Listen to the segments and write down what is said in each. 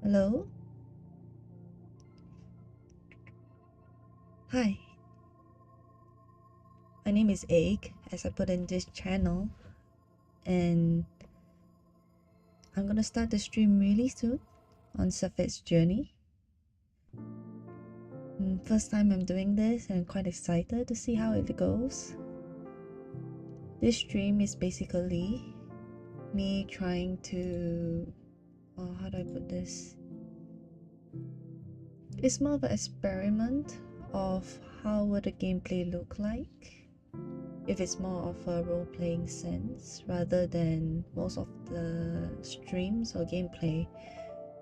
Hello? Hi. My name is Egg, as I put in this channel, and I'm gonna start the stream really soon on Sofet's journey. First time I'm doing this, and I'm quite excited to see how it goes. This stream is basically me trying to... how do I put this? It's more of an experiment of how would the gameplay look like if it's more of a role-playing sense rather than most of the streams or gameplay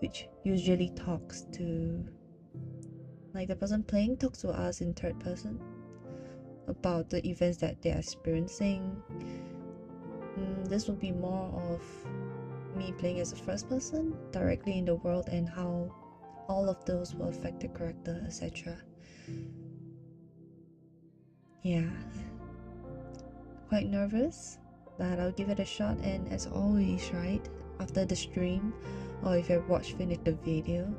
which usually talks to, like, the person playing talks to us in third person about the events that they're experiencing. This will be more of me playing as a first person directly in the world and how all of those will affect the character, etc. Yeah, quite nervous, but I'll give it a shot. And as always, right after the stream, or if you've watched finish the video,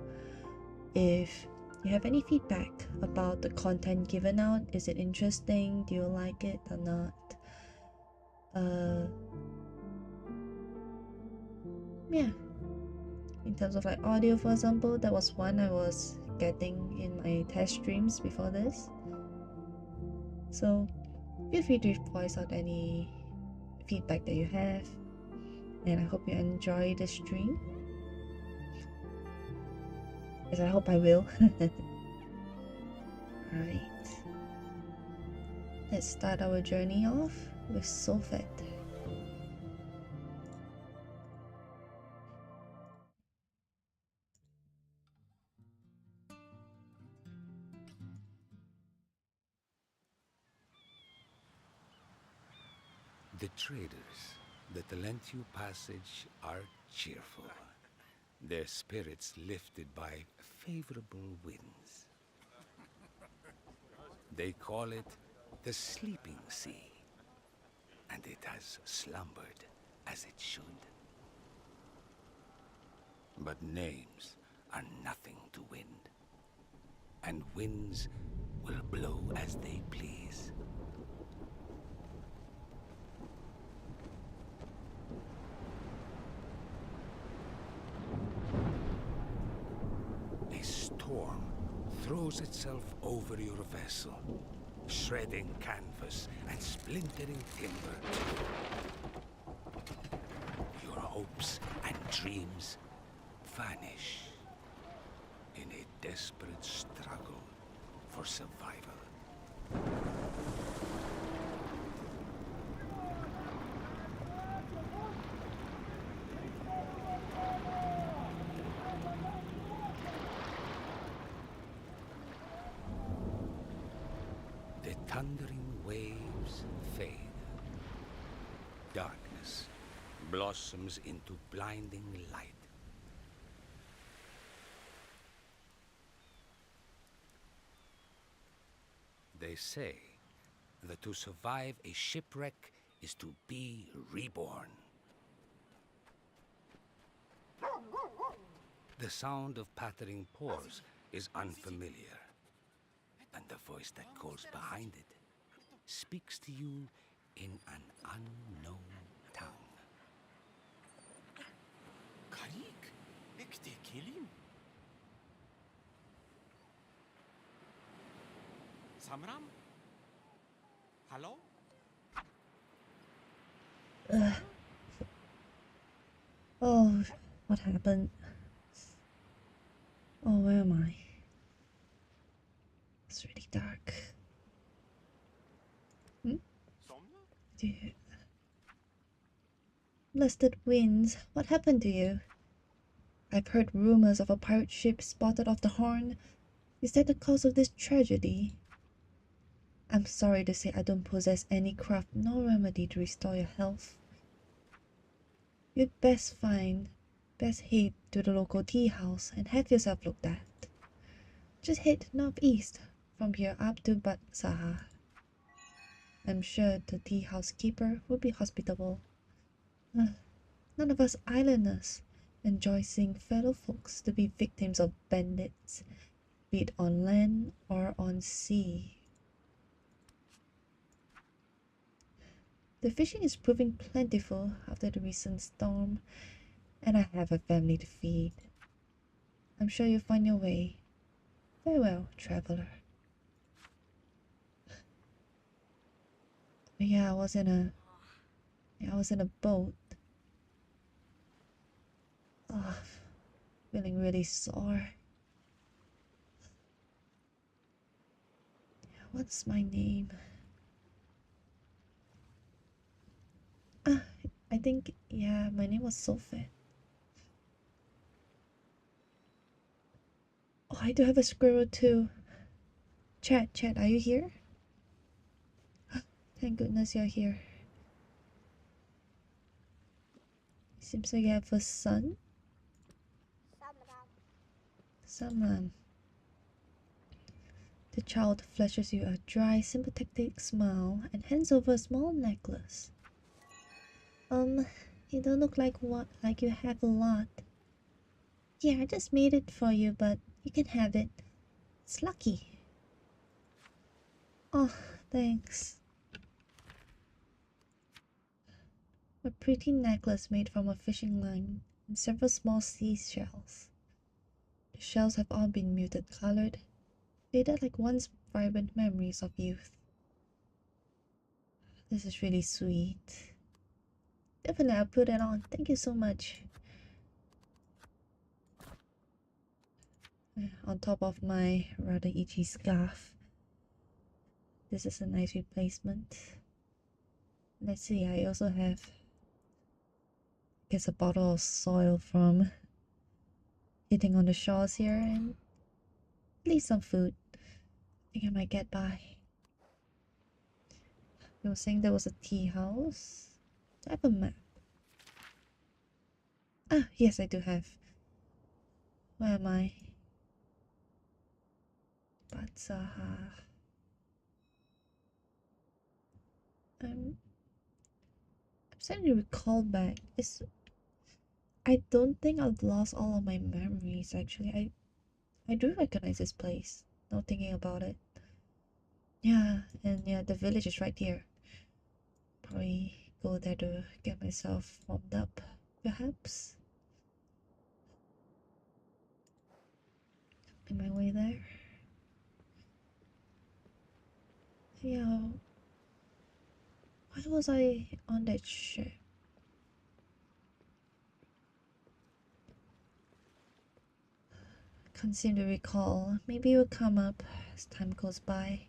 if you have any feedback about the content given out, is it interesting, do you like it or not, yeah, in terms of like audio, for example, that was one I was getting in my test streams before this, so feel free to voice out any feedback that you have, and I hope you enjoy the stream, as I hope I will. Right, let's start our journey off with Sofet. The traders that lent you passage are cheerful, their spirits lifted by favorable winds. They call it the sleeping sea, and it has slumbered as it should. But names are nothing to wind, and winds will blow as they please. A storm throws itself over your vessel, shredding canvas and splintering timber. Your hopes and dreams vanish in a desperate struggle for survival. The thundering waves fade. Darkness blossoms into blinding light. They say that to survive a shipwreck is to be reborn. The sound of pattering paws is unfamiliar, and the voice that calls behind it speaks to you in an unknown tongue. Karik, ekte Khelim. Samram? Hello? Oh, what happened? Oh, where am I? It's really dark. Dude. Blessed winds, what happened to you? I've heard rumors of a pirate ship spotted off the Horn. Is that the cause of this tragedy? I'm sorry to say I don't possess any craft nor remedy to restore your health. You'd best head to the local tea house and have yourself looked at. Just head northeast from here up to Bat Sahar. I'm sure the tea house keeper will be hospitable. None of us islanders enjoy seeing fellow folks to be victims of bandits, be it on land or on sea. The fishing is proving plentiful after the recent storm, and I have a family to feed. I'm sure you'll find your way. Farewell, traveler. Yeah, I was in a boat. Oh, feeling really sore. What's my name? I think, yeah, my name was Sofet. Oh, I do have a squirrel too. Chat, are you here? Thank goodness you're here. Seems like you have a son. Samram. The child flashes you a dry, sympathetic smile and hands over a small necklace. You don't look like you have a lot. Yeah, I just made it for you, but you can have it. It's lucky. Oh, thanks. A pretty necklace made from a fishing line and several small seashells. The shells have all been muted colored, faded like once vibrant memories of youth. This is really sweet. Definitely, I'll put it on. Thank you so much. On top of my rather itchy scarf. This is a nice replacement. Let's see, I also have, I guess, a bottle of soil from hitting on the shores here, and at least some food. I think I might get by. You were saying there was a tea house. Do I have a map? Ah, yes, I do have. Where am I? Batsaha. I'm starting to recall back. I don't think I've lost all of my memories actually. I do recognize this place, now thinking about it. Yeah, and yeah, the village is right here. Probably go there to get myself warmed up, perhaps. In my way there. Yeah. Why was I on that ship? Can't seem to recall. Maybe it will come up as time goes by.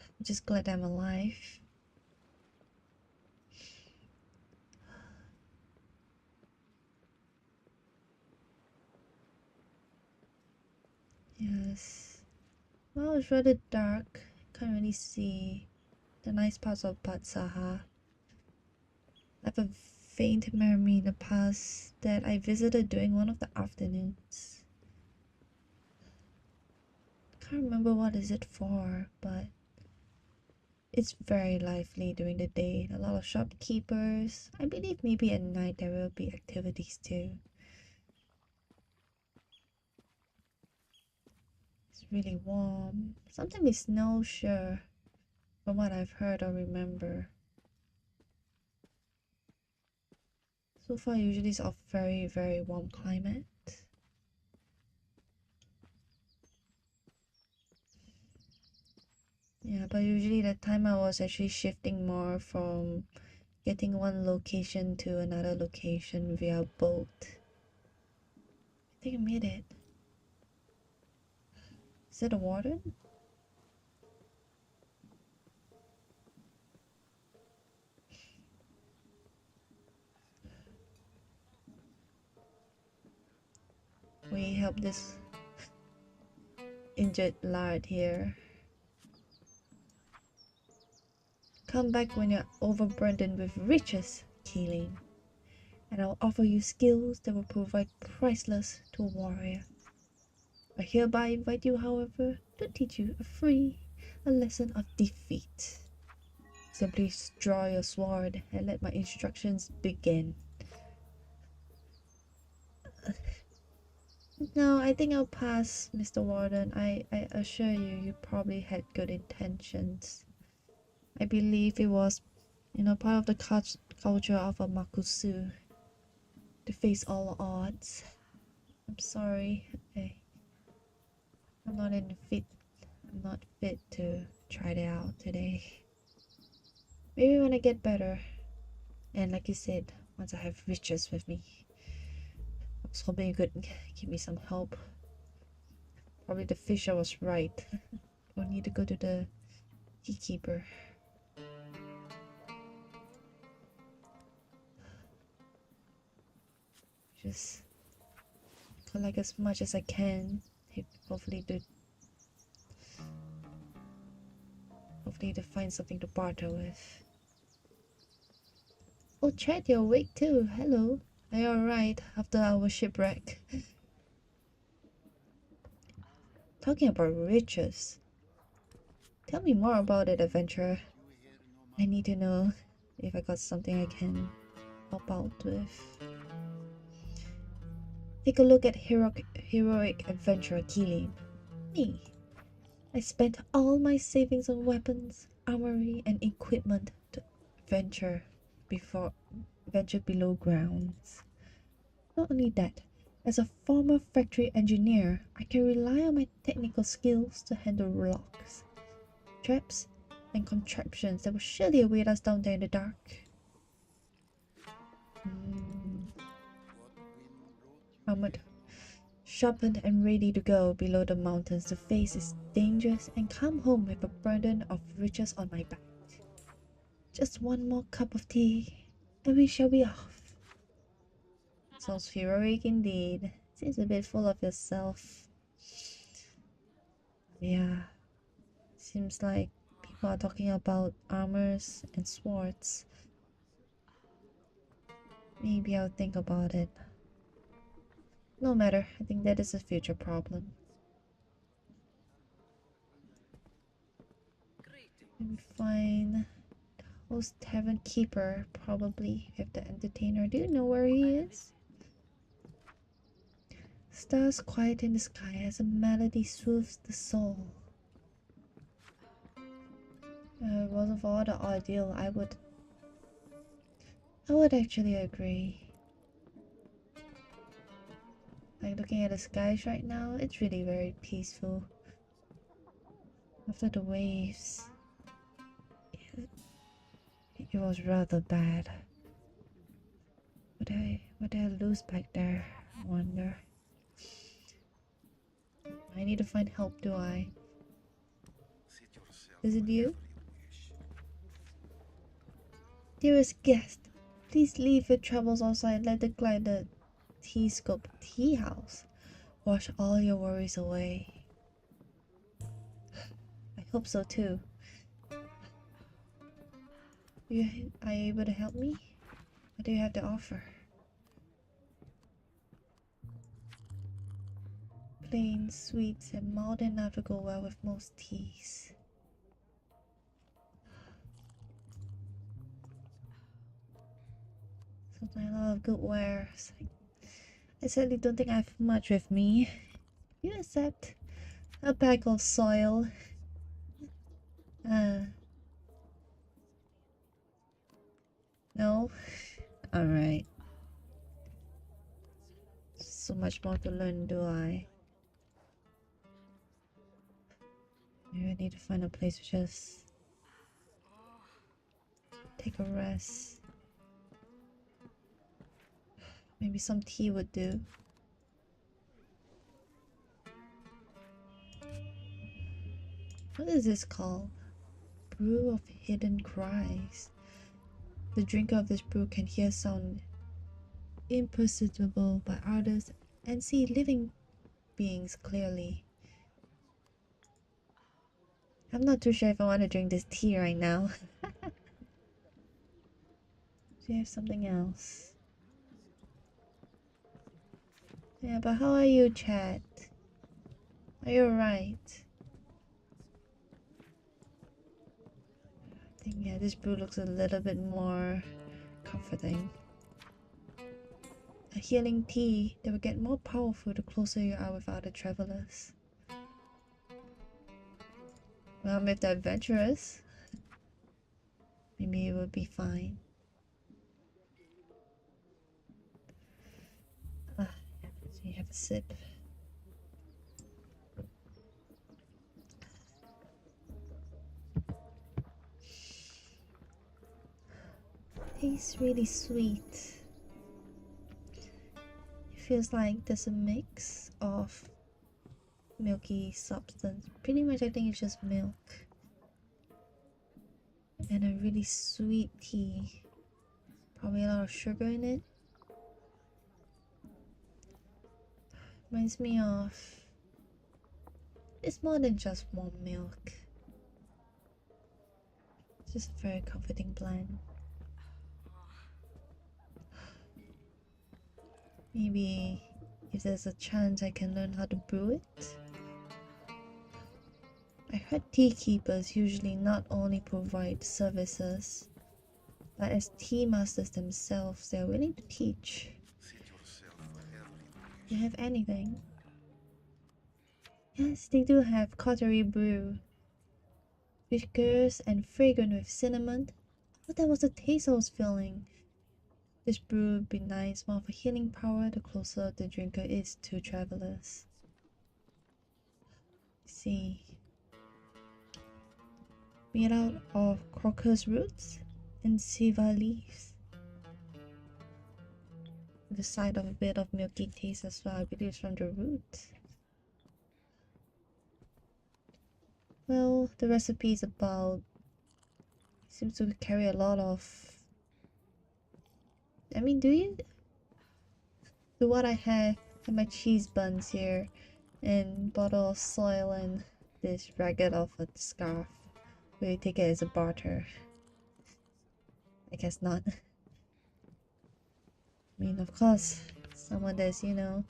I'm just glad I'm alive. Yes. Well, it's rather dark. Can't really see the nice parts of Batsaha. I have a faint memory in the past that I visited during one of the afternoons. Can't remember what is it for, but it's very lively during the day. A lot of shopkeepers. I believe maybe at night there will be activities too. It's really warm. Sometimes it snows, sure, from what I've heard or remember. So far, usually it's a very, very warm climate. Yeah, but usually the time I was actually shifting more from getting one location to another location via boat. I think I made it. Is it a warden? We help this injured lad here. Come back when you're overburdened with riches, Khelim, and I'll offer you skills that will provide priceless to a warrior. I hereby invite you, however, to teach you a lesson of defeat. Simply draw your sword and let my instructions begin. No, I think I'll pass, Mr. Warden. I assure you, you probably had good intentions. I believe it was, part of the culture of a Makusu to face all odds. I'm sorry. I'm not in fit. I'm not fit to try it out today. Maybe when I get better, and like you said, once I have riches with me. I was hoping you could give me some help. Probably the fisher was right. We'll need to go to the beekeeper. Just collect as much as I can. Hopefully to find something to barter with. Oh, Chad, you're awake too. Hello. Are you alright after our shipwreck? Talking about riches. Tell me more about it, adventurer. I need to know if I got something I can help out with. Take a look at heroic adventurer Khelim. Me. I spent all my savings on weapons, armory, and equipment to venture below grounds. Not only that, as a former factory engineer, I can rely on my technical skills to handle locks, traps, and contraptions that will surely await us down there in the dark. Armored, sharpened and ready to go below the mountains to face its dangers and come home with a burden of riches on my back. Just one more cup of tea, and we shall be off. Sounds heroic indeed. Seems a bit full of yourself. Yeah, seems like people are talking about armors and swords. Maybe I'll think about it. No matter, I think that is a future problem. Let me find the host tavern keeper, probably with the entertainer. Do you know where he is? Stars quiet in the sky as a melody soothes the soul. If it wasn't for all the ordeal, I would actually agree. Like looking at the skies right now, it's really very peaceful. After the waves, it was rather bad. What did I lose back there? I wonder. I need to find help, do I? Is it you? Dearest guest, please leave your troubles outside. Let the T-scope tea house wash all your worries away. I hope so too. Are you able to help me? What do you have to offer? Plain, sweets, and mild enough to go well with most teas. Sometimes a lot of good wares. I sadly don't think I have much with me. You accept a bag of soil. No? Alright. So much more to learn, do I? Maybe I need to find a place to just take a rest. Maybe some tea would do. What is this called? Brew of Hidden Cries. The drinker of this brew can hear sound imperceptible by others and see living beings clearly. I'm not too sure if I want to drink this tea right now. Do you have something else? Yeah, but how are you, chat? Are you alright? I think, yeah, this brew looks a little bit more comforting. a healing tea that will get more powerful the closer you are with other travelers. Well, if they're adventurous, maybe it will be fine. So you have a sip. Tastes really sweet. It feels like there's a mix of milky substance. Pretty much I think it's just milk. And a really sweet tea. Probably a lot of sugar in it. Reminds me of... It's more than just warm milk. It's just a very comforting blend. Maybe if there's a chance I can learn how to brew it. I heard tea keepers usually not only provide services, but as tea masters themselves, they are willing to teach. Do you have anything? Yes, they do have cautery brew. Viscous and fragrant with cinnamon. Oh, that was the taste I was feeling. This brew would be nice, more of a healing power the closer the drinker is to travelers. Let's see. Made out of crocus roots and siva leaves. With a side of a bit of milky taste as well, I believe it's from the root. Well, the recipe is about... seems to carry a lot of... I mean, do what I have my cheese buns here, and bottle of soil and this ragged of a scarf. Will you take it as a barter? I guess not. I mean, of course, someone that's, you know,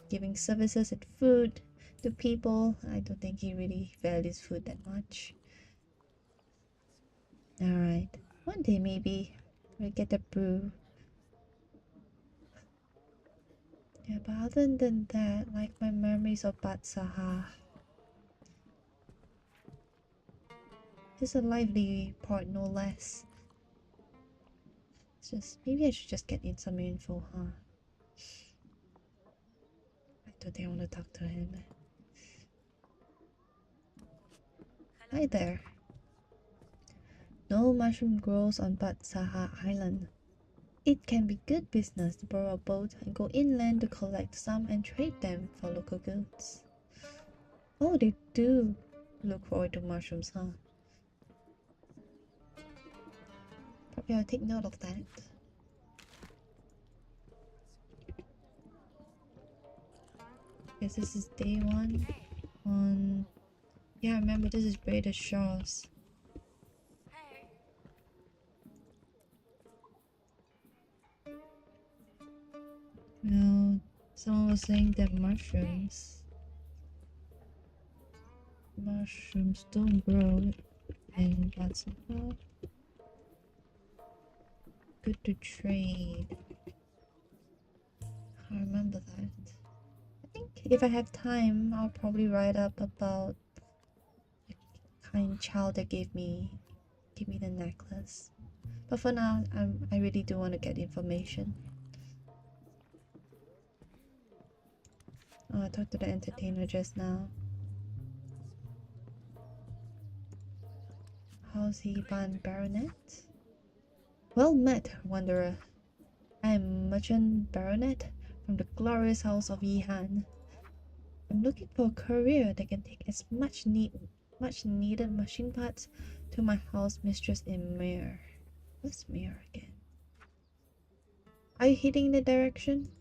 giving services and food to people, I don't think he really values food that much. Alright, one day maybe we'll get a brew. Yeah, but other than that, like my memories of Bat Saha, it's a lively part, no less. It's just, maybe I should just get in some info, huh? I don't think I want to talk to him. Hi there. No mushroom grows on Bat Saha Island. It can be good business to borrow a boat and go inland to collect some and trade them for local goods. Oh, they do look forward to mushrooms, huh? Probably I'll take note of that. Guess this is day 1 on... Yeah, remember this is Braided Shores. Well, someone was saying that mushrooms don't grow in Batsaha. Good to trade. I remember that. I think if I have time, I'll probably write up about the kind child that gave me the necklace. But for now, I really do want to get information. Oh, I talked to the entertainer just now. Owsey Baronet? Well met, wanderer. I am Merchant Baronet from the glorious house of Yihan. I'm looking for a courier that can take as much needed machine parts to my house mistress in Meiker. What's Meiker again? Are you heading in the direction?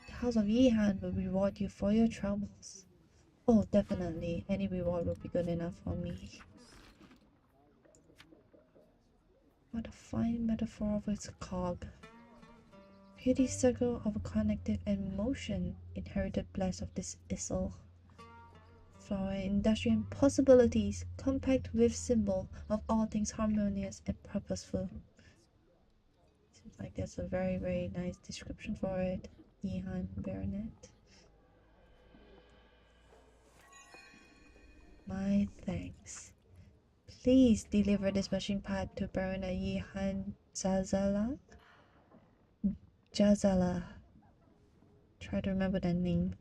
The house of Yihan will reward you for your troubles. Oh, definitely. Any reward will be good enough for me. What a fine metaphor of its cog. Beauty circle of a connective and motion, inherited blast of this isle. Flower industry and possibilities, compact with symbol of all things harmonious and purposeful. Seems like there's a very, very nice description for it. Yehan Baronet. My thanks. Please deliver this machine part to Baronet Yehan Jazala. Try to remember that name.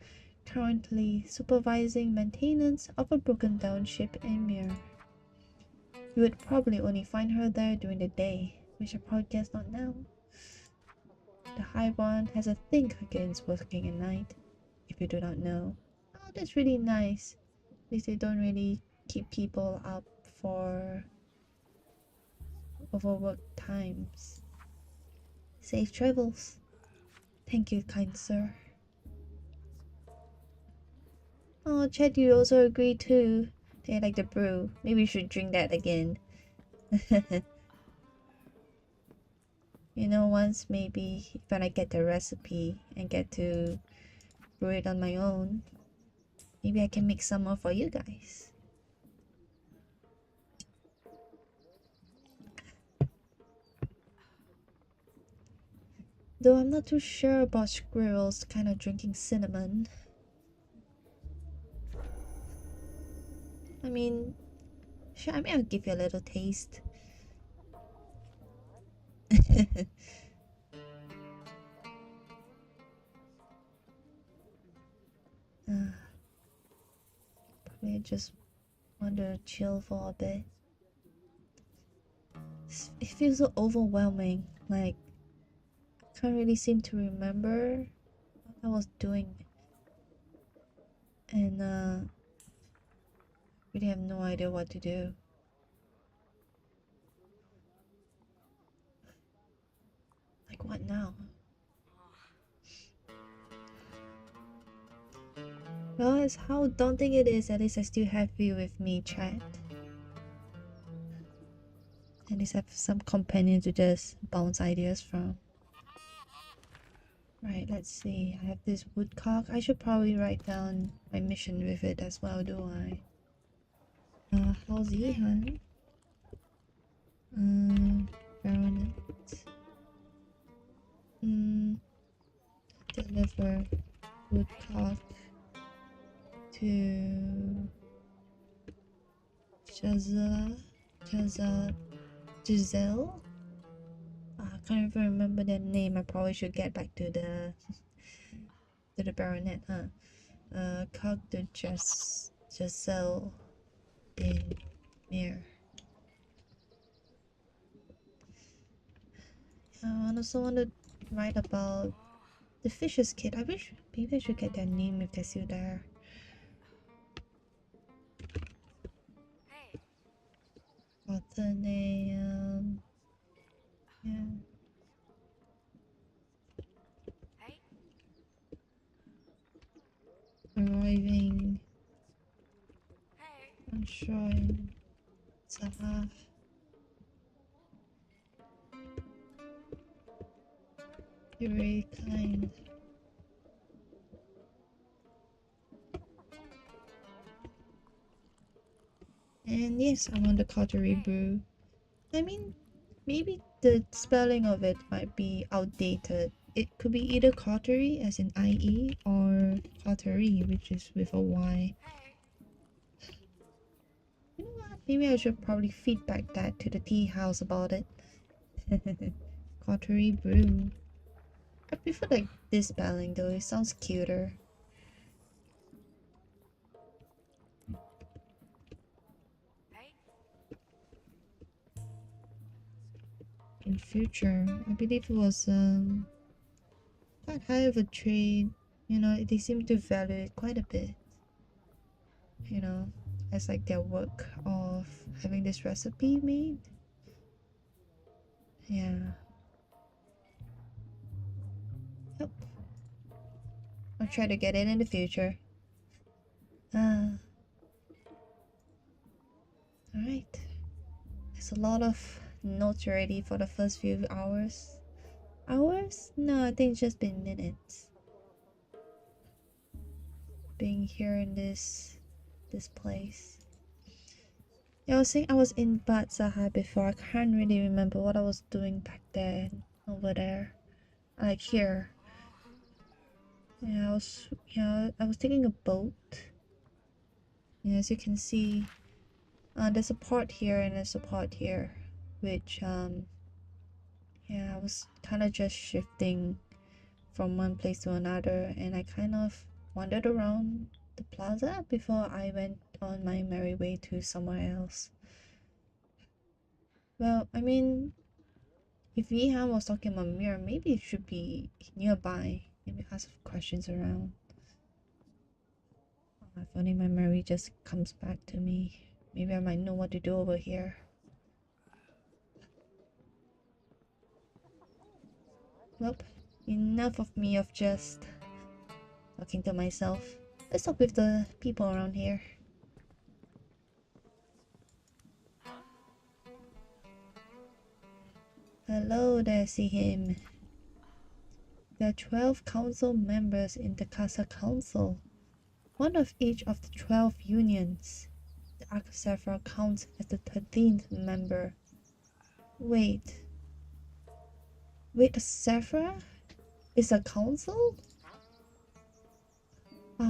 Currently supervising maintenance of a broken down ship in Mir. You would probably only find her there during the day, which I probably guess not now. The High One has a thing against working at night, if you do not know. Oh, that's really nice. At least they don't really keep people up for overworked times. Safe travels. Thank you, kind sir. Oh, chatty, you also agree too. They like the brew. Maybe we should drink that again. You know, once maybe when I get the recipe and get to brew it on my own, maybe I can make some more for you guys. Though I'm not too sure about squirrels kind of drinking cinnamon. I mean, sure, I mean, I'll give you a little taste. Probably just want to chill for a bit. It feels so overwhelming. Like, I can't really seem to remember what I was doing. And, really have no idea what to do. Like, what now? Well, as how daunting it is, at least I still have you with me, chat. At least I have some companion to just bounce ideas from. Right, let's see. I have this woodcock. I should probably write down my mission with it as well, do I? Owsey, huh? Baronet. Deliver woodcock to Giselle? I can't even remember their name. I probably should get back to the Baronet, huh? Cock to Giselle in Mir. I also want to write about the Fisher's Kid. I wish maybe I should get their name if they're still there. Author name. Yeah. Arriving on shrine. Zaha. You're very kind. And yes, I want the cautery brew. I mean, maybe the spelling of it might be outdated. It could be either cautery as in IE or cautery, which is with a Y. You know what? Maybe I should probably feedback that to the tea house about it. Cautery brew. I prefer like this spelling though, it sounds cuter. In future, I believe it was quite high of a trade. You know, they seem to value it quite a bit. You know, as like their work of having this recipe made. Yeah. Yep. I'll try to get it in the future. Alright. There's a lot of notes already for the first few hours. Hours? No, I think it's just been minutes. Being here in this place. Yeah, I was saying I was in Bad Sahar before. I can't really remember what I was doing back then. over there, like here. Yeah, I was taking a boat. And as you can see, there's a part here and there's a part here, which yeah, I was kind of just shifting from one place to another, and I kind of wandered around the plaza before I went on my merry way to somewhere else. Well, I mean, if Yihan was talking about mirror, maybe it should be nearby. Maybe ask questions around. Oh, if only my memory just comes back to me. Maybe I might know what to do over here. Nope. Enough of me of just talking to myself. Let's talk with the people around here. Hello there, see him. There are 12 council members in the Casa Council, one of each of the 12 unions. The Arc of Sephra counts as the 13th member. Wait, the Sephra is a council?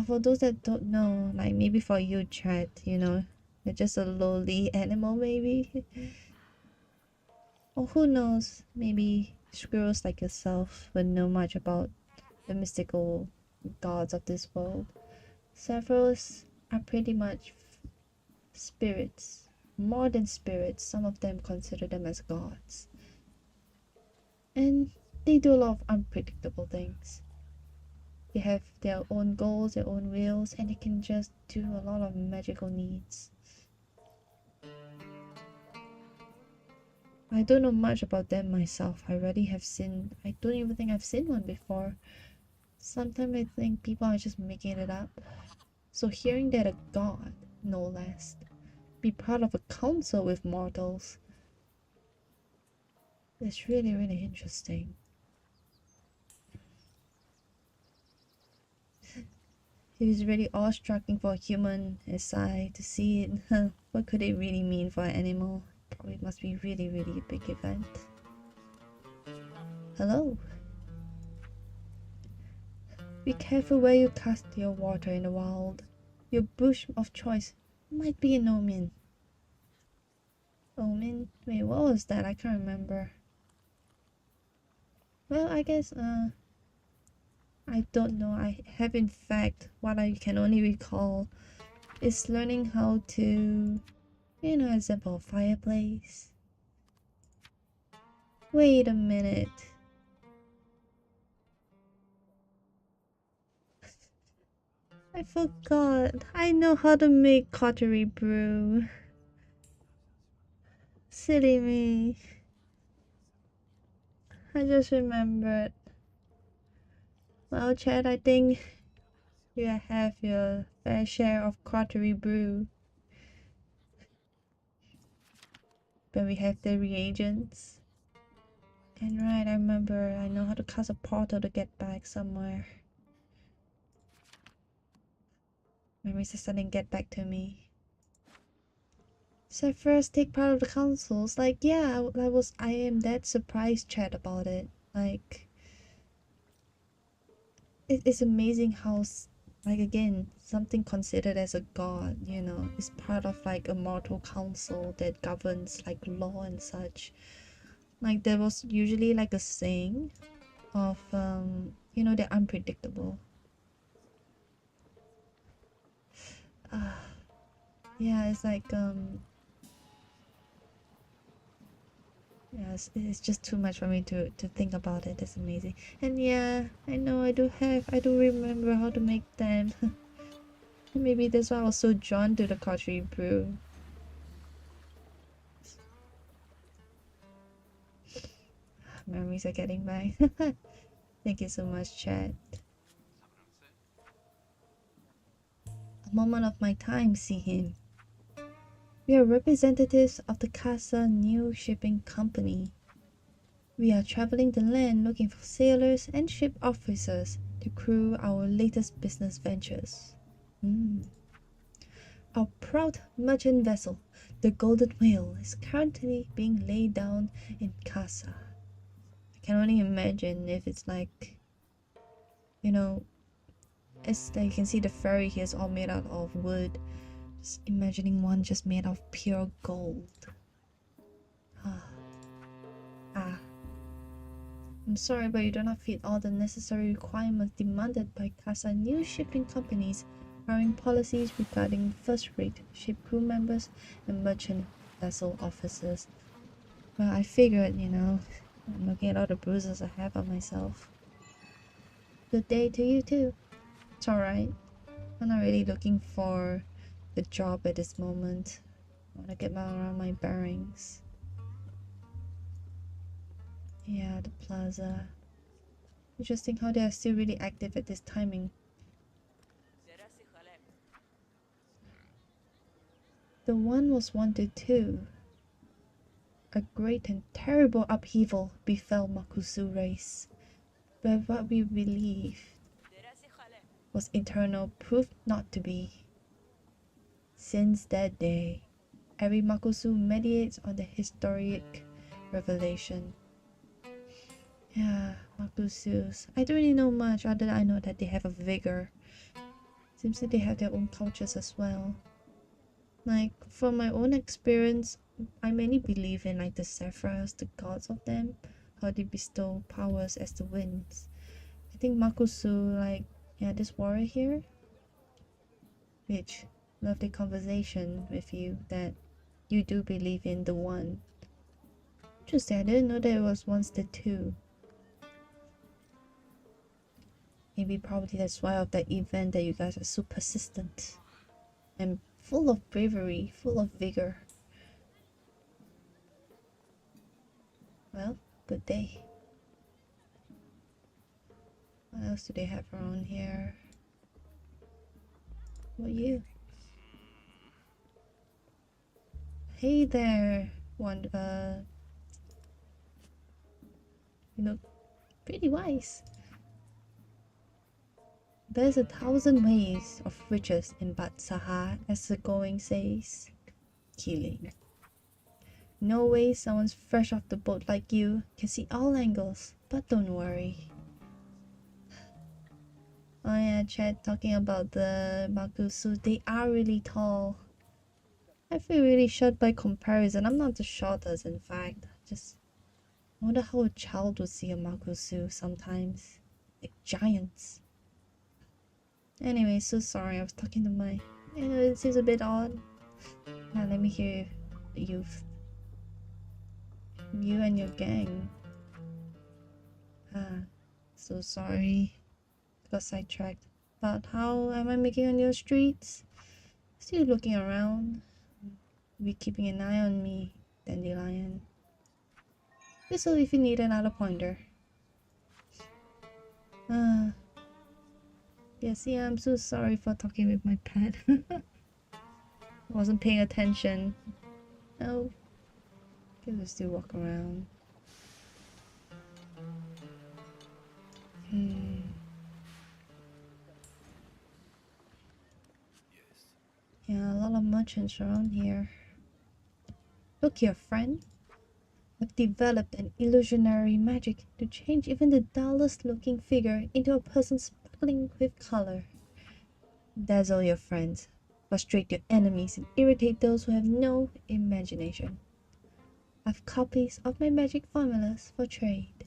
For those that don't know, like maybe for you, chat, you know, you're just a lowly animal, maybe. Or who knows, maybe squirrels like yourself would know much about the mystical gods of this world. Sephiroths are pretty much spirits, more than spirits. Some of them consider them as gods. And they do a lot of unpredictable things. They have their own goals, their own wills, and they can just do a lot of magical needs. I don't know much about them myself. I don't even think I've seen one before. Sometimes I think people are just making it up. So hearing that a god, no less, be part of a council with mortals, it's really, really interesting. It was really awe-striking for a human as I to see it. What could it really mean for an animal? Probably must be really, really a big event. Hello. Be careful where you cast your water in the wild. Your bush of choice might be an omen. Omen? Wait, what was that? I can't remember. Well, I guess, I don't know. I have in fact, what I can only recall is learning how to, you know, assemble a fireplace. Wait a minute. I forgot. I know how to make cottery brew. Silly me. I just remembered. Well, Chad, I think you have your fair share of cottery brew. But we have the reagents. And right, I remember I know how to cast a portal to get back somewhere. Memories are starting to get back to me. So first take part of the councils. Like, yeah, I am that surprised, chat, about it. Like, it's amazing how, like, again, something considered as a god, you know, is part of like a mortal council that governs like law and such. Like, there was usually like a saying of, you know, they're unpredictable. Yeah, it's like, yes, it's just too much for me to think about it. It's amazing. And yeah, I know I do remember how to make them. Maybe that's why I was so drawn to the cottery brew. Memories are getting back. Thank you so much, chat. A moment of my time, see him. We are representatives of the Casa New Shipping Company. We are traveling the land looking for sailors and ship officers to crew our latest business ventures. Our proud merchant vessel, the Golden Whale, is currently being laid down in Casa. I can only imagine if it's like, you know, it's like you can see the fairy here is all made out of wood. Just imagining one just made of pure gold. I'm sorry, but you do not fit all the necessary requirements demanded by CASA new shipping companies hiring policies regarding first-rate ship crew members and merchant vessel officers. Well, I figured, you know, I'm looking at all the bruises I have on myself. Good day to you too. It's alright. I'm not really looking for the job at this moment. I want to get around my bearings. Yeah, the plaza. Interesting how they are still really active at this timing. The one was wanted too. A great and terrible upheaval befell Makusu race, but what we believed was internal proved not to be. Since that day, every Makusu meditates on the historic revelation. Yeah, Makusus. I don't really know much other than I know that they have a vigor. Seems that they have their own cultures as well. Like, from my own experience, I mainly believe in like the Zephyrs, the gods of them, how they bestow powers as the winds. I think Makusu, like, yeah, this warrior here, which lovely conversation with you that you do believe in the one. Interesting, I didn't know that it was once the two. Maybe probably that's why of that event that you guys are so persistent and full of bravery, full of vigor. Well, good day. What else do they have around here? What are you? Hey there, one. You look pretty wise. There's 1,000 ways of riches in Batsaha, as the going says. Khelim. No way someone's fresh off the boat like you can see all angles, but don't worry. Oh yeah, chat, talking about the Makusu, they are really tall. I feel really short by comparison. I'm not the shortest, in fact. Just I wonder how a child would see a Makusu sometimes. Like giants. Anyway, so sorry, I was talking to my... it seems a bit odd. Now let me hear youth. You and your gang. So sorry. Got sidetracked. But how am I making on your streets? Still looking around. Be keeping an eye on me, Dandelion. Whistle if you need another pointer. Yes, yeah, I'm so sorry for talking with my pet. I wasn't paying attention. Oh, guess I still walk around. Yeah, a lot of merchants around here. Look here, friend. I've developed an illusionary magic to change even the dullest looking figure into a person sparkling with color. Dazzle your friends, frustrate your enemies, and irritate those who have no imagination. I've copies of my magic formulas for trade.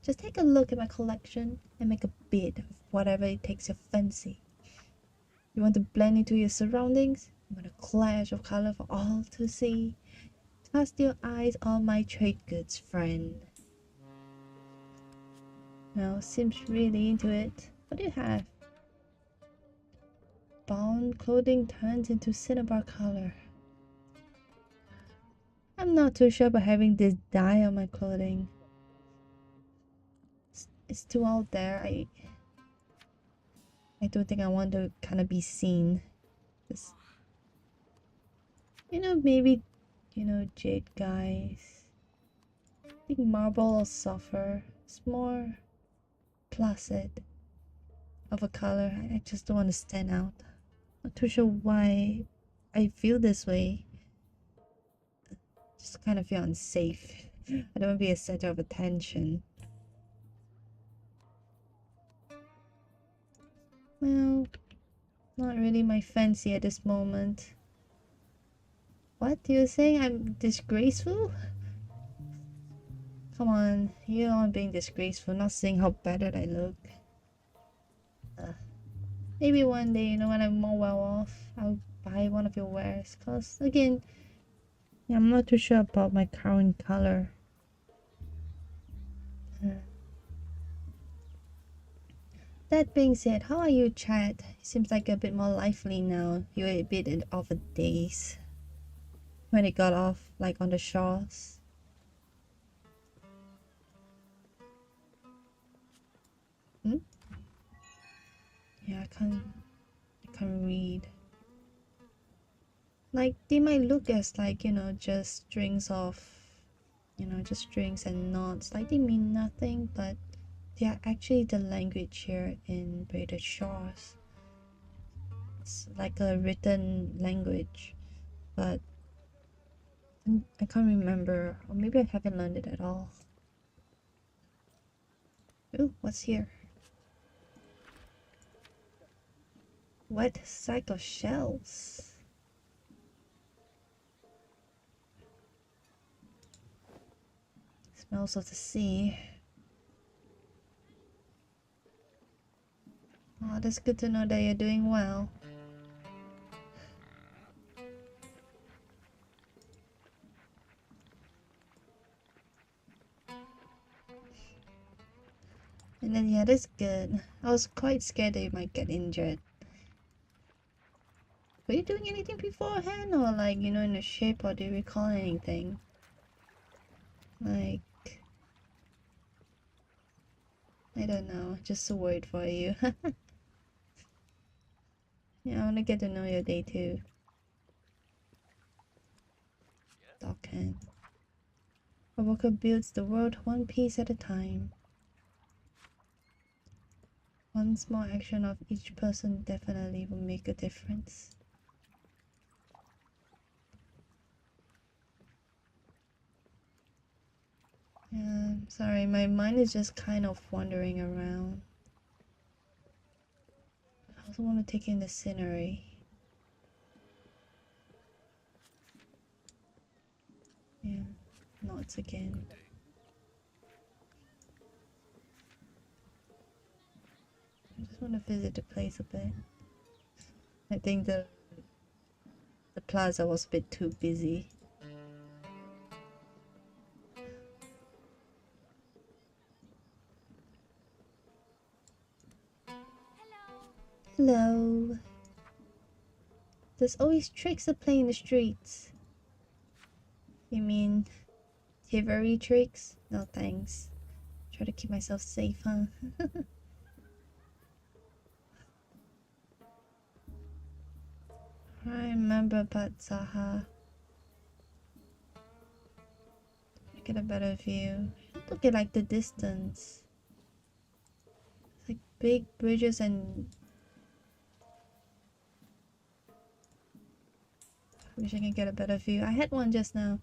Just take a look at my collection and make a bid of whatever it takes your fancy. You want to blend into your surroundings? You want a clash of color for all to see? Cast your eyes on my trade goods, friend. Now, seems really into it. What do you have? Bound clothing turns into cinnabar color. I'm not too sure about having this dye on my clothing. It's too out there. I don't think I want to kind of be seen. Just, maybe, jade guys. I think marble or sulfur. It's more placid of a color. I just don't want to stand out. Not too sure why I feel this way. Just kind of feel unsafe I don't want to be a center of attention. Well, not really my fancy at this moment. What? You're saying I'm disgraceful? Come on, you know I'm being disgraceful, not saying how bad that I look. Maybe one day, you know, when I'm more well off, I'll buy one of your wares. Cause again, yeah, I'm not too sure about my current color. That being said, how are you, Chad? Seems like you're a bit more lively now. You were a bit of a daze when it got off, like on the shores. Hmm? Yeah, I can't read. Like they might look as like, you know, just strings of, you know, just strings and knots. Like they mean nothing, but they are actually the language here in Braided Shores. It's like a written language, but I can't remember, or maybe I haven't learned it at all. Ooh, what's here? Wet sack of shells. Smells of the sea. Oh, that's good to know that you're doing well. And then yeah, that's good. I was quite scared that you might get injured. Were you doing anything beforehand, or like, you know, in the ship, or do you recall anything? Like, I don't know, just so worried for you. Yeah, I want to get to know your day too. Dockhand. Awoken builds the world one piece at a time. One small action of each person definitely will make a difference. Yeah, sorry, my mind is just kind of wandering around. I also want to take in the scenery. Yeah, knots again. I just want to visit the place a bit. I think the plaza was a bit too busy. Hello. There's always tricks to play in the streets. You mean thievery tricks? No thanks. Try to keep myself safe, huh? I remember about Zaha. Get a better view. Look at like the distance. It's like big bridges and I wish I can get a better view. I had one just now.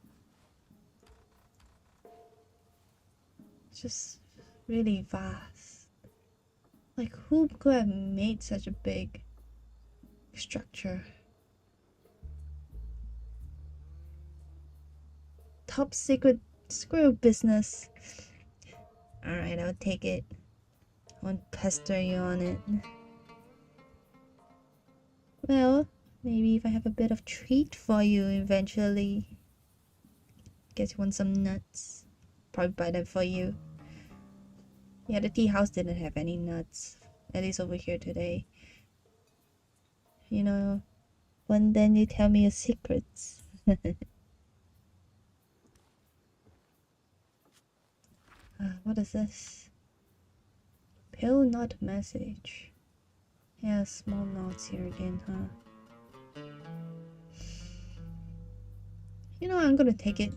It's just really vast. Like who could have made such a big structure? Top secret squirrel business. Alright, I'll take it. I won't pester you on it. Well, maybe if I have a bit of treat for you eventually. Guess you want some nuts. Probably buy them for you. Yeah, the tea house didn't have any nuts. At least over here today. You know, when then you tell me your secrets. What is this? Pale knot message. Yeah, small knots here again, huh? You know, I'm gonna take it.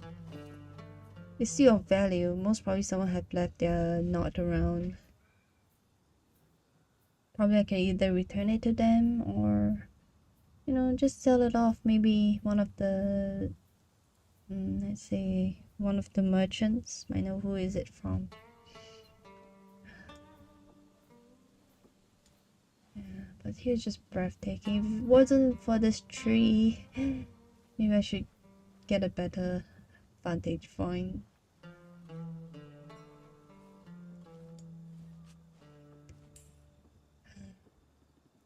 It's still of value. Most probably someone have left their knot around. Probably I can either return it to them or, you know, just sell it off. Maybe one of the, let's say, one of the merchants. I know who is it from. Yeah, but here's just breathtaking. If it wasn't for this tree, maybe I should get a better vantage point.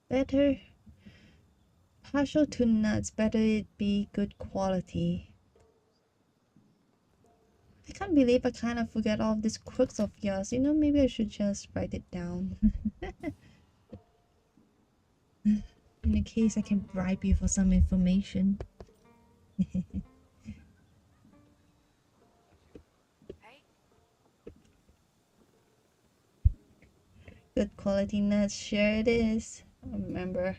Better partial to nuts, better it be good quality. I can't believe I kind of forget all of these quirks of yours. You know, maybe I should just write it down. In the case I can bribe you for some information. Good quality nuts, sure it is. Remember.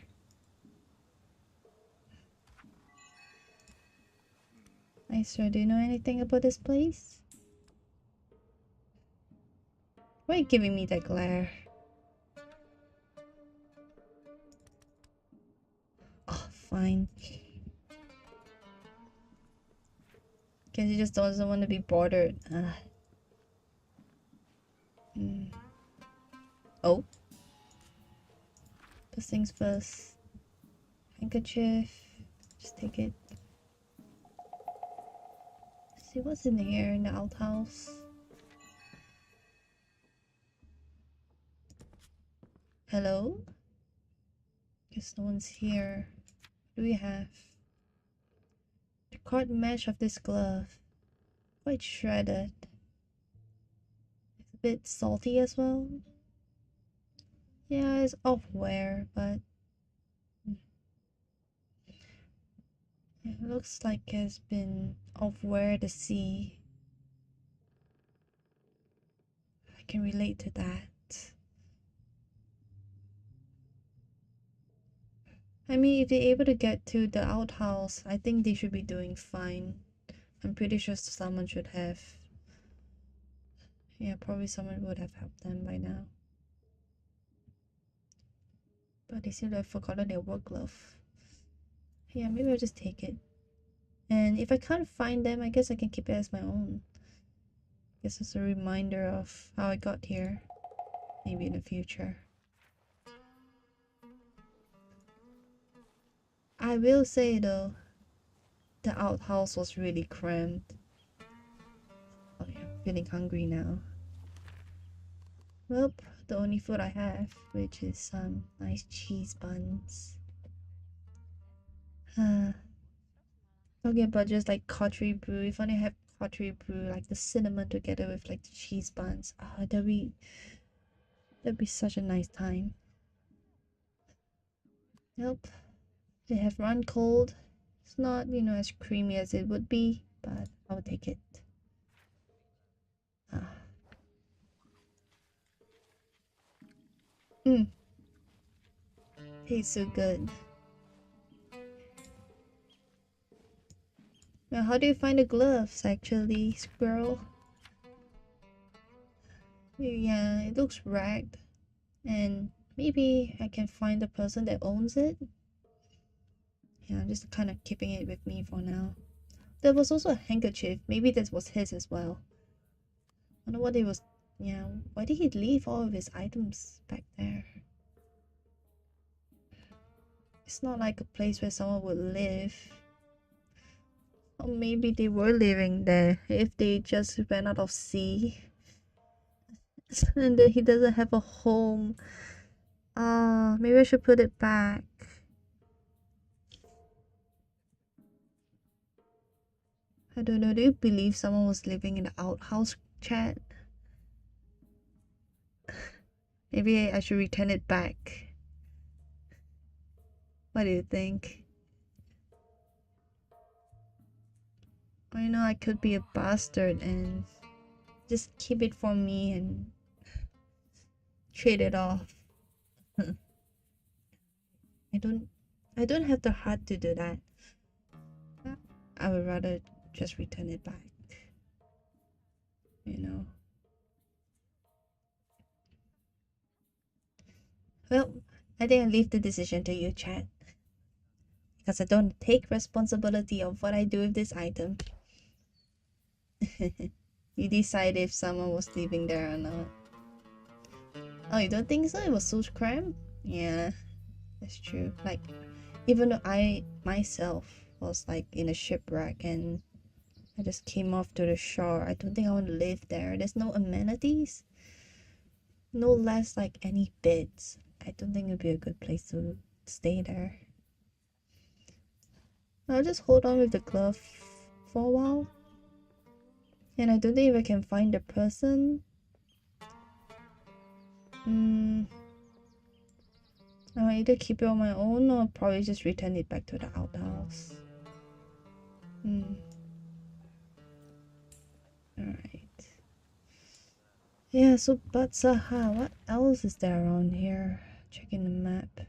Hi sir, do you know anything about this place? Why are you giving me that glare? Oh, fine. Guess he just doesn't want to be bothered. Oh. First things first. Handkerchief. Just take it. Let's see what's in here in the outhouse. Hello? Guess no one's here. What do we have? The cord mesh of this glove. Quite shredded. It's a bit salty as well. Yeah, it's off wear, but it looks like it's been off wear to see. I can relate to that. I mean, if they're able to get to the outhouse, I think they should be doing fine. I'm pretty sure someone should have. Yeah, probably someone would have helped them by now. But they seem to have forgotten their work glove. Yeah, maybe I'll just take it. And if I can't find them, I guess I can keep it as my own. I guess it's a reminder of how I got here. Maybe in the future. I will say though, the outhouse was really cramped. Oh yeah, I'm feeling hungry now. Well, the only food I have, which is some nice cheese buns. Talking about just like cottery brew, if only I have cottery brew, like the cinnamon together with like the cheese buns. Oh, that'd be such a nice time. Nope. They have run cold. It's not, you know, as creamy as it would be, but I'll take it. Tastes so good. Now, how do you find the gloves actually, squirrel? Yeah, it looks ragged. And maybe I can find the person that owns it. Yeah, I'm just kind of keeping it with me for now. There was also a handkerchief. Maybe that was his as well. I wonder what it was. Yeah, why did he leave all of his items back there? It's not like a place where someone would live. Or maybe they were living there if they just ran out of sea. And then he doesn't have a home. Maybe I should put it back. I don't know, do you believe someone was living in the outhouse, chat? Maybe I should return it back. What do you think? I know I could be a bastard and just keep it for me and trade it off. I don't have the heart to do that. I would rather just return it back. You know. Well, I think I leave the decision to you, chat. Because I don't take responsibility of what I do with this item. You decide if someone was living there or not. Oh, you don't think so? It was so cramped? Yeah, that's true. Like, even though I myself was like in a shipwreck and I just came off to the shore, I don't think I want to live there. There's no amenities, no less like any beds. I don't think it'd be a good place to stay there. I'll just hold on with the glove for a while. And I don't think if I can find the person. I'll either keep it on my own or probably just return it back to the outhouse. Alright. Yeah, so but Saha, what else is there around here? Checking the map.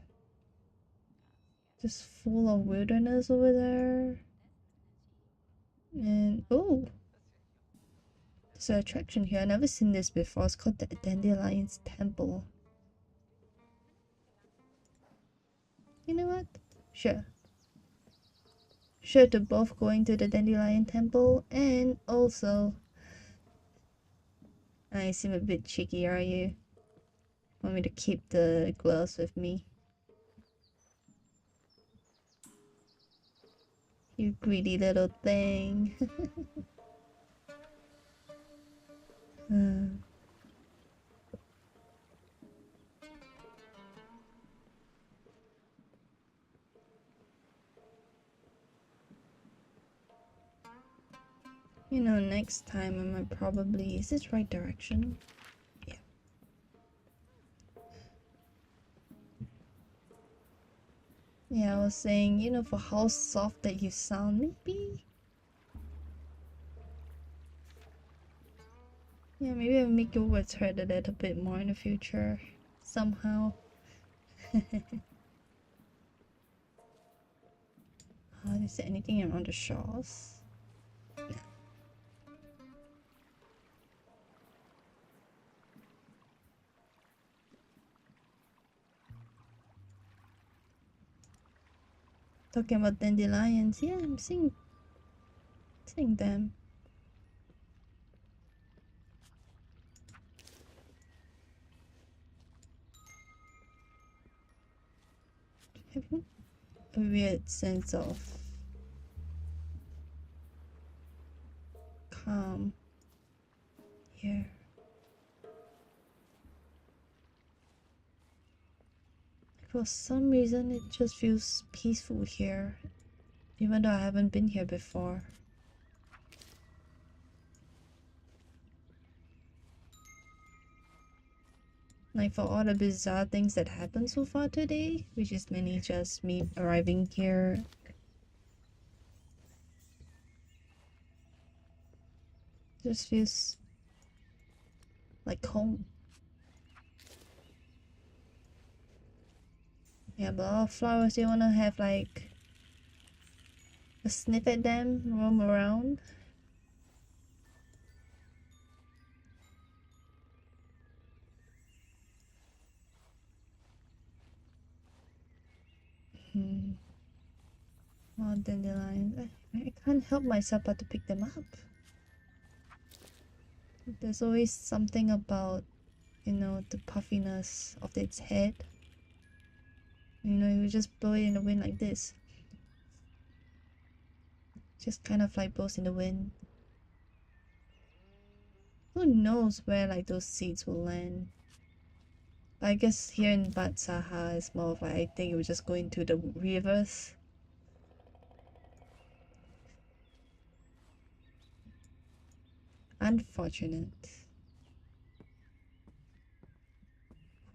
Just full of wilderness over there. And oh, there's an attraction here. I've never seen this before. It's called the Dandelion's Temple. You know what? Sure. Sure to both going to the Dandelion Temple and also... I seem a bit cheeky, are you? Want me to keep the gloves with me? You greedy little thing. You know, next time I might probably... Is this right direction? Yeah. Yeah, I was saying, you know, for how soft that you sound, maybe... Yeah, maybe I'll make your words hurt a little bit more in the future. Somehow. Is there anything around the shores? No. Talking about dandelions, yeah, I'm seeing them. Having a weird sense of calm here. For some reason, it just feels peaceful here, even though I haven't been here before. Like for all the bizarre things that happened so far today, which is mainly just me arriving here. Just feels like home. Yeah, but all flowers, you wanna have like a sniff at them, roam around. Oh, dandelions. I can't help myself but to pick them up. There's always something about, you know, the puffiness of its head. You know, you just blow it in the wind like this. Just kind of like blows in the wind. Who knows where like those seeds will land? I guess here in Bad Saha it's more of like, I think it will just go into the rivers. Unfortunate.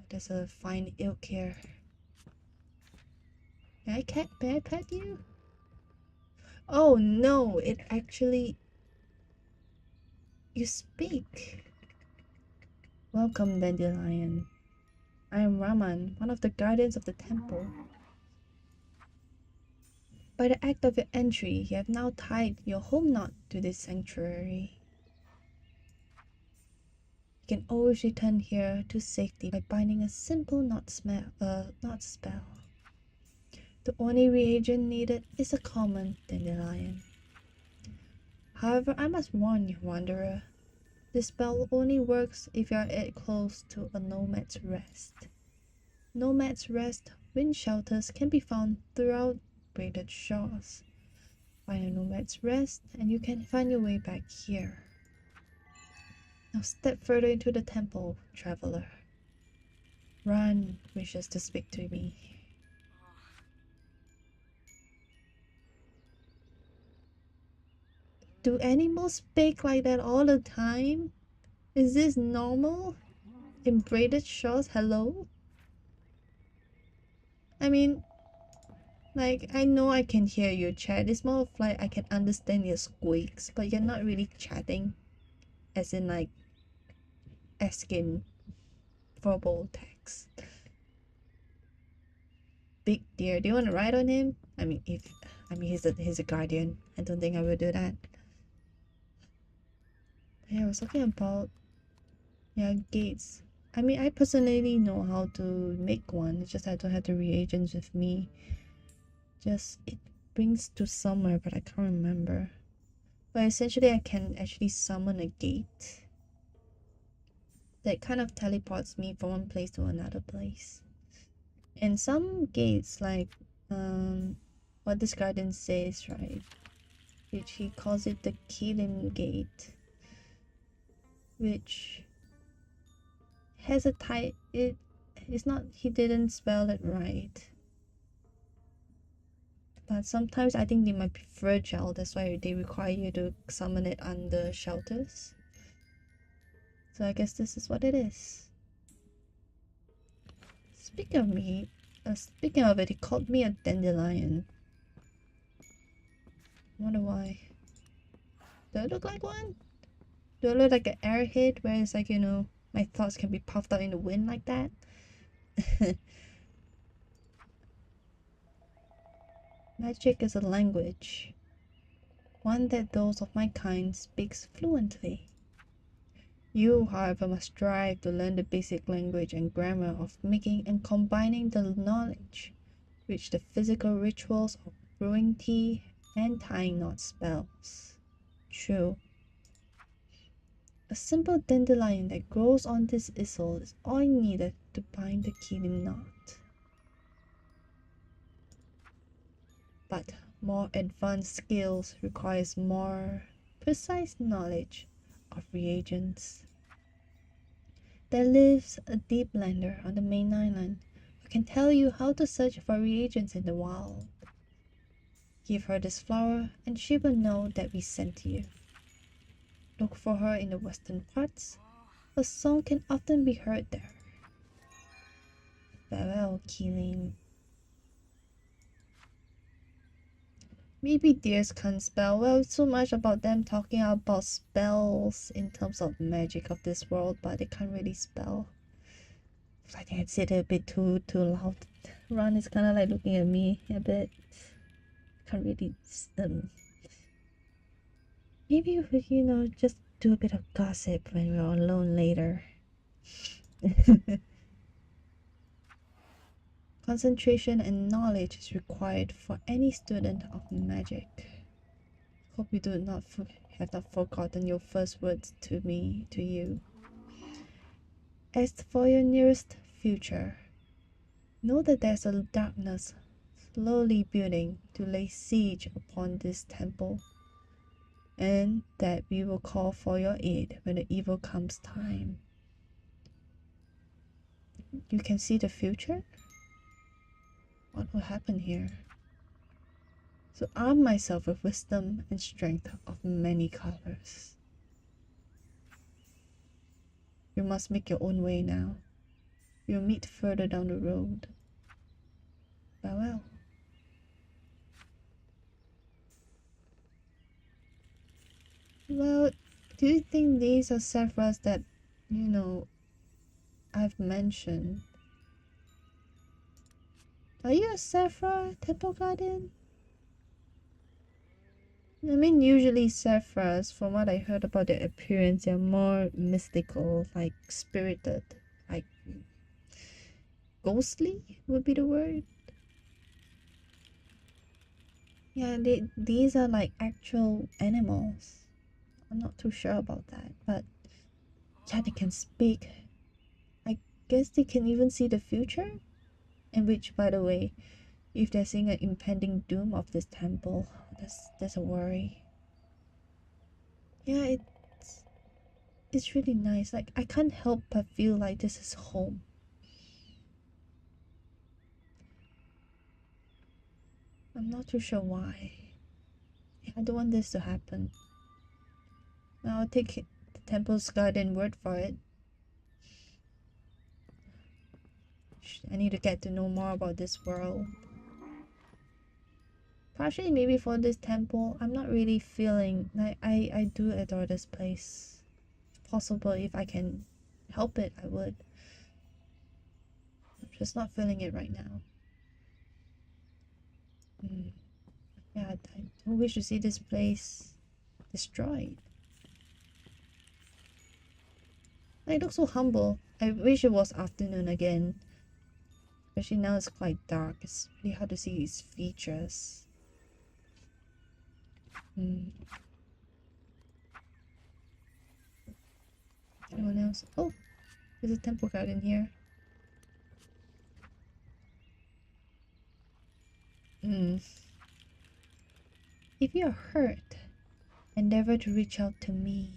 There's a fine elk here. May I pet you? Oh no, it actually... You speak. Welcome, Dandelion. I am Raman, one of the guardians of the temple. By the act of your entry, you have now tied your home knot to this sanctuary. You can always return here to safety by binding a simple knot spell. The only reagent needed is a common dandelion. However, I must warn you, Wanderer. This spell only works if you are at close to a nomad's rest. Nomad's Rest wind shelters can be found throughout Braided Shores. Find a Nomad's Rest and you can find your way back here. Now step further into the temple, traveler. Ran wishes to speak to me. Do animals speak like that all the time? Is this normal? In Braided Shores, hello? I mean, like, I know I can hear you chat. It's more of like I can understand your squeaks, but you're not really chatting. As in, like, asking verbal text. Big deer, do you want to ride on him? I mean, he's a guardian. I don't think I will do that. Yeah, I was talking about, yeah, gates. I mean, I personally know how to make one. It's just I don't have the reagents with me. Just it brings to somewhere, but I can't remember. But essentially, I can actually summon a gate that kind of teleports me from one place to another place. And some gates, like what this guardian says, right? Which he calls it the Khelim gate, which has a type. It's not. He didn't spell it right. But sometimes I think they might be fragile. That's why they require you to summon it under shelters. So I guess this is what it is. Speaking of it, he called me a dandelion. Wonder why. Do I look like one? Do I look like an airhead where it's like, you know, my thoughts can be puffed out in the wind like that? Magic is a language. One that those of my kind speaks fluently. You, however, must strive to learn the basic language and grammar of making and combining the knowledge which the physical rituals of brewing tea and tying knot spells. True. A simple dandelion that grows on this isle is all needed to bind the Khelim knot. But more advanced skills requires more precise knowledge of reagents. There lives a deep lander on the main island who can tell you how to search for reagents in the wild. Give her this flower and she will know that we sent you. Look for her in the western parts. A song can often be heard there. Farewell, Khelim. Maybe deers can't spell. Well, so much about them talking about spells in terms of magic of this world, but they can't really spell. I think I said it a bit too loud. Ron is kind of like looking at me a bit. Can't really. Maybe we, you know, just do a bit of gossip when we're alone later. Concentration and knowledge is required for any student of magic. Hope you do not have not forgotten your first words to you. As for your nearest future, know that there's a darkness slowly building to lay siege upon this temple, and that we will call for your aid when the evil comes time. You can see the future? What will happen here? So arm myself with wisdom and strength of many colors. You must make your own way now. We'll meet further down the road. Farewell. Well, do you think these are Sephiroths that, you know, I've mentioned? Are you a Sephiroth, Temple Guardian? I mean, usually Sephiroths, from what I heard about their appearance, they're more mystical, like spirited, like ghostly would be the word. Yeah, these are like actual animals. I'm not too sure about that, but chatty can speak. I guess they can even see the future? And which, by the way, if they're seeing an impending doom of this temple, that's a worry. Yeah, it's really nice. Like, I can't help but feel like this is home. I'm not too sure why. I don't want this to happen. I'll take the temple's guardian word for it. I need to get to know more about this world. Partially maybe for this temple, I'm not really feeling like I do adore this place. If possible, if I can help it, I would. I'm just not feeling it right now. Yeah, I don't wish to see this place destroyed. It looks so humble. I wish it was afternoon again. Especially now it's quite dark. It's really hard to see his features. Anyone else? Oh, there's a temple guard in here. If you are hurt, endeavor to reach out to me,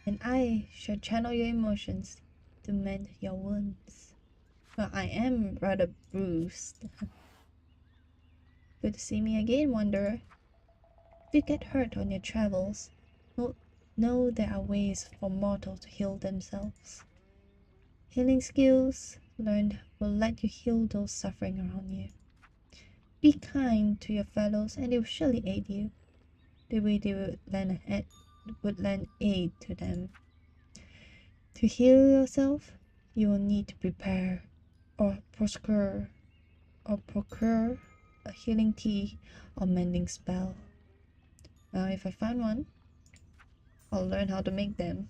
and I shall channel your emotions to mend your wounds. Well, I am rather bruised. Good to see me again, wanderer. If you get hurt on your travels, know there are ways for mortals to heal themselves. Healing skills learned will let you heal those suffering around you. Be kind to your fellows and they will surely aid you, the way they would lend aid to them. To heal yourself, you will need to prepare or procure a healing tea or mending spell. Now, if I find one, I'll learn how to make them.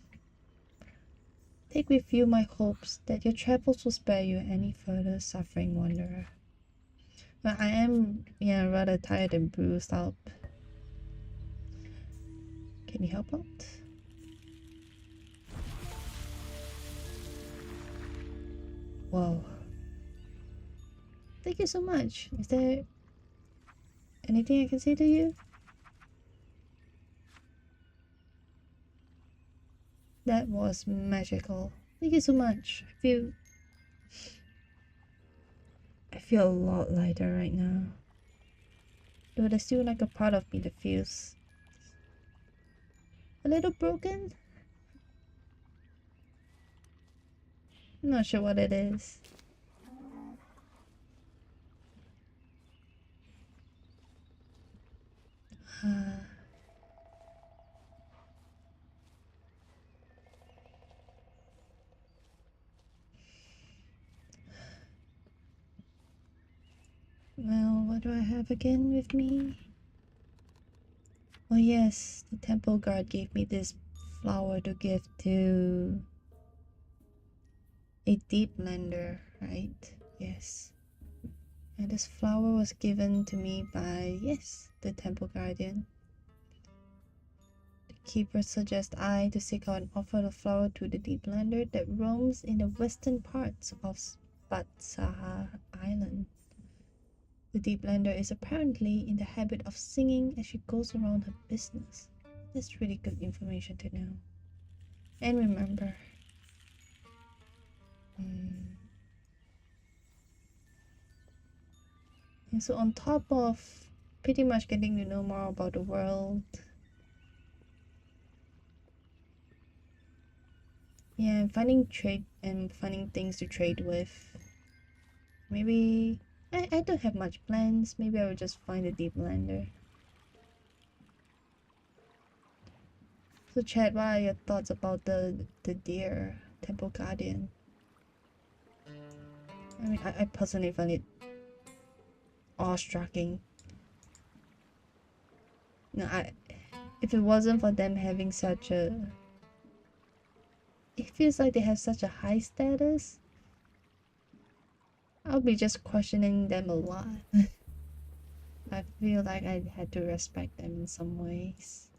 Take with you my hopes that your travels will spare you any further suffering, wanderer. But I am, rather tired and bruised up. Can you help out? Whoa. Thank you so much. Is there anything I can say to you? That was magical. Thank you so much. I feel a lot lighter right now. Though there's still like a part of me that feels a little broken. I'm not sure what it is. Well, what do I have again with me? Oh yes, the temple guard gave me this flower to give to a deep lender, right? Yes. And this flower was given to me by, yes, the temple guardian. The keeper suggests I to seek out and offer the flower to the deep lender that roams in the western parts of Batsaha Island. The deep lender is apparently in the habit of singing as she goes around her business. That's really good information to know. And remember. And so on top of pretty much getting to know more about the world, finding things to trade with. Maybe I don't have much plans. Maybe I will just find a deep lender. So Chad, what are your thoughts about the deer temple guardian? I mean, I personally find it awe-striking. No, if it wasn't for them having such a... It feels like they have such a high status. I'll be just questioning them a lot. I feel like I had to respect them in some ways.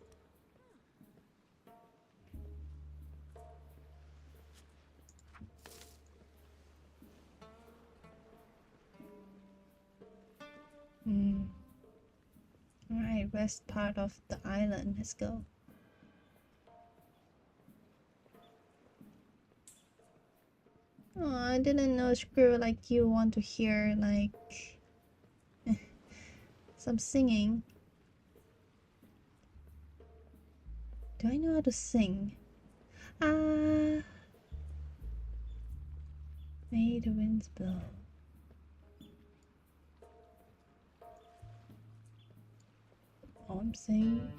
west part of the island. Let's go. Oh, I didn't know squirrel like you want to hear like some singing. Do I know how to sing? Ah, may the winds blow. Oh, I'm seeing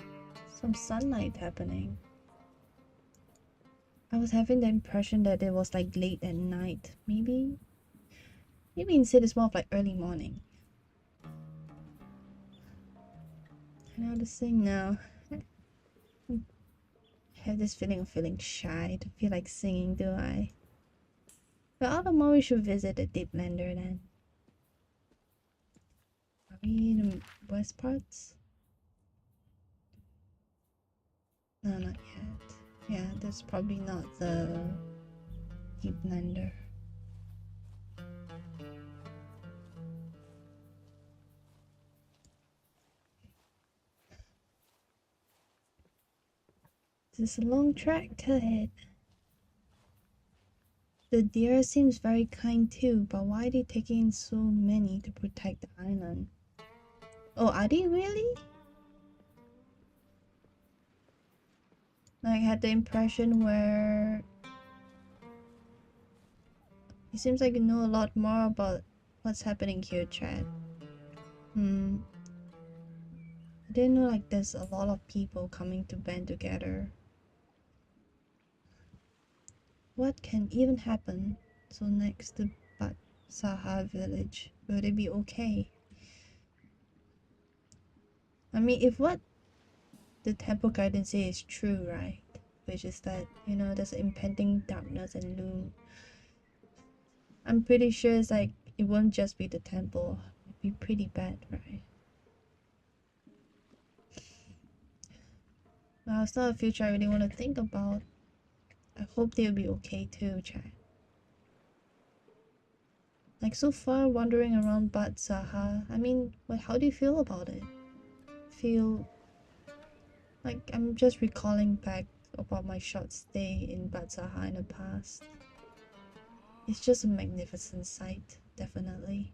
some sunlight happening. I was having the impression that it was like late at night. Maybe instead it's more of like early morning. I know how to sing now. I have this feeling of feeling shy. I don't feel like singing, do I? But all the more we should visit the Deeplander then. Are we in the west parts? No, not yet. Yeah, that's probably not the Deeplander. This is a long trek ahead. The deer seems very kind too, but why are they taking so many to protect the island? Oh, are they really? I had the impression where it seems like you know a lot more about what's happening here, Chad. I didn't know like there's a lot of people coming to band together. What can even happen? So next to Bat Saha village, will it be okay? I mean, if what the temple guidance say is true, right? Which is that, you know, there's impending darkness and loom. I'm pretty sure it's like, it won't just be the temple. It'd be pretty bad, right? Well, it's not a future I really want to think about. I hope they'll be okay too, Chad. Like so far wandering around Bat Saha, I mean, how do you feel about it? Feel like I'm just recalling back about my short stay in Bat Saha in the past. It's just a magnificent sight, definitely.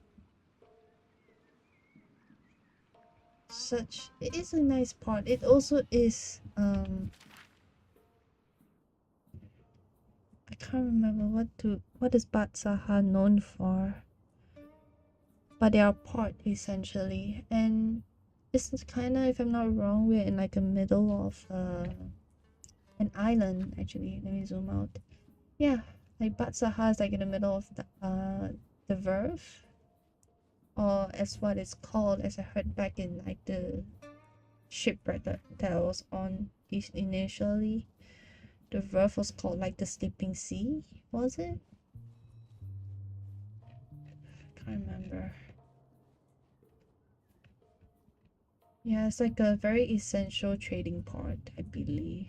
It is a nice part. It also is I can't remember what is Bat Saha known for. But they are port essentially, and it's kinda, if I'm not wrong, we're in like the middle of an island actually. Let me zoom out. Yeah, like Bat Saha is like in the middle of the verve, or as what it's called, as I heard back in like the shipwreck that I was on initially. The verve was called like the Sleeping Sea, was it? I can't remember. Yeah, it's like a very essential trading port, I believe.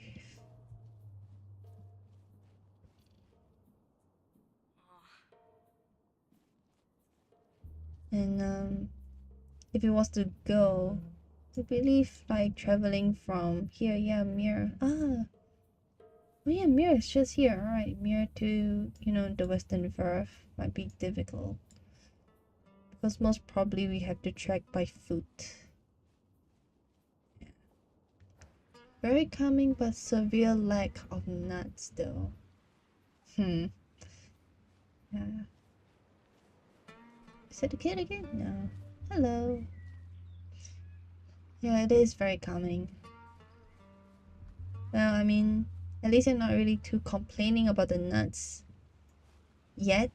And if it was to go, I believe like traveling from here, yeah, Mir. Oh yeah, Mir is just here. Alright, Mir to, you know, the Western Verve might be difficult. Because most probably we have to trek by foot. Yeah. Very calming but severe lack of nuts though. Yeah. Is that a kid again? No. Hello. Yeah, it is very calming. Well, I mean, at least I'm not really too complaining about the nuts. Yet.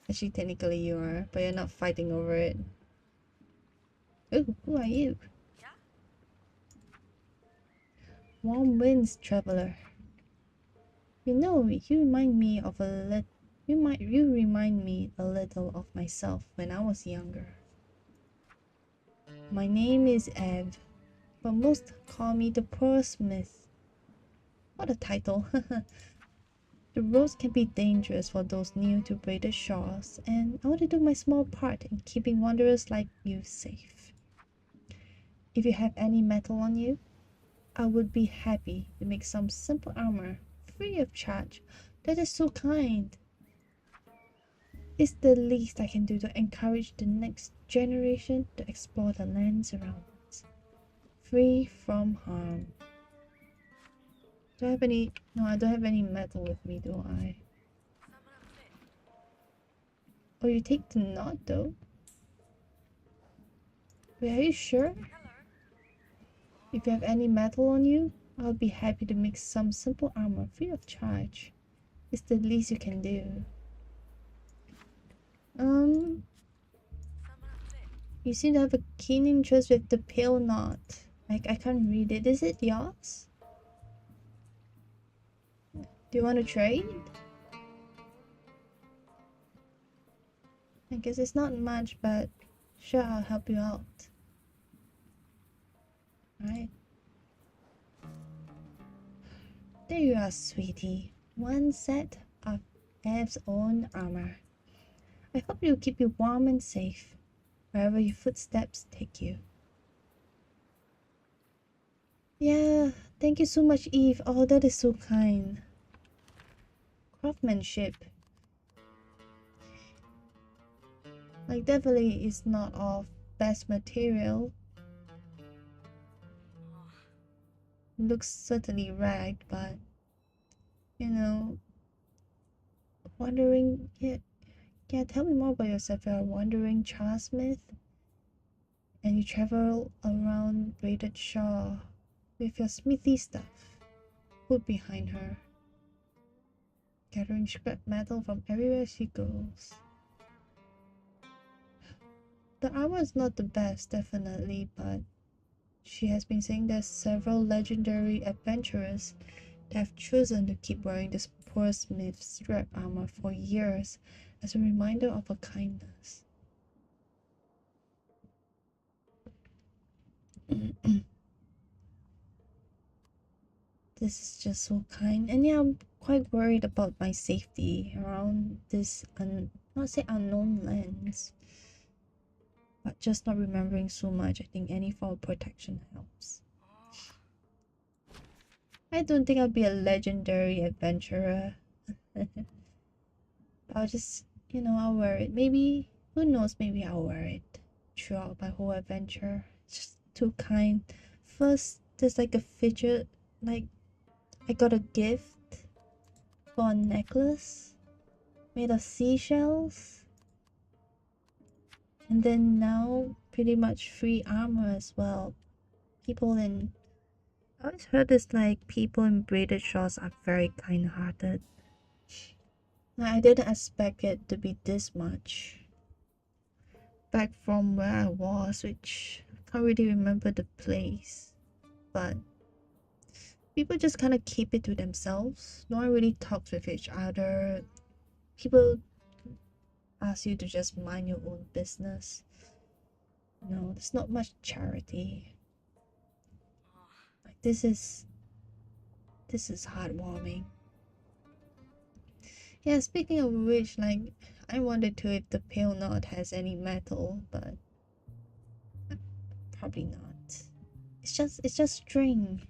Actually, technically you are, but you're not fighting over it. Ooh, who are you? Yeah? Warm winds, traveler. You know, you remind me of a little. You remind me a little of myself when I was younger. My name is Ev, but most call me the Poor Smith. What a title. The The roads can be dangerous for those new to Braided Shores, and I want to do my small part in keeping wanderers like you safe. If you have any metal on you, I would be happy to make some simple armor, free of charge. That is so kind. It's the least I can do to encourage the next generation to explore the lands around us, free from harm. Do I have any? No, I don't have any metal with me, do I? Oh, you take the knot though? Wait, are you sure? If you have any metal on you, I'll be happy to make some simple armor free of charge. It's the least you can do. You seem to have a keen interest with the pale knot. Like, I can't read it. Is it yours? Do you want to trade? I guess it's not much, but sure, I'll help you out. Alright. There you are, sweetie. One set of Ev's own armor. I hope it'll keep you warm and safe, wherever your footsteps take you. Yeah, thank you so much, Eve. Oh, that is so kind. Craftsmanship. Like, definitely is not of best material. Looks certainly ragged, but you know, wandering. Yeah. Tell me more about yourself. You're a wandering chairsmith, and you travel around Braided Shore with your smithy stuff. Put behind her, gathering scrap metal from everywhere she goes. The armor is not the best, definitely, but she has been saying there's several legendary adventurers that have chosen to keep wearing this poor smith's scrap armor for years as a reminder of her kindness. This is just so kind, and yeah, I'm quite worried about my safety around this not say unknown lands, but just not remembering so much. I think any form of protection helps. I don't think I'll be a legendary adventurer. I'll just, I'll wear it. Maybe, who knows, maybe I'll wear it throughout my whole adventure. It's just too kind. First, there's like a fidget, like, I got a gift for a necklace made of seashells. And then now, pretty much free armor as well. I always heard this, like, people in Braided Shores are very kind-hearted. I didn't expect it to be this much. Back from where I was, which I can't really remember the place. But people just kind of keep it to themselves. No one really talks with each other. People ask you to just mind your own business. No, there's not much charity. Like, this is heartwarming. Yeah, speaking of which, like, I wondered too if the pale knot has any metal, but probably not. It's just string.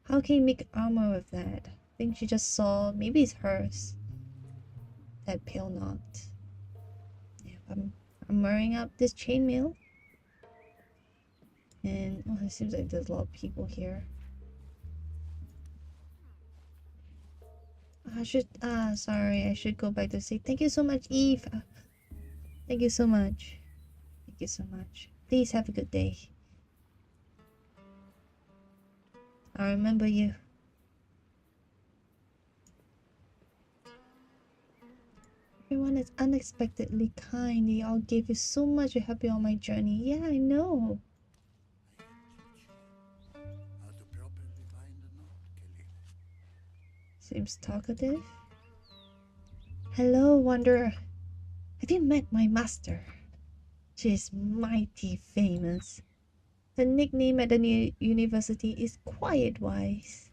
How can you make armor with that? I think she just saw, maybe it's hers. That pale knot. Yeah, I'm wearing up this chainmail. And it seems like there's a lot of people here. Sorry, I should go back to say thank you so much, Eve. Thank you so much. Thank you so much. Please have a good day. I'll remember you. Everyone is unexpectedly kind. They all gave you so much to help you on my journey. Yeah, I know. Seems talkative. Hello, Wanderer. Have you met my master? She is mighty famous. Her nickname at the university is Quiet Wise.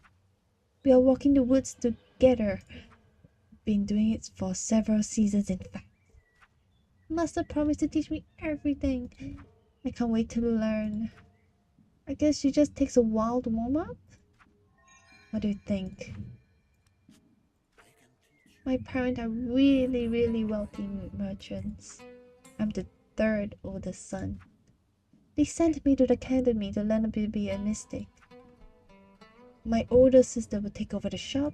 We are walking the woods together, been doing it for several seasons, in fact. Master promised to teach me everything. I can't wait to learn. I guess she just takes a while to warm up? What do you think? My parents are really wealthy merchants. I'm the third oldest son. They sent me to the academy to learn to be a mystic. My older sister will take over the shop,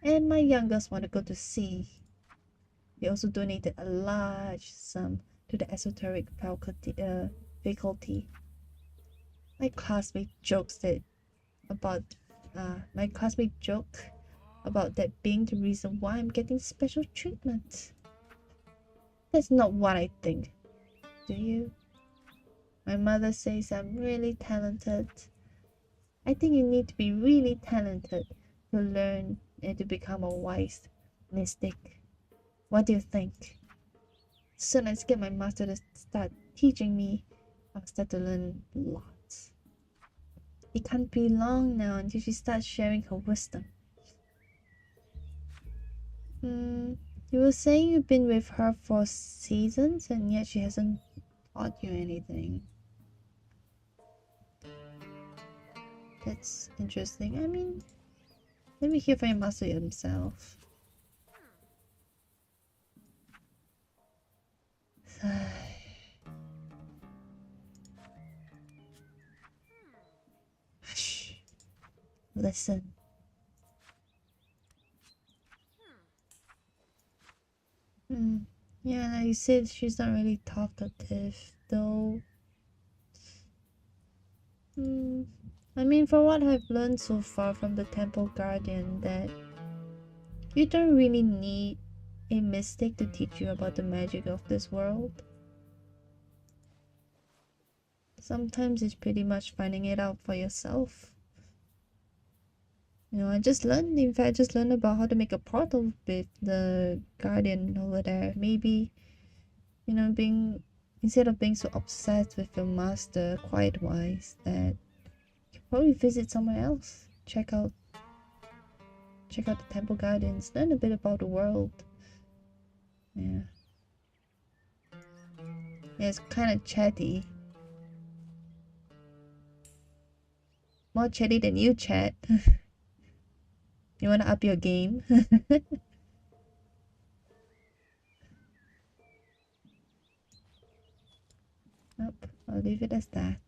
and my youngest want to go to sea. They also donated a large sum to the esoteric faculty. My classmate jokes about that being the reason why I'm getting special treatment. That's not what I think. Do you? My mother says I'm really talented. I think you need to be really talented to learn and to become a wise mystic. What do you think? As soon as I get my master to start teaching me, I'll start to learn lots. It can't be long now until she starts sharing her wisdom. You were saying you've been with her for seasons and yet she hasn't taught you anything. That's interesting. I mean, let me hear from your master himself. Shh. Listen. Yeah, like you said, she's not really talkative, though. I mean, for what I've learned so far from the Temple Guardian, that you don't really need a mystic to teach you about the magic of this world. Sometimes it's pretty much finding it out for yourself. You know, I just learned about how to make a portal with the Guardian over there. Maybe, you know, instead of being so obsessed with your master, quite wise, that you probably visit somewhere else. Check out the Temple Guardians, learn a bit about the world. Yeah, it's kind of chatty. More chatty than you chat. You wanna up your game? Nope, I'll leave it as that.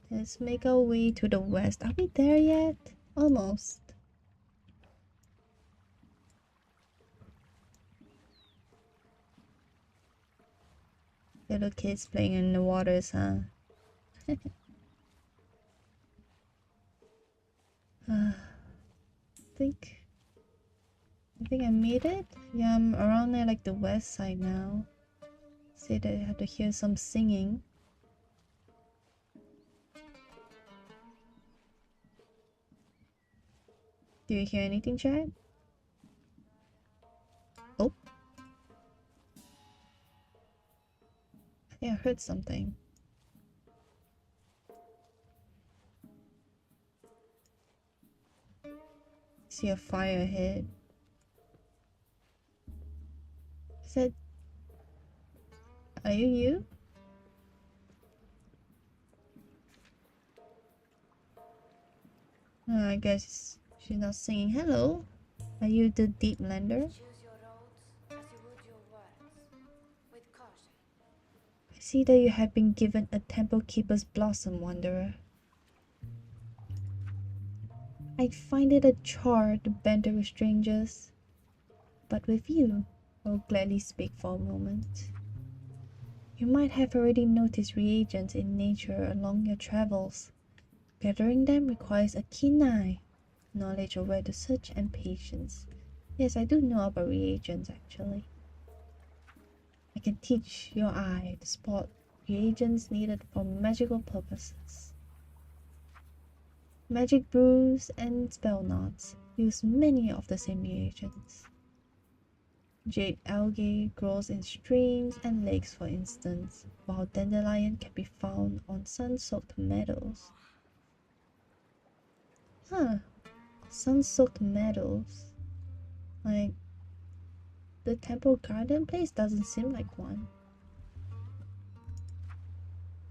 Let's make our way to the west. Are we there yet? Almost. Little kids playing in the waters, huh? I think I made it. Yeah, I'm around there, like the west side now. Say that I have to hear some singing. Do you hear anything, chat? Oh, I think I heard something. See a fire ahead. Is that... Are you? I guess she's not singing. Hello. Are you the deep lender? I see that you have been given a temple keeper's blossom, wanderer. I find it a chore to banter with strangers, but with you, I'll gladly speak for a moment. You might have already noticed reagents in nature along your travels. Gathering them requires a keen eye, knowledge of where to search, and patience. Yes, I do know about reagents actually. I can teach your eye to spot reagents needed for magical purposes. Magic brews and spell knots use many of the same reagents. Jade algae grows in streams and lakes, for instance, while dandelion can be found on sun-soaked meadows. Huh. Sun-soaked meadows. Like, the temple garden place doesn't seem like one.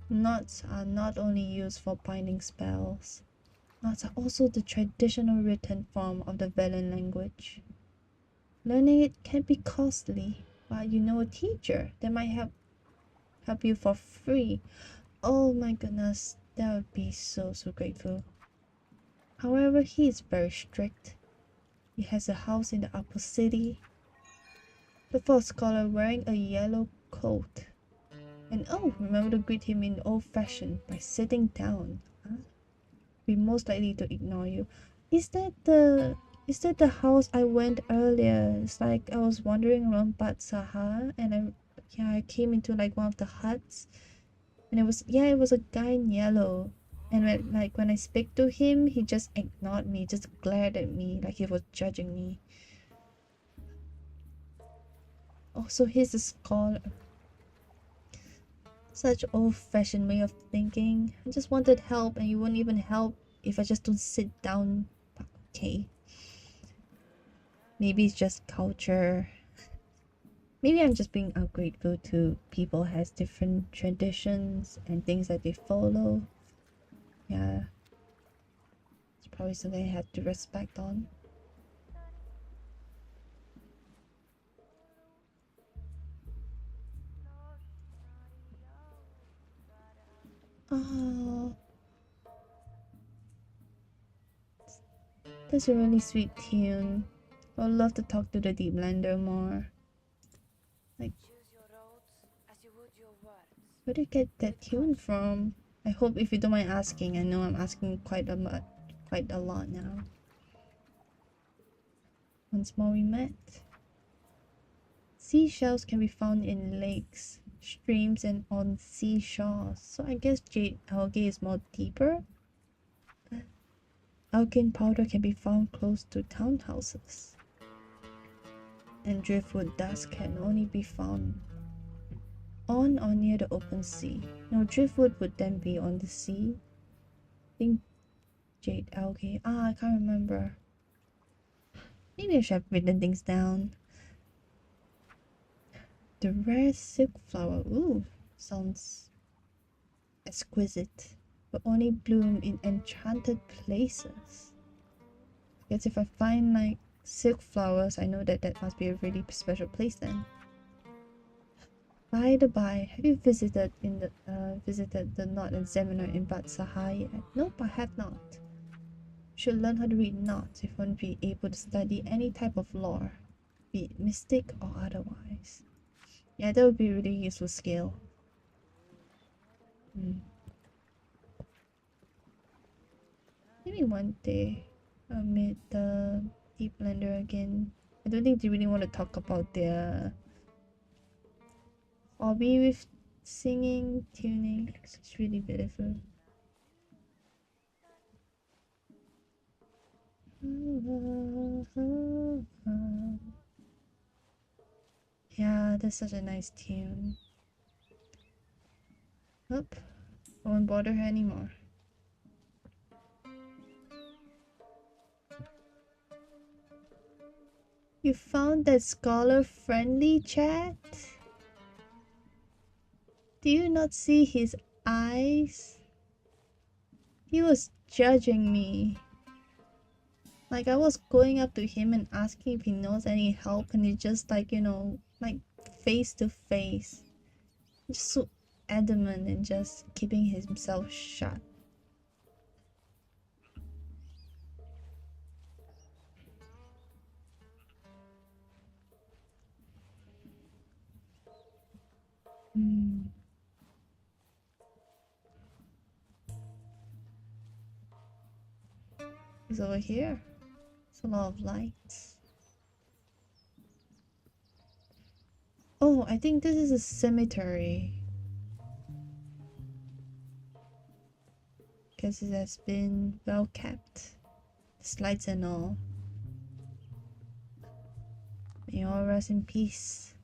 Knots are not only used for binding spells. Knots are also the traditional written form of the Velen language. Learning it can be costly, but you know a teacher that might help you for free. Oh my goodness, that would be so grateful. However, he is very strict. He has a house in the upper city. Look for a scholar wearing a yellow coat. And oh, remember to greet him in old fashioned by sitting down. Huh? Be most likely to ignore you. Is that the house I went earlier? It's like I was wandering around Bat Saha and I came into like one of the huts and it was a guy in yellow. And when I speak to him, he just ignored me, just glared at me like he was judging me. Oh, so he's a scholar. Such old-fashioned way of thinking. I just wanted help and you wouldn't even help if I just don't sit down. Okay. Maybe it's just culture. Maybe I'm just being ungrateful to people has different traditions and things that they follow. Yeah. It's probably something I have to respect on. Oh. That's a really sweet tune. I would love to talk to the Deep Lander more. Like, where did you get that tune from? I hope if you don't mind asking. I know I'm asking quite a lot now. Once more we met. Seashells can be found in lakes, streams, and on seashores. So I guess jade algae is more deeper. Alkane powder can be found close to townhouses. And driftwood dust can only be found on or near the open sea. No, driftwood would then be on the sea. I think jade algae. I can't remember. Maybe I should have written things down. The rare silk flower. Ooh, sounds exquisite. But only bloom in enchanted places. I guess if I find like silk flowers, I know that must be a really special place then. By the by, have you visited the Knot Examiner in Bat Sahai yet? Nope, I have not. You should learn how to read knots if you want to be able to study any type of lore, be it mystic or otherwise. Yeah, that would be a really useful skill. Maybe one day I'll meet the Deep Blender again. I don't think they really want to talk about their hobby with singing, tuning. It's really beautiful. Yeah, that's such a nice tune. Oop, I won't bother her anymore. You found that scholar-friendly chat? Do you not see his eyes? He was judging me. Like I was going up to him and asking if he knows any help and he just like, like face to face. Just so adamant and just keeping himself shut. He's over here. It's a lot of lights. Oh, I think this is a cemetery. Because it has been well kept. The slides and all. May all rest in peace.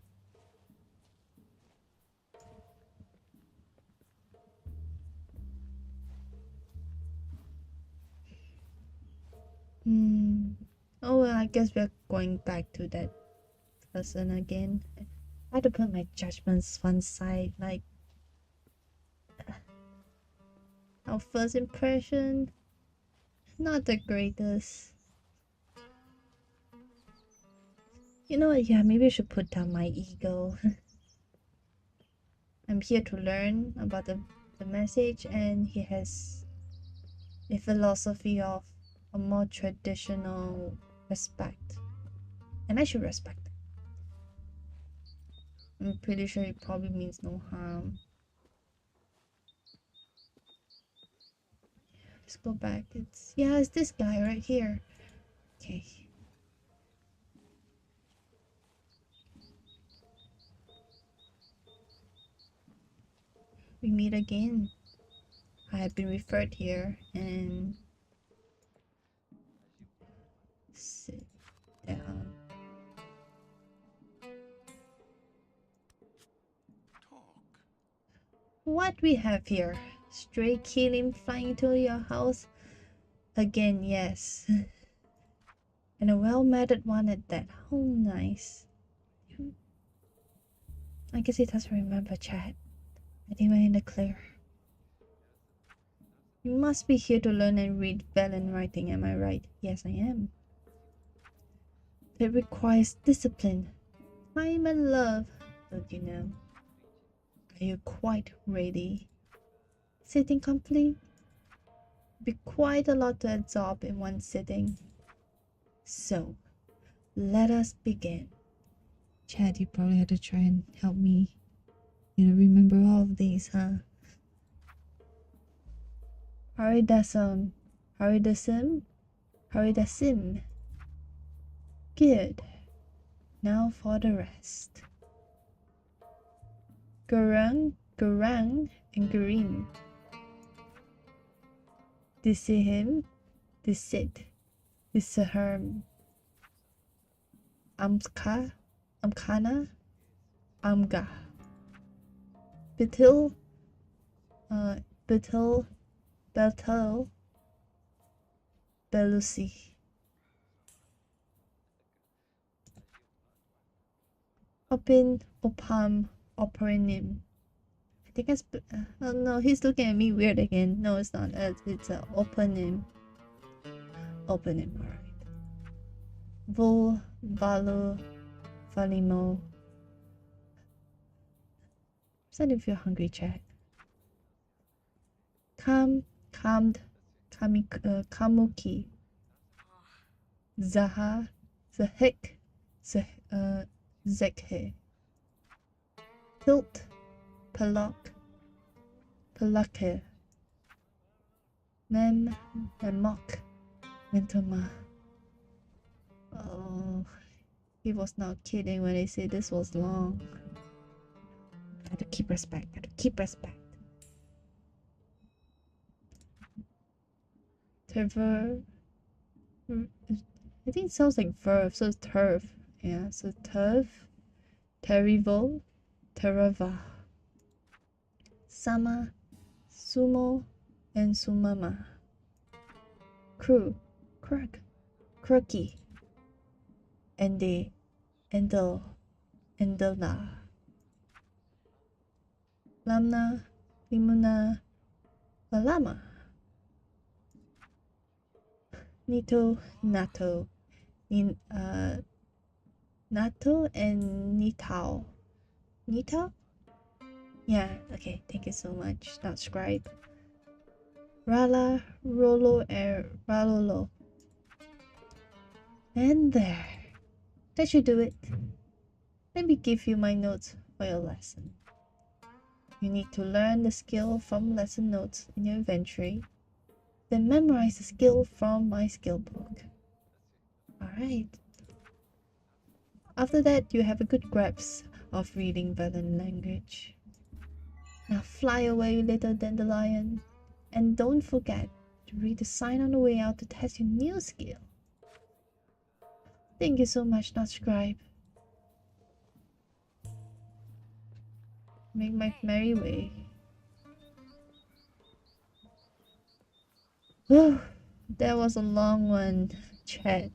Oh well, I guess we're going back to that person again. I had to put my judgments one side, like our first impression, not the greatest. You know what, yeah, maybe I should put down my ego. I'm here to learn about the message, and he has a philosophy of a more traditional respect. And I should respect it. I'm pretty sure it probably means no harm. Let's go back. It's this guy right here. Okay. We meet again. I have been referred here and sit down. Talk. What we have here? Stray Khelim flying to your house? Again, yes. And a well-matted one at that. How nice. I guess he doesn't remember chat. I think we're in the clear. You must be here to learn and read Velen writing, am I right? Yes, I am. It requires discipline, time and love, don't you know? Are you quite ready? Sitting complete? Be quite a lot to absorb in one sitting. So, let us begin. Chad, you probably had to try and help me, remember all of these, huh? Haridasim. Good. Now for the rest. Gurang, and Gurin. Disihim, Disit, Disaherm. Amkana, Amga. Betil, Beltel, Belusi. Opam, Operinim. I think it's. Oh no, he's looking at me weird again. No, it's not. It's a opening. Opening, alright. Valo, Valimo. I'm starting to feel hungry, chat. Kamuki. Zaha, Zahik, Zekhe. Tilt, Palake. Memok, Mentoma. Oh, he was not kidding when he said this was long. Gotta keep respect. Terver. I think it sounds like verb, so it's turf. Yeah, so turf, terrible, terava. Sama, sumo, and sumama. Crooky. Endelna. Lamna, Limuna, Lalama. Nito, Nato. Nato and Nitao. Nitao? Yeah, okay, thank you so much. Not scribe. Rala, Rolo, Ralolo. And there. That should do it. Let me give you my notes for your lesson. You need to learn the skill from lesson notes in your inventory. Then memorize the skill from my skill book. Alright. After that, you have a good grasp of reading Velen language. Now fly away, little dandelion. And don't forget to read the sign on the way out to test your new skill. Thank you so much, Not Scribe. Make my merry way. Whew, that was a long one, chat.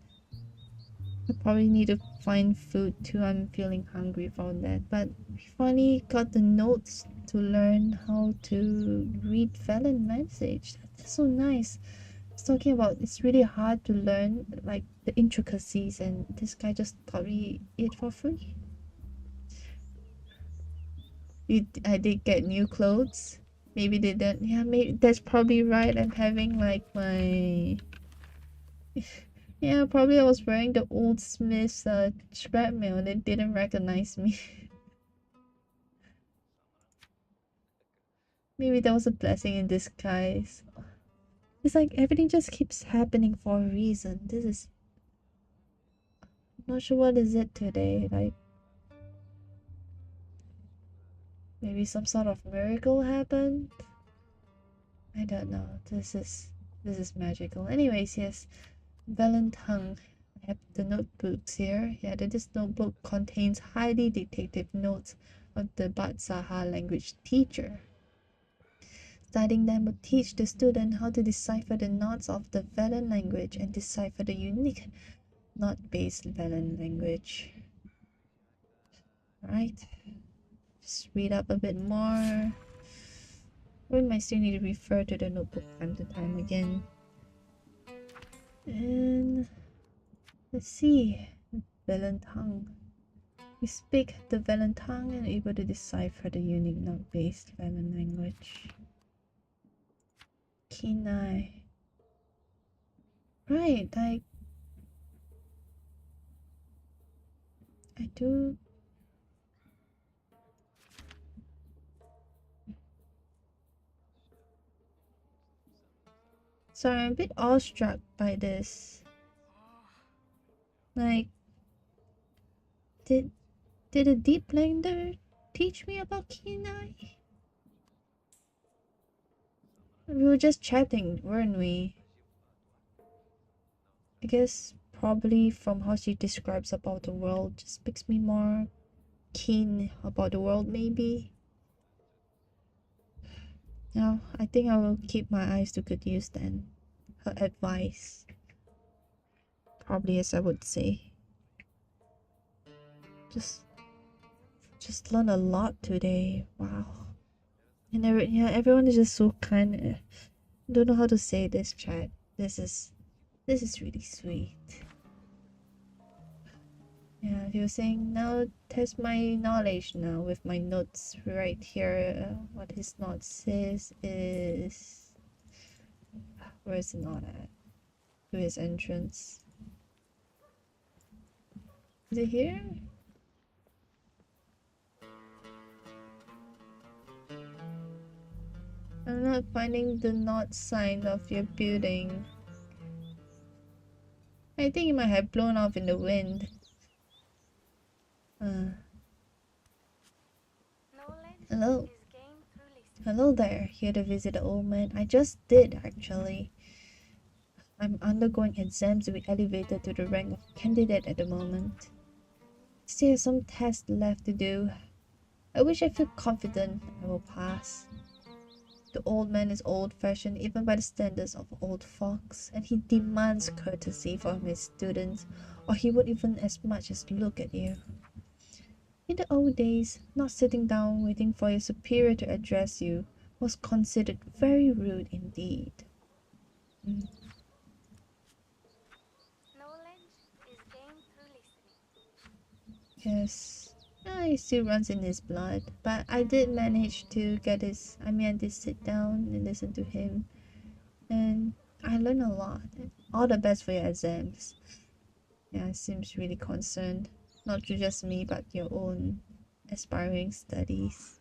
probably need to find food too. I'm feeling hungry from that. But we finally got the notes to learn how to read Velen message. That's so nice. I was talking about it's really hard to learn like the intricacies, and this guy just taught me it for free. I did get new clothes. Maybe they didn't. Yeah, maybe that's probably right. I'm having like my yeah, probably I was wearing the old Smith's scrap mail. They didn't recognize me. Maybe that was a blessing in disguise. It's like everything just keeps happening for a reason. This is not sure what is it today. Like maybe some sort of miracle happened. I don't know. This is magical. Anyways, yes, Valentine. I have the notebooks here. Yeah, this notebook contains highly dictative notes of the Batsaha language teacher. Studying them would teach the student how to decipher the knots of the Velen language and decipher the unique knot-based Velen language. Right? Just read up a bit more. We might still need to refer to the notebook time to time again. And let's see. Velen tongue. We speak the Velen tongue and are able to decipher the unique knot-based Velen language. Kenai. Right, I do. Sorry, I'm a bit awestruck by this. Like, did a deep blender teach me about Kenai? We were just chatting, weren't we? I guess probably from how she describes about the world just makes me more keen about the world, maybe. Now, I think I will keep my eyes to good use then. Her advice. Probably, as I would say. Just learned a lot today. Wow. And everyone is just so kind. Don't know how to say this, chat. This is really sweet. Yeah, he was saying now test my knowledge now with my notes right here. What his note says is where is the note at? To his entrance. Is it here? I'm not finding the knot sign of your building. I think it might have blown off in the wind. Hello. Hello there. Here to visit the old man. I just did, actually. I'm undergoing exams to be elevated to the rank of candidate at the moment. Still have some tests left to do. I wish I feel confident I will pass. The old man is old-fashioned even by the standards of old fox, and he demands courtesy from his students, or he would even as much as look at you. In the old days, not sitting down waiting for your superior to address you was considered very rude indeed. Yes, it still runs in his blood, but I did manage to get his. I did sit down and listen to him, and I learned a lot. All the best for your exams. Yeah, seems really concerned, not to just me, but your own aspiring studies.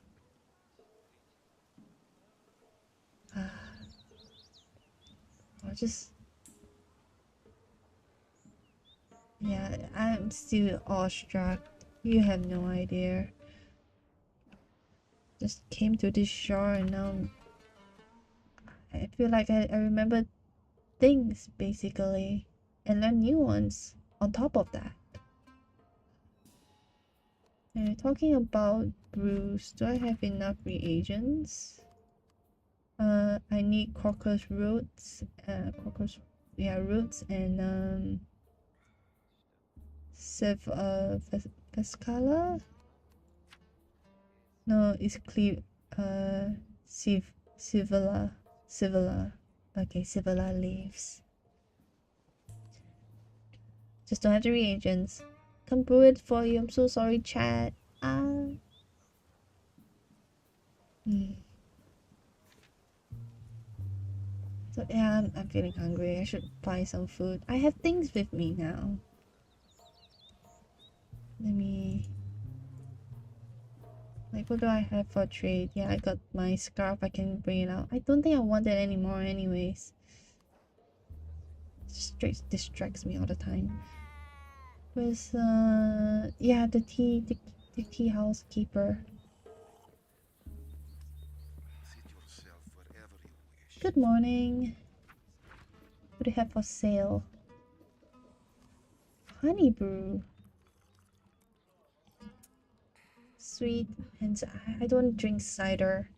Yeah, I'm still awestruck. You have no idea. Just came to this shore and now I feel like I remember things basically and learn new ones on top of that. And talking about bruised, do I have enough reagents? I need crocus roots, roots and Vescala? No, it's Civila. Okay, Civila leaves. Just don't have the reagents. Come brew it for you. I'm so sorry, chat. So yeah, I'm feeling hungry. I should buy some food. I have things with me now. Let me... Like, what do I have for trade? Yeah, I got my scarf. I can bring it out. I don't think I want it anymore anyways. It straight distracts me all the time. Where's, yeah, the tea housekeeper. Good morning. What do you have for sale? Honey brew. Sweet, and I don't drink cider.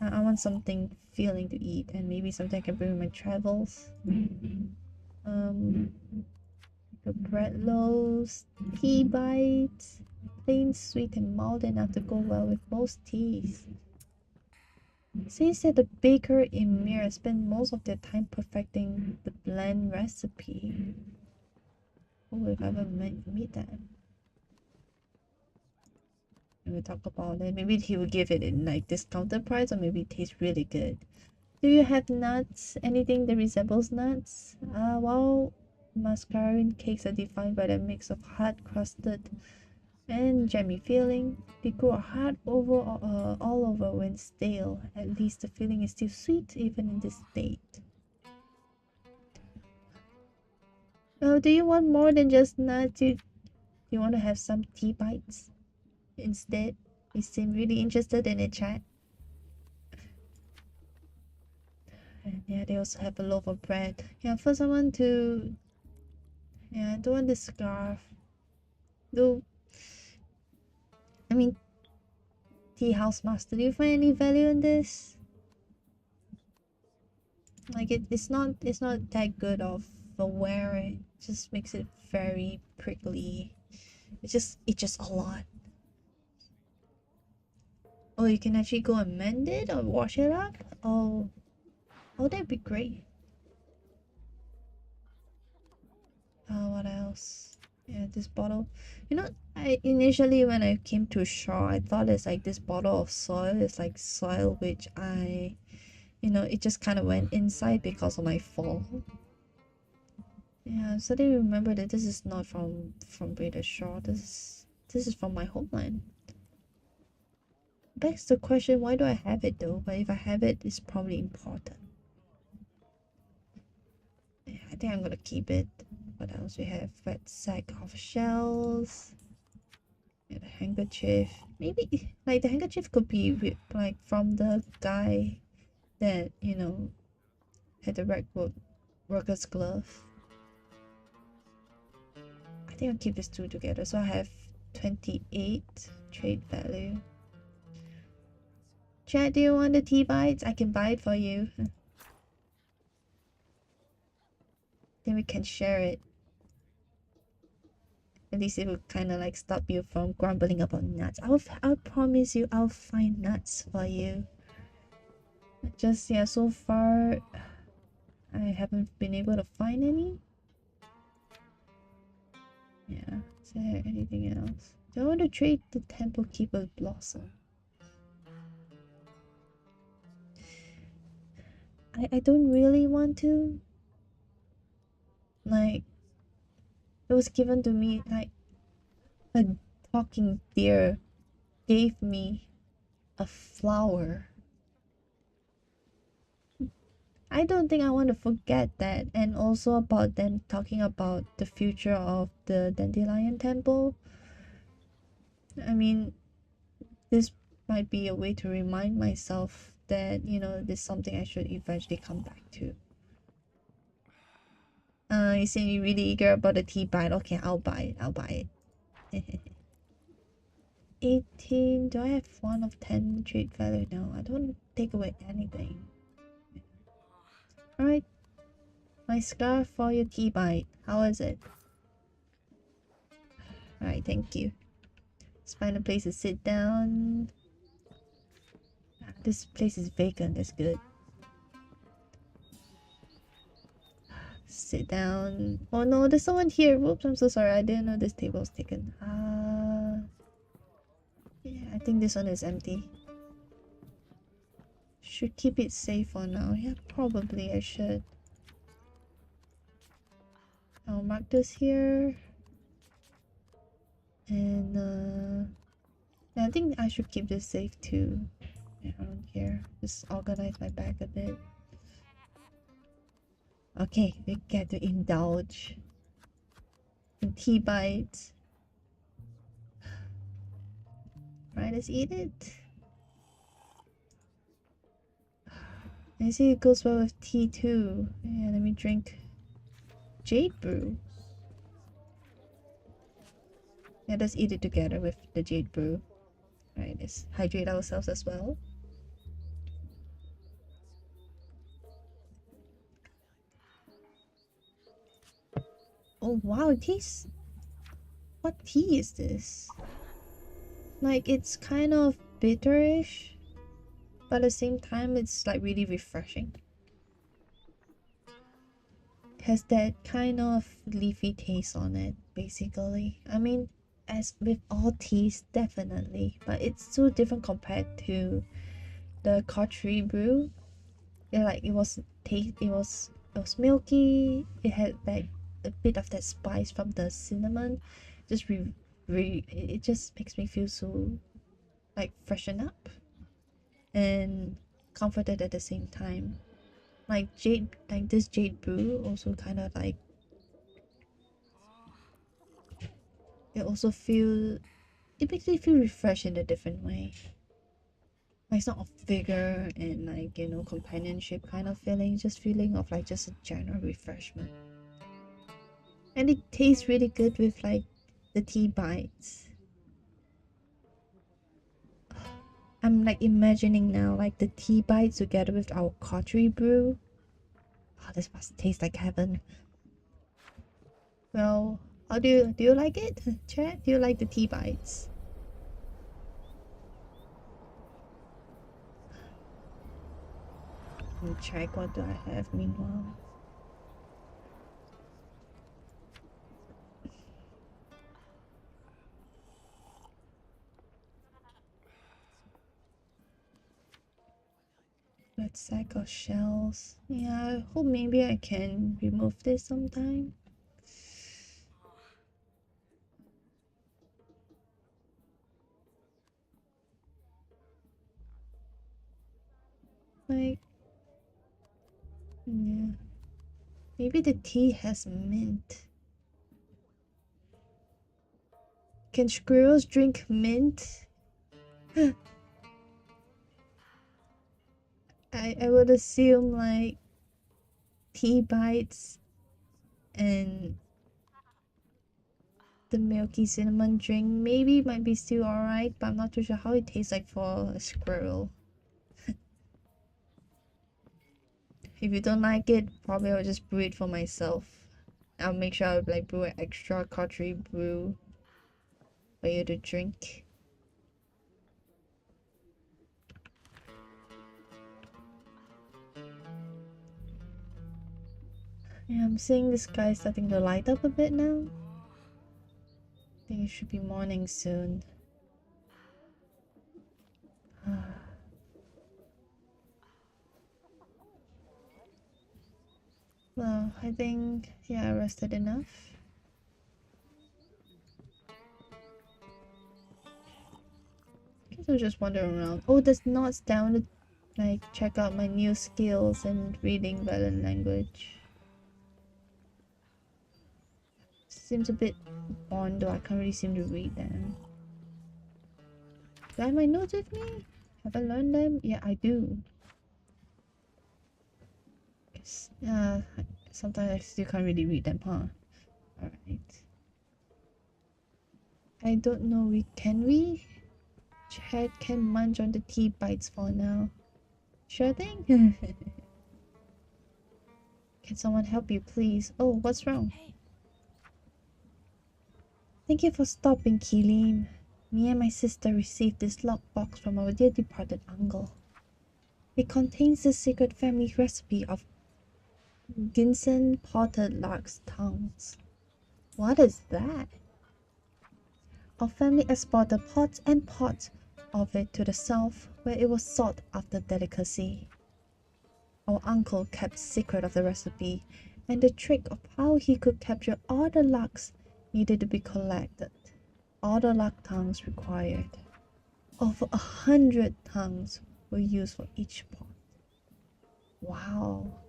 I want something filling to eat, and maybe something I can bring with my travels. The bread loaves, tea bites, plain sweet and mild enough to go well with most teas. It says that the baker in Mir spent most of their time perfecting the blend recipe. Oh, if I ever meet that. And we talk about it. Maybe he will give it in like discounted price, or maybe it tastes really good. Do you have nuts? Anything that resembles nuts? Well, mascarpone cakes are defined by the mix of hard crusted and jammy filling. They grow hard all over when stale. At least the filling is still sweet even in this state. Oh, do you want more than just nuts? Do you want to have some tea bites instead? You seem really interested in it, chat. And yeah, they also have a loaf of bread. Yeah, for someone to... Yeah, I don't want the scarf. Though, I mean, tea house master, do you find any value in this? Like it's not that good of a wear. It just makes it very prickly. It's just a lot. Oh, you can actually go and mend it or wash it up? Oh, that'd be great. What else? Yeah, this bottle. You know, I initially when I came to shore, I thought it's like this bottle of soil is like soil which it just kind of went inside because of my fall. Yeah, so they remember that this is not from Braided Shore. This is from my homeland. Begs the question, why do I have it though? But if I have it, it's probably important. Yeah, I think I'm gonna keep it. What else we have? Wet sack of shells. Yeah, the handkerchief. Maybe like the handkerchief could be like from the guy that had the worker's glove. I think I'll keep these two together. So I have 28 trade value. Chat, do you want the tea bites? I can buy it for you. Then we can share it. At least it will kind of like stop you from grumbling about nuts. I'll promise you I'll find nuts for you. Just yeah, so far I haven't been able to find any. Yeah, is there anything else? Do I want to trade the Temple Keeper Blossom? I don't really want to. Like, it was given to me, like, a talking deer gave me a flower. I don't think I want to forget that. And also about them talking about the future of the Dandelion Temple. I mean, this might be a way to remind myself that, this is something I should eventually come back to. You seem you're really eager about the tea bite. Okay, I'll buy it. 18. Do I have 1 of 10 trade value? No, I don't take away anything. Alright. My scarf for your tea bite. How is it? Alright, thank you. Let's find a place to sit down. This place is vacant, that's good. Sit down. Oh no, there's someone here. Whoops, I'm so sorry. I didn't know this table was taken. Yeah, I think this one is empty. Should keep it safe for now. Yeah, probably I should. I'll mark this here. And yeah, I think I should keep this safe too. Yeah, around here. Just organize my bag a bit. Okay, we get to indulge in tea bites. Right, let's eat it. I see it goes well with tea too. Yeah, let me drink jade brew. Yeah, let's eat it together with the jade brew. Alright, let's hydrate ourselves as well. Oh wow, it tastes... What tea is this? Like, it's kind of bitterish, but at the same time, it's like really refreshing. It has that kind of leafy taste on it, basically. I mean, as with all teas, definitely, but it's so different compared to the chatty brew. Yeah, like it was milky. It had like a bit of that spice from the cinnamon. Just it just makes me feel so like freshen up and comforted at the same time. Like this jade brew also kind of like it also feel it makes me feel refreshed in a different way. Like it's not of vigor and like, you know, companionship kind of feeling, just feeling of like just a general refreshment. And it tastes really good with like the tea bites. I'm like imagining now like the tea bites together with our chatty brew. Oh, this must taste like heaven. Well, how do you like it? Chat, do you like the tea bites? Let me check what do I have meanwhile. That sack of shells. Yeah, I hope maybe I can remove this sometime. Like, yeah. Maybe the tea has mint. Can squirrels drink mint? I would assume like tea bites and the milky cinnamon drink maybe might be still alright, but I'm not too sure how it tastes like for a squirrel. If you don't like it, probably I'll just brew it for myself. I'll make sure I'll like brew an extra chatty brew for you to drink. Yeah, I'm seeing the sky starting to light up a bit now. I think it should be morning soon. Well, I think, yeah, I rested enough. Guess I'll just wander around. Oh, there's notes down to like check out my new skills in reading Velen language. Seems a bit on though, I can't really seem to read them. Do I have my notes with me? Have I learned them? Yeah, I do. Sometimes I still can't really read them, huh? Alright. I don't know, can we? Chad can munch on the tea bites for now. Sure thing. Can someone help you, please? Oh, what's wrong? Thank you for stopping, Khelim. Me and my sister received this lockbox from our dear departed uncle. It contains the secret family recipe of ginseng potted lark's tongues. What is that? Our family exported pots and pots of it to the south, where it was sought after delicacy. Our uncle kept secret of the recipe, and the trick of how he could capture all the larks needed to be collected. All the lark tongues required. Over 100 tongues were used for each pot. Wow.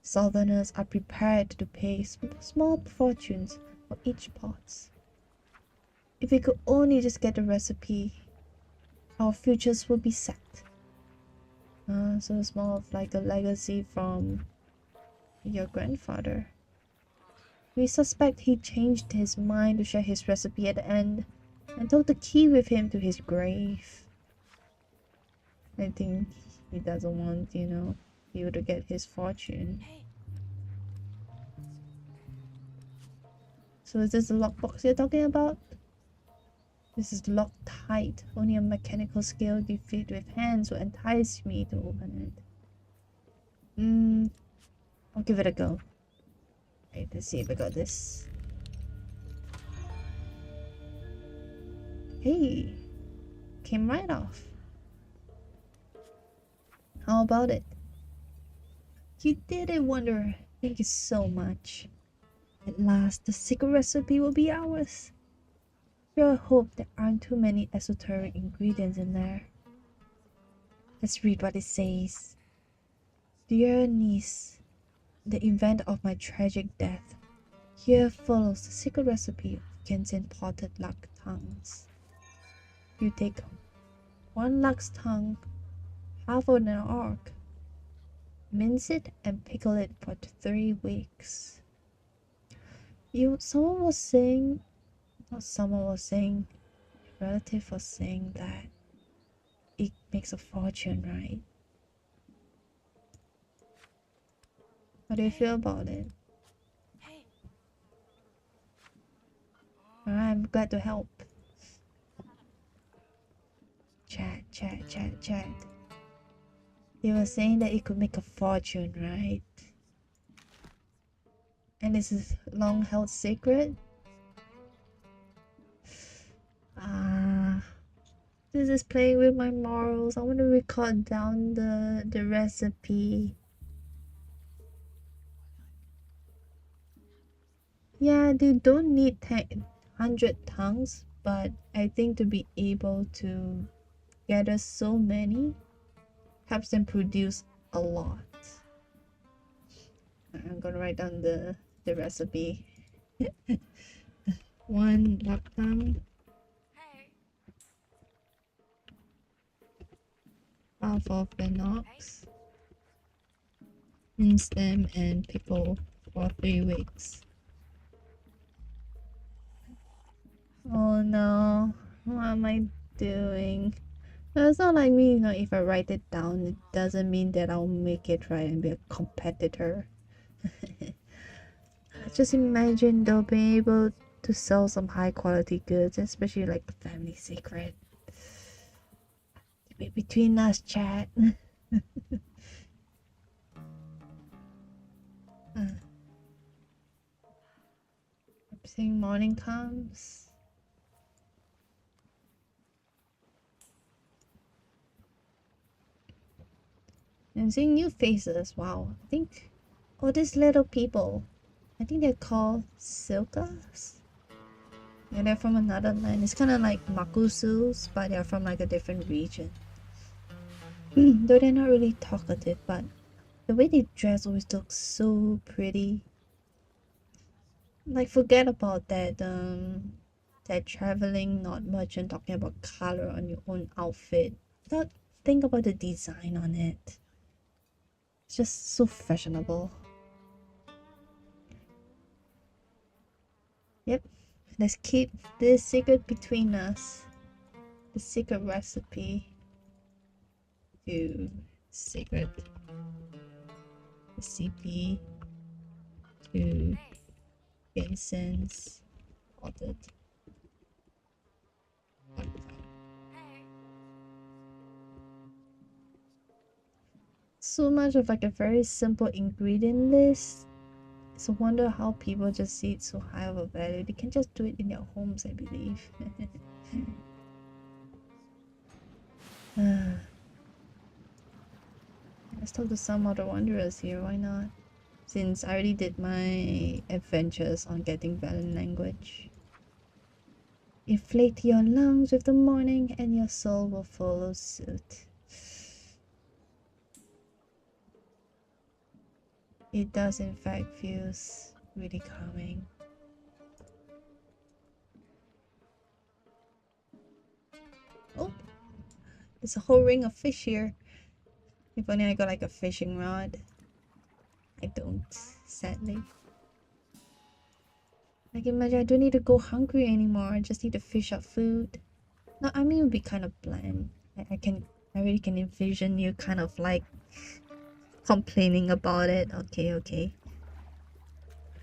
Southerners are prepared to pay small fortunes for each pot. If we could only just get the recipe, our futures would be set. So it's more of like a legacy from your grandfather. We suspect he changed his mind to share his recipe at the end and took the key with him to his grave. I think he doesn't want, you to get his fortune. So is this the lockbox you're talking about? This is locked tight. Only a mechanical skill defeat with hands will entice me to open it. I'll give it a go. Right, let's see if I got this. Hey, came right off. How about it? You did it, Wonder. Thank you so much. At last, the secret recipe will be ours. Sure hope there aren't too many esoteric ingredients in there. Let's read what it says. Dear niece, the event of my tragic death. Here follows the secret recipe of ginseng potted lark tongues. You take 1 lark's tongue, half of an arc, mince it and pickle it for 3 weeks. Someone was saying, a relative was saying that it makes a fortune, right? How do you feel about it? I'm glad to help. Chat. They were saying that it could make a fortune, right? And this is long held secret. This is playing with my morals. I want to record down the recipe. Yeah, they don't need 100 tongues, but I think to be able to gather so many helps them produce a lot. I'm gonna write down the recipe. 1 lark tongue, half of an ox, mince them and pickle for 3 weeks. Oh no, what am I doing? It's not like me, if I write it down, it doesn't mean that I'll make it right and be a competitor. Just imagine though being able to sell some high quality goods, especially like the family secret. Between us, chat. I'm saying morning comes. I'm seeing new faces. Wow. I think these little people, I think they're called Silkas. Yeah, they're from another land. It's kind of like Makusus, but they're from like a different region. Though they're not really talkative, but the way they dress always looks so pretty. Like, forget about that traveling not much and talking about color on your own outfit. Think about the design on it. It's just so fashionable. Yep, let's keep this secret between us. The secret recipe to secret recipe to ginseng's spotted. So much of like a very simple ingredient list. It's a wonder how people just see it so high of a value. They can just do it in their homes, I believe. Let's talk to some other wanderers here, why not? Since I already did my adventures on getting Valen language. Inflate your lungs with the morning and your soul will follow suit. It does in fact feels really calming. Oh, there's a whole ring of fish here. If only I got like a fishing rod. I don't, sadly. Like imagine I don't need to go hungry anymore. I just need to fish up food. No, I mean it would be kind of bland. I really can envision you kind of like complaining about it. Okay.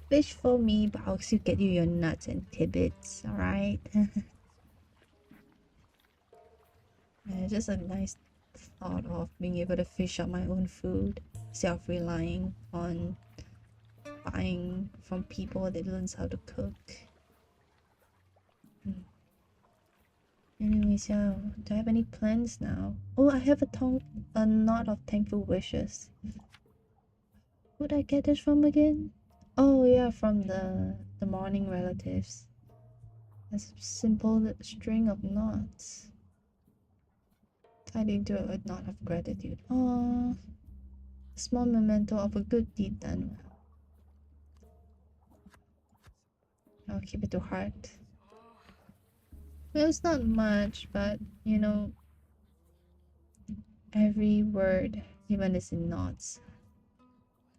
Fish for me, but I'll still get you your nuts and tidbits, alright? Just a nice thought of being able to fish up my own food instead of relying on buying from people that learns how to cook. Anyways, yeah, do I have any plans now? Oh, I have a knot of thankful wishes. Who'd I get this from again? Oh yeah, from the morning relatives. A simple string of knots tied into a knot of gratitude. Aww, a small memento of a good deed done well. I'll keep it to heart. Well, it's not much, but you know, every word, even is in knots,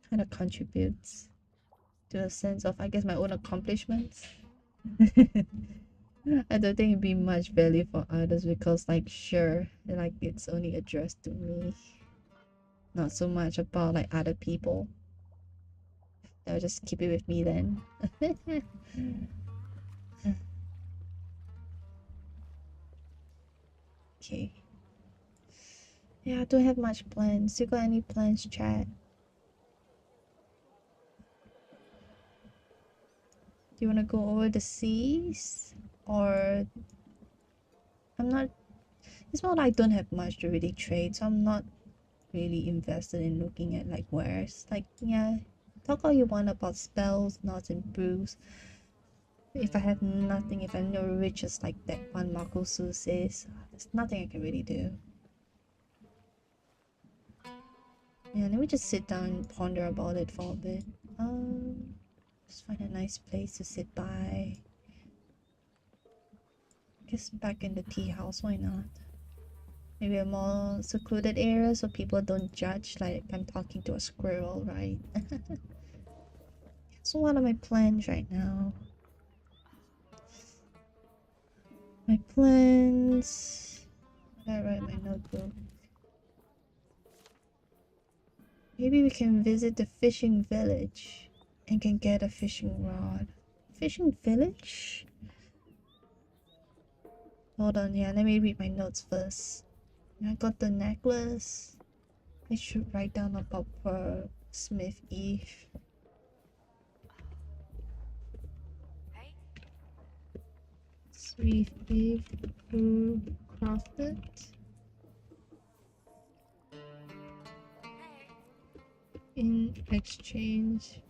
kind of contributes to a sense of, I guess, my own accomplishments. I don't think it'd be much value for others because, like, sure, like it's only addressed to me, not so much about like other people. I'll just keep it with me then. Okay. Yeah, I don't have much plans. You got any plans, chat? Do you want to go over the seas? Or I'm not. It's more like I don't have much to really trade, so I'm not really invested in looking at like wares. Like, yeah, talk all you want about spells, knots, and brews. If I have nothing, if I'm no riches like that one Makosu says, there's nothing I can really do. Yeah, let me just sit down and ponder about it for a bit. Just find a nice place to sit by. Guess back in the tea house, why not? Maybe a more secluded area so people don't judge like I'm talking to a squirrel, right? So what are my plans right now? My plans... I write my notebook. Maybe we can visit the fishing village and can get a fishing rod. Fishing village? Hold on, yeah, let me read my notes first. I got the necklace. I should write down about Smith Eve. Smith Eve who crafted. In exchange.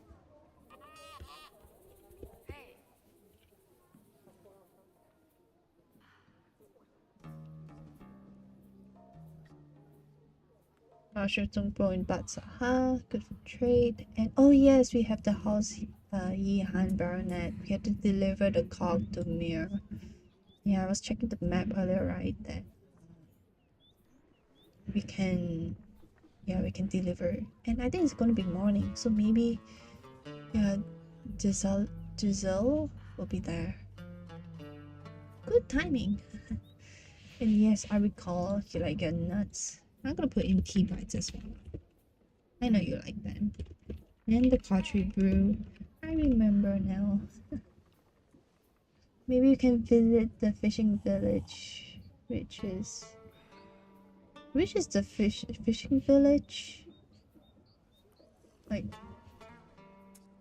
Should grow in Batsaha, good for trade. And oh yes, we have the house Yihan Baronet. We had to deliver the cog to Mir. Yeah, I was checking the map earlier, right? That we can deliver. And I think it's gonna be morning, so maybe yeah, Giselle will be there. Good timing. And yes, I recall you like your nuts. I'm gonna put in tea bites as well. I know you like them. And the pottery brew. I remember now. Maybe you can visit the fishing village, which is the fishing village? Like,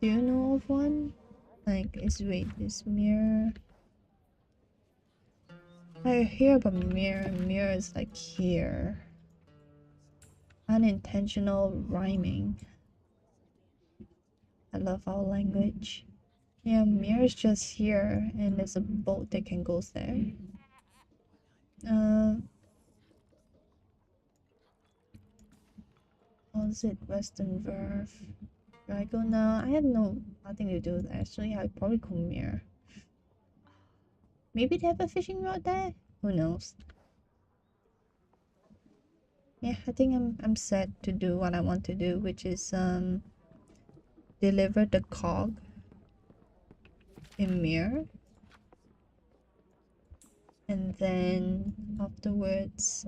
do you know of one? Like, is Mirror? I hear about Mirror. Mirror is like here. Unintentional rhyming. I love our language. Yeah, Mirror is just here, and there's a boat that can go there. Was it Western Verve? Do I go now? I have nothing to do with that. Actually, I probably go Mirror. Maybe they have a fishing rod there? Who knows? Yeah, I think I'm set to do what I want to do, which is deliver the cog in Mirror. And then afterwards,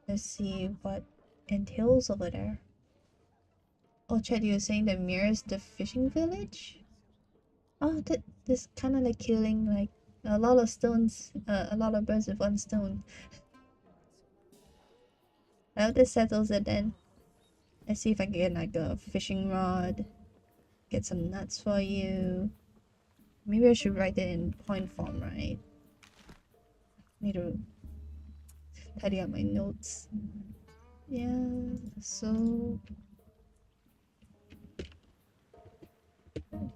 let's see what entails over there. Oh, Chad, you're saying that Mirror is the fishing village? Oh, this kind of like killing like a lot of stones, a lot of birds with one stone. I hope this settles it then. Let's see if I can get like a fishing rod. Get some nuts for you. Maybe I should write it in point form, right? Need to tidy up my notes. Yeah, so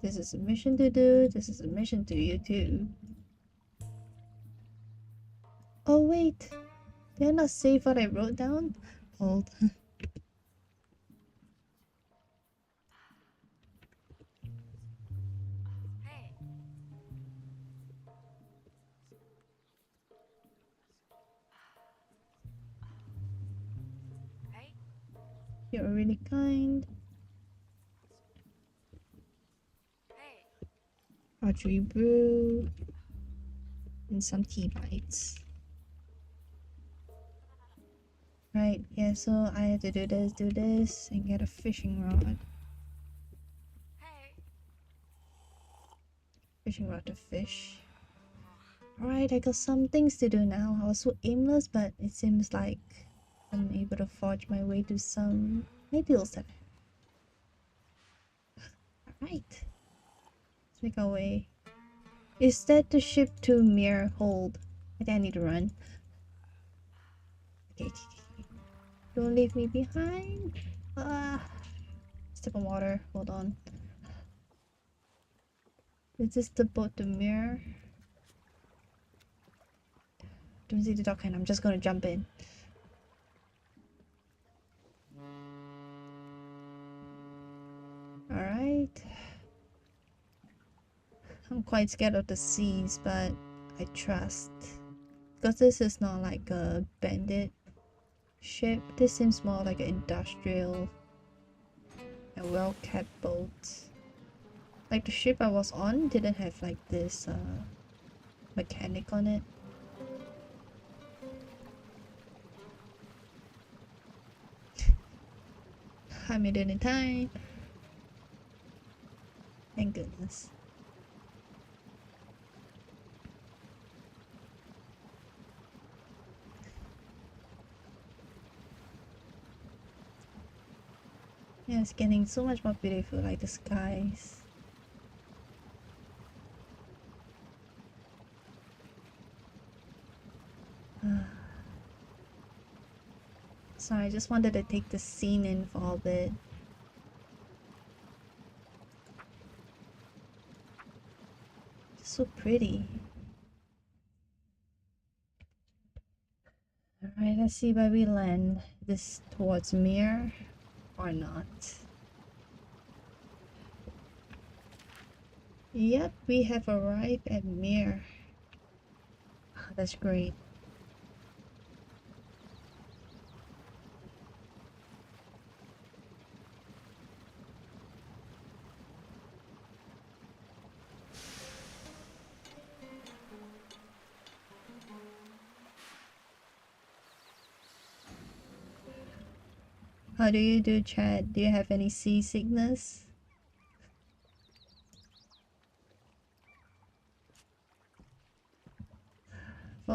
this is a mission to do. This is a mission to you too. Oh wait, did I not save what I wrote down? Hold. You're really kind. Archery brew and some tea bites. Right, yeah, so I had to do this, and get a fishing rod. Fishing rod to fish. Alright, I got some things to do now. I was so aimless, but it seems like I'm able to forge my way to some ideals that I have. Alright. Let's make our way. Is that the ship to Mere Hold? I think I need to run. Okay. Don't leave me behind. Step on water. Hold on. Is this the boat to Mere? Don't see the dock hand. I'm just gonna jump in. Alright. I'm quite scared of the seas, but I trust. Because this is not like a bandit ship. This seems more like an industrial and well-kept boat. Like the ship I was on didn't have like this mechanic on it. I made it in time. Thank goodness. Yeah, it's getting so much more beautiful, like the skies. Sorry, I just wanted to take the scene in for a bit. So pretty. Alright, let's see where we land. This towards Mir or not. Yep, we have arrived at Mir. Oh, that's great. How do you do, Chad? Do you have any seasickness?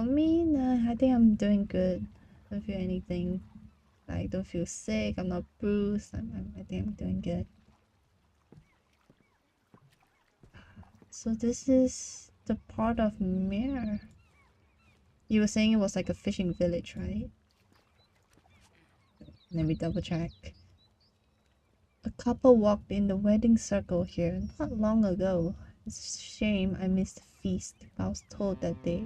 For me, nah, I think I'm doing good. Don't feel anything. Like, don't feel sick. I'm not bruised. I think I'm doing good. So this is the part of Meiker. You were saying it was like a fishing village, right? Let me double check. A couple walked in the wedding circle here not long ago. It's a shame I missed the feast. I was told that they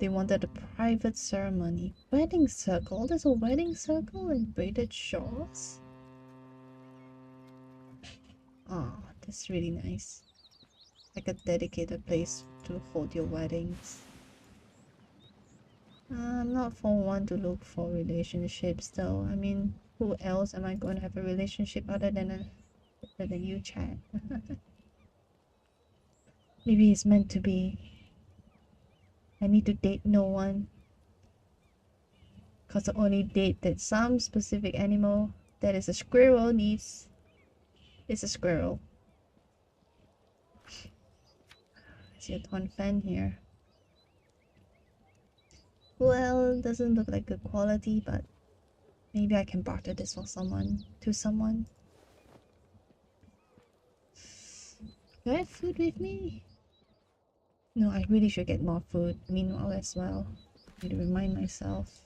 wanted a private ceremony. Wedding circle? There's a wedding circle in Braided Shores? Oh, that's really nice. Like a dedicated place to hold your weddings. I'm not for one to look for relationships though. I mean, who else am I going to have a relationship other than you, chat? Maybe it's meant to be. I need to date no one. Cause the only date that some specific animal that is a squirrel needs is a squirrel. I see a torn fan here. Well, doesn't look like good quality, but maybe I can barter this for someone. To someone. Do I have food with me? No, I really should get more food. Meanwhile as well. I need to remind myself.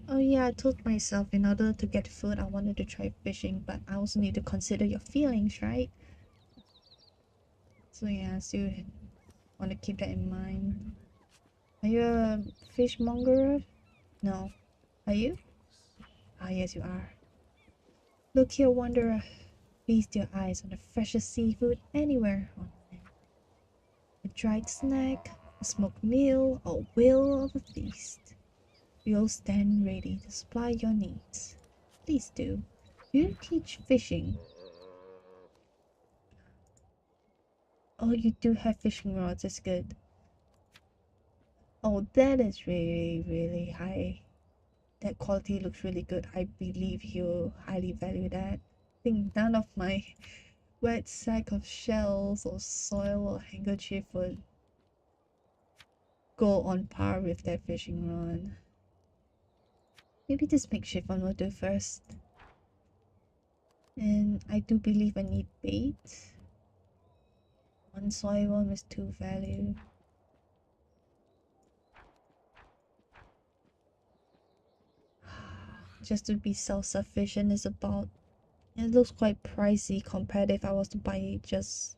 Oh yeah, I told myself in order to get food I wanted to try fishing, but I also need to consider your feelings, right? So yeah, I still want to keep that in mind. Are you a fishmonger? No. Are you? Ah, yes you are. Look here, wanderer. Feast your eyes on the freshest seafood anywhere on land. A dried snack, a smoked meal, or will of a feast. We'll stand ready to supply your needs. Please do. Do you teach fishing? Oh, you do have fishing rods, that's good. Oh, that is really, really high. That quality looks really good. I believe he'll highly value that. I think none of my wet sack of shells or soil or handkerchief would go on par with that fishing rod. Maybe this makeshift one will do first. And I do believe I need bait. One soy worm is 2 value. Just to be self-sufficient is about... It looks quite pricey compared if I was to buy just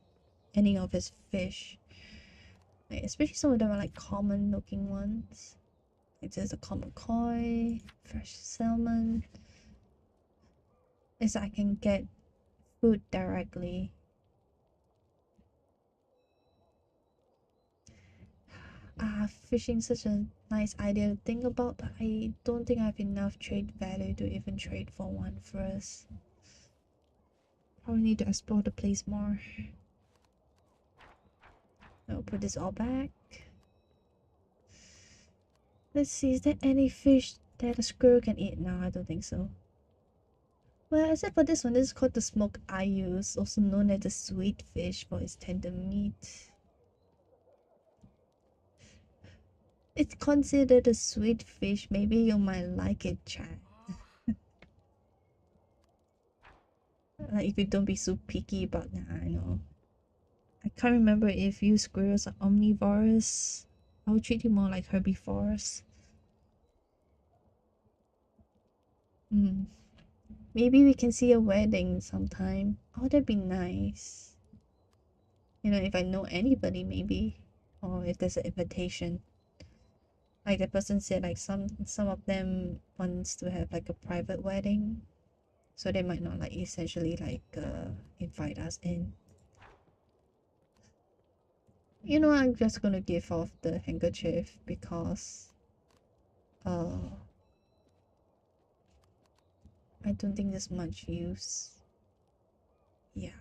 any of his fish. Like, especially some of them are like common looking ones. Like there's a common koi, fresh salmon. Is I can get food directly. Fishing's such a nice idea to think about, but I don't think I have enough trade value to even trade for one first. Probably need to explore the place more. I'll put this all back. Let's see, is there any fish that a squirrel can eat? No, I don't think so. Well, except for this one, this is called the smoked ayus, also known as the sweet fish for its tender meat. It's considered a sweet fish. Maybe you might like it, chat. Like if you don't be so picky about that, I know. I can't remember if you squirrels are omnivores. I would treat you more like herbivores. Maybe we can see a wedding sometime. Oh, that'd be nice. You know, if I know anybody, maybe. Or if there's an invitation. Like the person said, like some of them wants to have like a private wedding. So they might not like essentially like invite us in. You know, I'm just gonna give off the handkerchief because I don't think there's much use. Yeah.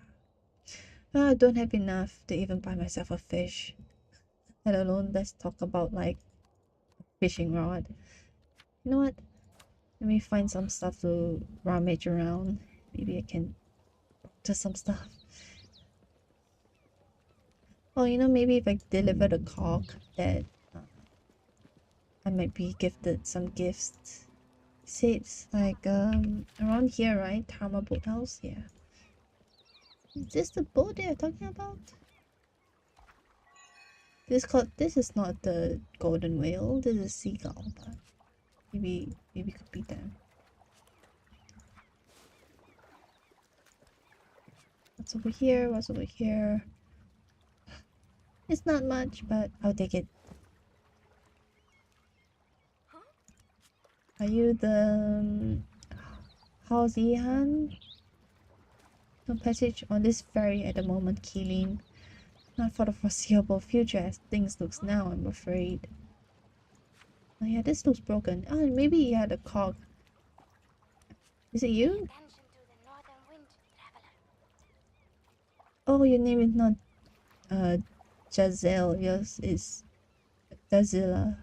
Well, I don't have enough to even buy myself a fish. Let alone let's talk about like fishing rod. You know what? Let me find some stuff to rummage around. Maybe I can to some stuff. Oh, you know, maybe if I deliver the cock, that I might be gifted some gifts. See, it's like around here, right? Tama Boathouse, yeah. Is this the boat they're talking about? This is not the golden whale. This is seagull, but maybe could be them. What's over here? What's over here? It's not much, but I'll take it. Are you the Owsey? No passage on this ferry at the moment, Khelim. Not for the foreseeable future as things looks now, I'm afraid. Oh yeah, this looks broken. Oh, maybe yeah, the cog. Is it you? Oh, your name is not Jazelle. Yours is Dazilla.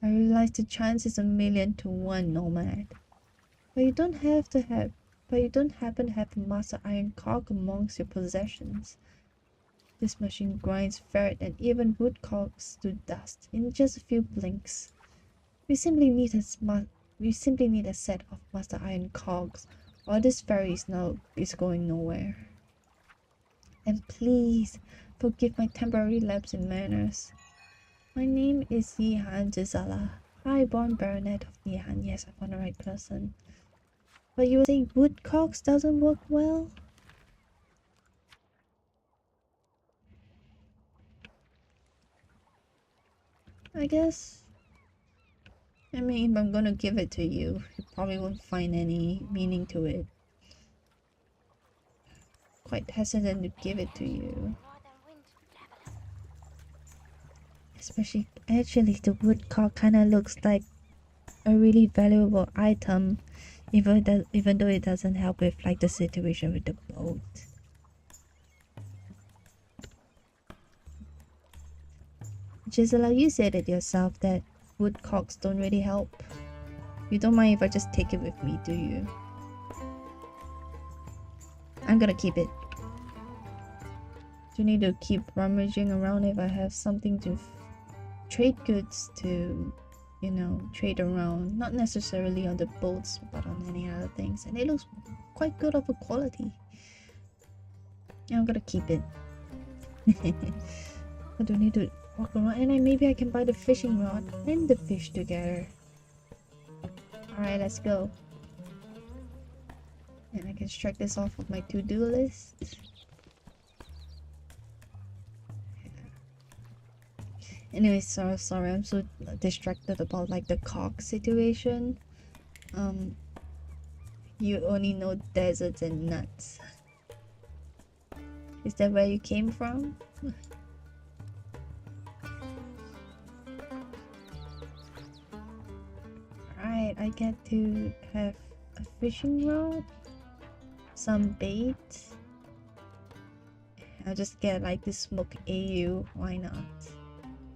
I realize the chance is 1,000,000 to 1, Nomad. But you don't happen to have a master iron cog amongst your possessions. This machine grinds ferret and even woodcocks to dust in just a few blinks. We simply need a set of master iron cogs, or this ferry is going nowhere. And please forgive my temporary lapse in manners. My name is Yihan Jazala, high-born baronet of Yihan. Yes, I found the right person. But you were saying woodcocks doesn't work well? I guess. I mean, if I'm gonna give it to you, you probably won't find any meaning to it. Quite hesitant to give it to you. Especially, actually, the woodcock kind of looks like a really valuable item, even though it doesn't help with like the situation with the boat. Gisela, you said it yourself that woodcocks don't really help. You don't mind if I just take it with me, do you? I'm gonna keep it. Do you need to keep rummaging around if I have something to trade goods to, you know, trade around? Not necessarily on the boats, but on any other things. And it looks quite good of a quality. Yeah, I'm gonna keep it. I don't need to walk around, and maybe I can buy the fishing rod and the fish together. Alright, let's go. And I can strike this off of my to-do list. Anyway, sorry, I'm so distracted about like the cock situation. You only know deserts and nuts. Is that where you came from? Alright, I get to have a fishing rod, some bait. I'll just get like this smoke AU, why not?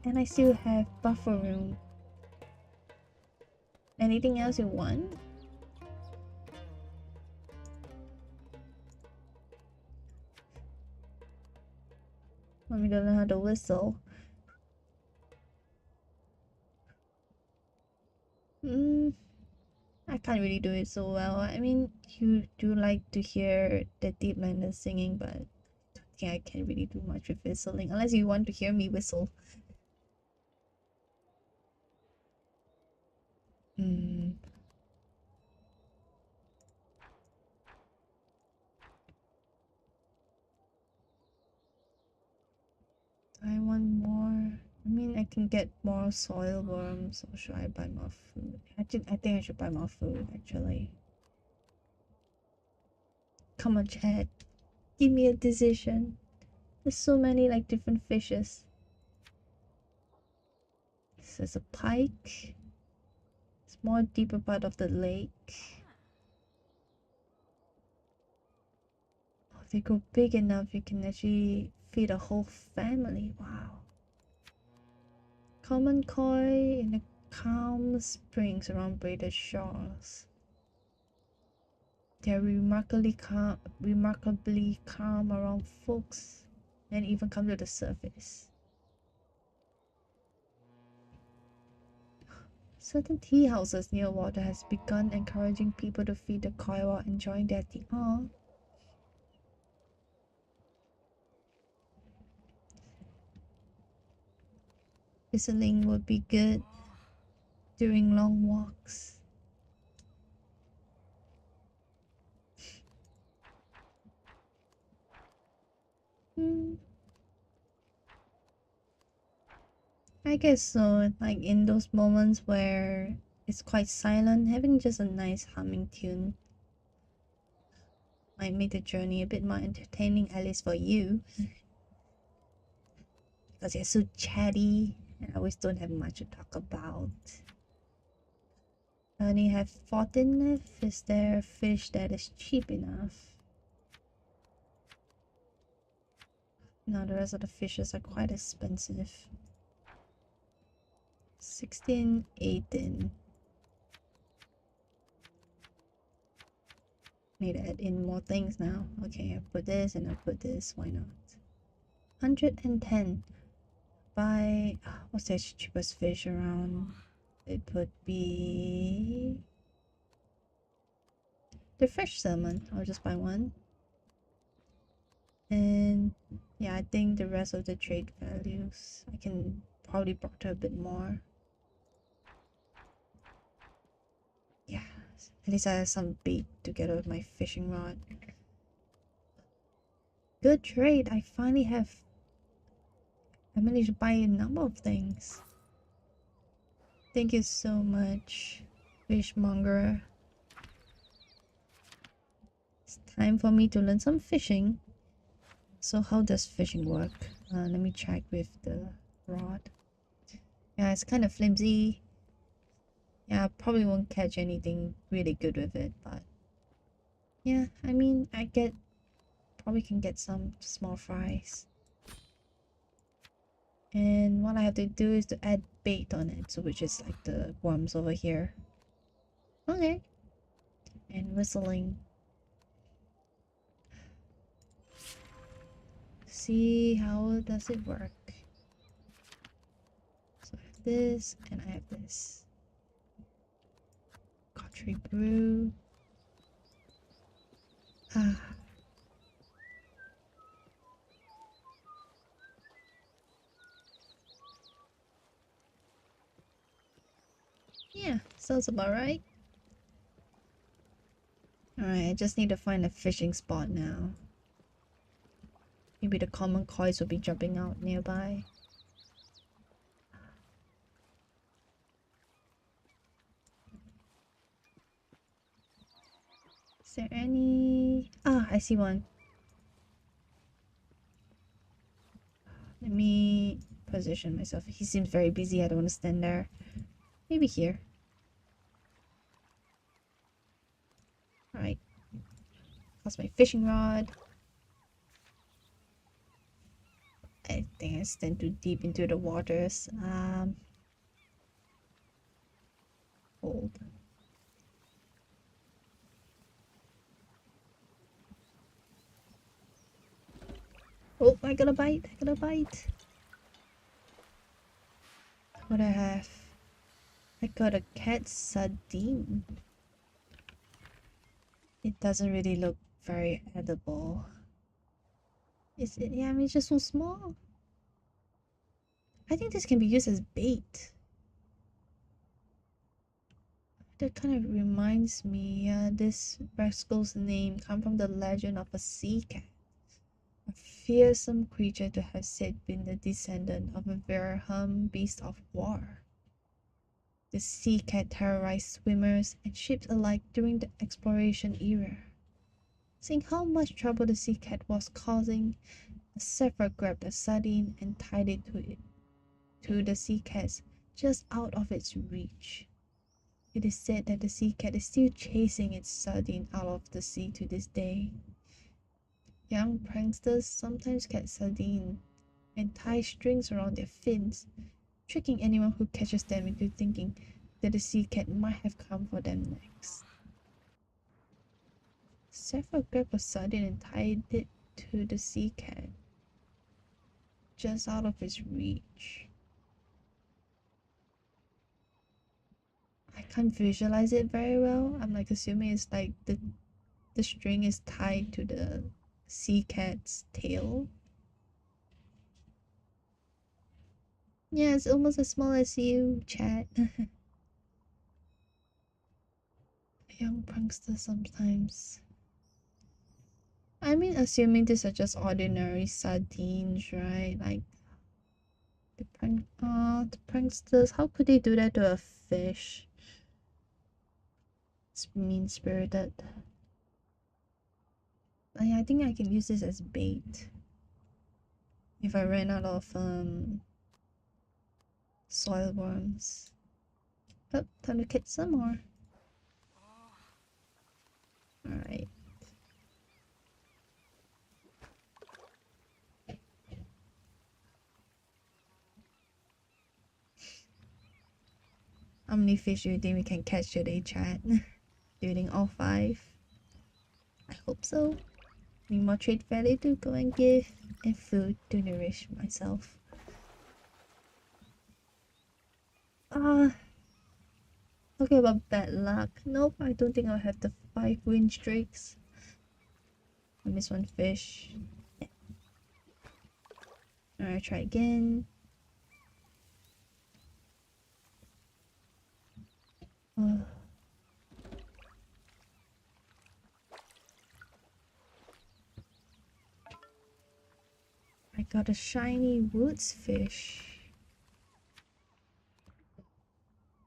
And I still have buffer room. Anything else you want? Want me to learn how to whistle? I can't really do it so well. I mean, you do like to hear the deep landers singing, but I don't think I can really do much with whistling unless you want to hear me whistle. I want more. I mean, I can get more soil worms, or should I buy more food? I think I should buy more food, actually. Come on, Chad. Give me a decision. There's so many, like, different fishes. This is a pike. It's more deeper part of the lake. Oh, if they go big enough, you can actually feed a whole family. Wow. Common koi in the calm springs around Braided Shores. They're remarkably calm around folks and even come to the surface. Certain tea houses near water has begun encouraging people to feed the koi while enjoying their tea. Oh. Whistling would be good during long walks. I guess so. Like in those moments where it's quite silent, having just a nice humming tune might make the journey a bit more entertaining, at least for you. Because you're so chatty and I always don't have much to talk about. I only have 14 left. Is there a fish that is cheap enough? No, the rest of the fishes are quite expensive. 16, 18. Need to add in more things now. Okay, I put this and I put this. Why not? 110. Buy. What's the cheapest fish around? It would be the fresh salmon. I'll just buy one. And yeah, I think the rest of the trade values I can probably barter a bit more. Yeah, at least I have some bait together with my fishing rod. Good trade. I managed to buy a number of things. Thank you so much, fishmonger. It's time for me to learn some fishing. So how does fishing work? Let me check with the rod. Yeah, it's kind of flimsy. Yeah, I probably won't catch anything really good with it, but yeah, I mean, probably can get some small fries. And what I have to do is to add bait on it, so which is like the worms over here. Okay. And whistling. See how does it work. So I have this and I have this. Country brew. Ah. Yeah, sounds about right. Alright, I just need to find a fishing spot now. Maybe the common kois will be jumping out nearby. Is there any... Ah, I see one. Let me position myself. He seems very busy. I don't want to stand there. Maybe here. Alright. Toss my fishing rod. I think I stand too deep into the waters. Hold. Oh, I got a bite. I got a bite. What do I have? I got a cat sardine. It doesn't really look very edible. Is it? Yeah, I mean, it's just so small. I think this can be used as bait. That kind of reminds me, this rascal's name comes from the legend of a sea cat. A fearsome creature to have said been the descendant of a Verham beast of war. The sea cat terrorized swimmers and ships alike during the exploration era. Seeing how much trouble the sea cat was causing, a Zephyr grabbed a sardine and tied it to the sea cat just out of its reach. It is said that the sea cat is still chasing its sardine out of the sea to this day. Young pranksters sometimes catch sardine and tie strings around their fins, tricking anyone who catches them into thinking that the sea cat might have come for them next. Several grabbed a sardine and tied it to the sea cat, just out of his reach. I can't visualize it very well. I'm like assuming it's like the string is tied to the sea cat's tail. Yeah, it's almost as small as you, chat. Young prankster sometimes. I mean, assuming these are just ordinary sardines, right? Like the pranksters. How could they do that to a fish? It's mean-spirited. I think I can use this as bait if I ran out of soil worms. Oh, time to catch some more. Alright. How many fish do you think we can catch today, chat? Do you think all 5? I hope so. Need more trade value to go and give, and food to nourish myself. Talking about bad luck. Nope, I don't think I'll have the 5 win streaks. I missed 1 fish. Yeah. Alright, try again. I got a shiny woods fish.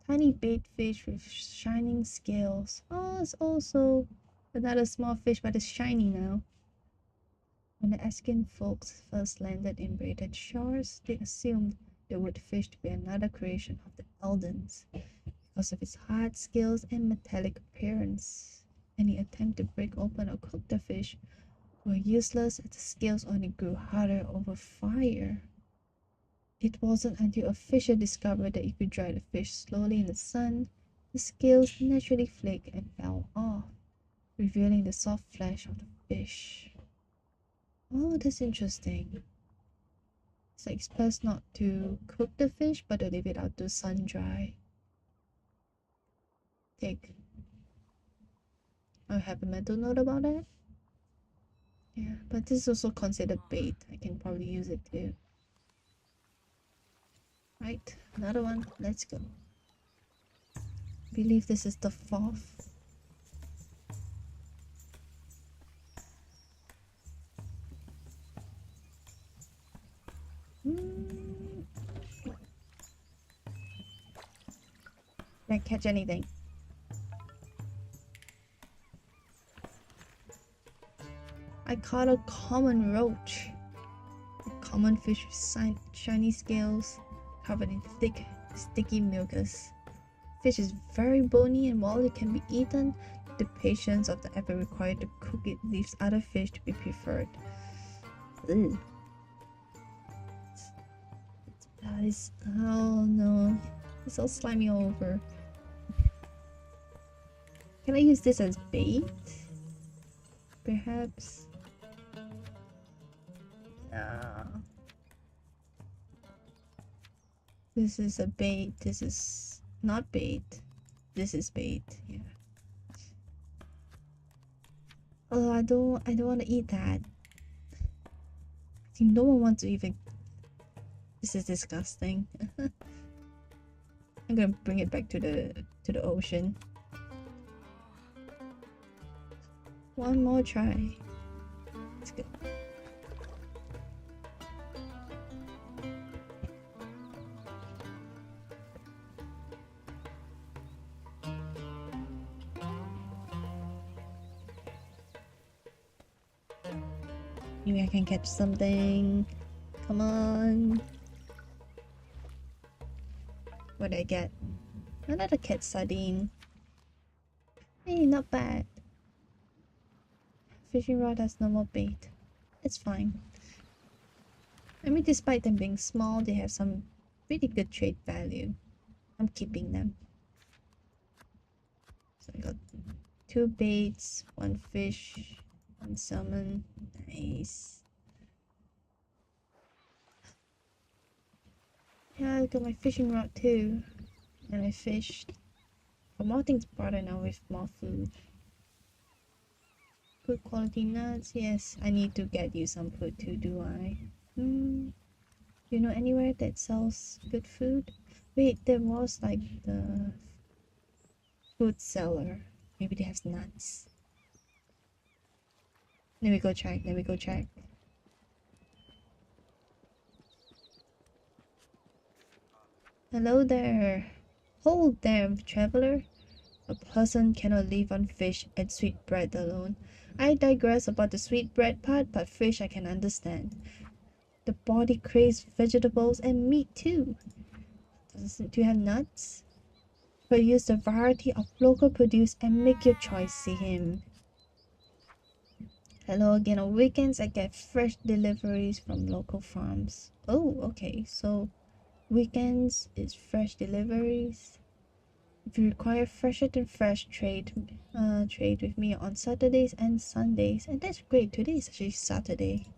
Tiny bait fish with shining scales. Oh, it's also another small fish, but it's shiny now. When the Askin folks first landed in Braided Shores, they assumed the wood fish to be another creation of the Eldens because of its hard scales and metallic appearance. Any attempt to break open or cook the fish were useless as the scales only grew harder over fire. It wasn't until a fisher discovered that if you dry the fish slowly in the sun, the scales naturally flake and fell off, revealing the soft flesh of the fish. Oh, that's interesting. It's like it's best not to cook the fish, but to leave it out to sun dry. I have a mental note about that. Yeah, but this is also considered bait. I can probably use it too. Right, another one. Let's go. I believe this is the 4th. Can't catch anything. I caught a common roach. A common fish with shiny scales covered in thick, sticky mucus. Fish is very bony, and while it can be eaten, the patience of the effort required to cook it leaves other fish to be preferred. Ugh. Oh no, it's all slimy all over. Can I use this as bait? Perhaps? No. This is a bait. This is not bait. This is bait. Yeah. Oh, I don't want to eat that. I think no one wants to even. This is disgusting. I'm gonna bring it back to the ocean. One more try. Let's go. Maybe I can catch something. Come on. What did I get? Another cat sardine. Hey, not bad. Fishing rod has no more bait. It's fine. I mean, despite them being small, they have some pretty good trade value. I'm keeping them. So I got 2 baits, 1 fish, 1 salmon. Nice. Yeah, I got my fishing rod too. And I fished. For more things broader now with more food. Good quality nuts. Yes, I need to get you some food too, do I? You know anywhere that sells good food? Wait, there was like the food seller. Maybe they have nuts. Let me go check. Let me go check. Hello there. Hold there, traveler. A person cannot live on fish and sweet bread alone. I digress about the sweet bread part, but fish I can understand. The body craves vegetables and meat too. Do you have nuts? Produce a variety of local produce and make your choice, see him. Hello again. On weekends I get fresh deliveries from local farms. Oh, okay. So weekends is fresh deliveries. If you require fresher than fresh, trade with me on Saturdays and Sundays. And that's great. Today is actually Saturday.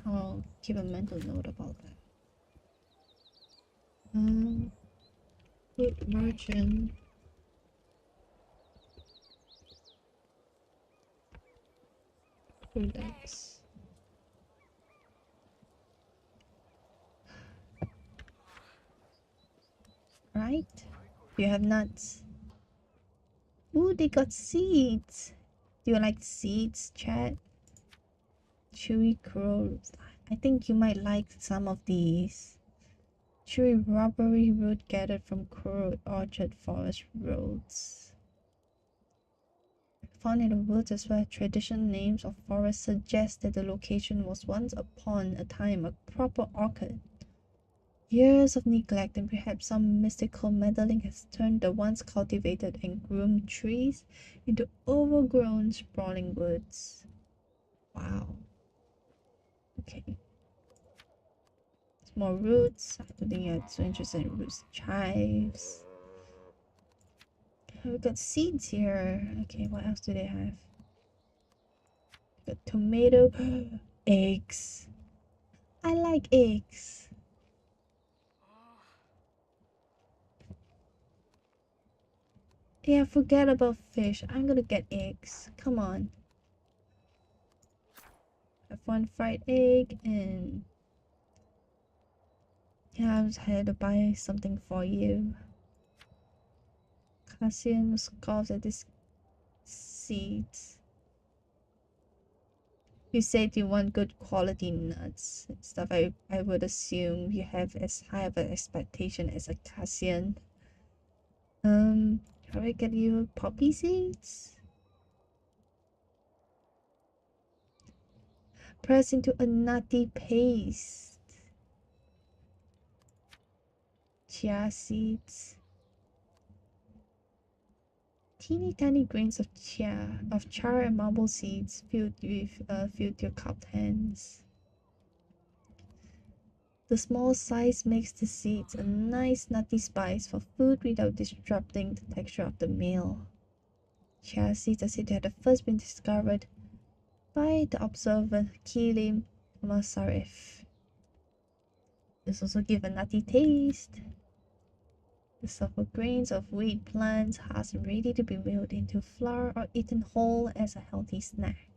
I'll keep a mental note about that. Food merchant. Products. Right? You have nuts. Ooh, they got seeds. Do you like seeds, chat? Chewy crows. I think you might like some of these. Chewy rubbery root gathered from Crow Orchard Forest Roads. Found in the woods as well, traditional names of forests suggest that the location was once upon a time a proper orchard. Years of neglect and perhaps some mystical meddling has turned the once cultivated and groomed trees into overgrown, sprawling woods. Wow. Okay. More roots. I don't think you're so interested in roots. Chives. We've got seeds here. Okay, what else do they have? We've got tomato. Eggs. I like eggs. Yeah, forget about fish. I'm gonna get eggs. Come on. Have 1 fried egg and yeah, I was had to buy something for you. Cassian scoffs at these seeds. You said you want good quality nuts and stuff. I would assume you have as high of an expectation as a Cassian. How do I get you poppy seeds? Press into a nutty paste. Chia seeds. Teeny tiny grains of char and marble seeds filled your cupped hands. The small size makes the seeds a nice nutty spice for food without disrupting the texture of the meal. Chia seeds are said to have first been discovered by the observer Khelim Masarif. This also give a nutty taste. The supple grains of wheat plants are ready to be milled into flour or eaten whole as a healthy snack.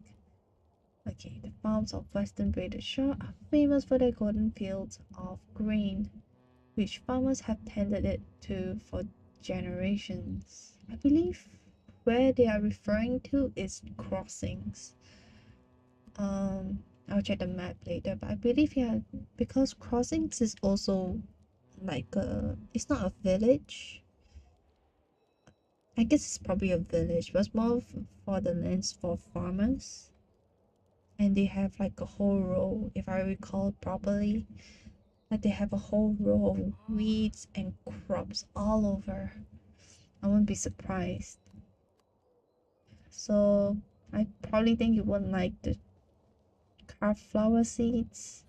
Okay, the farms of western Braided Shore are famous for their golden fields of grain, which farmers have tended it to for generations. I believe where they are referring to is crossings. I'll check the map later, but I believe yeah, because crossings is also like it's not a village. I guess it's probably a village, but it's more for the lands for farmers. And they have like a whole row, if I recall properly. Like they have a whole row of weeds and crops all over. I wouldn't be surprised. So I probably think you wouldn't like the carved flower seeds.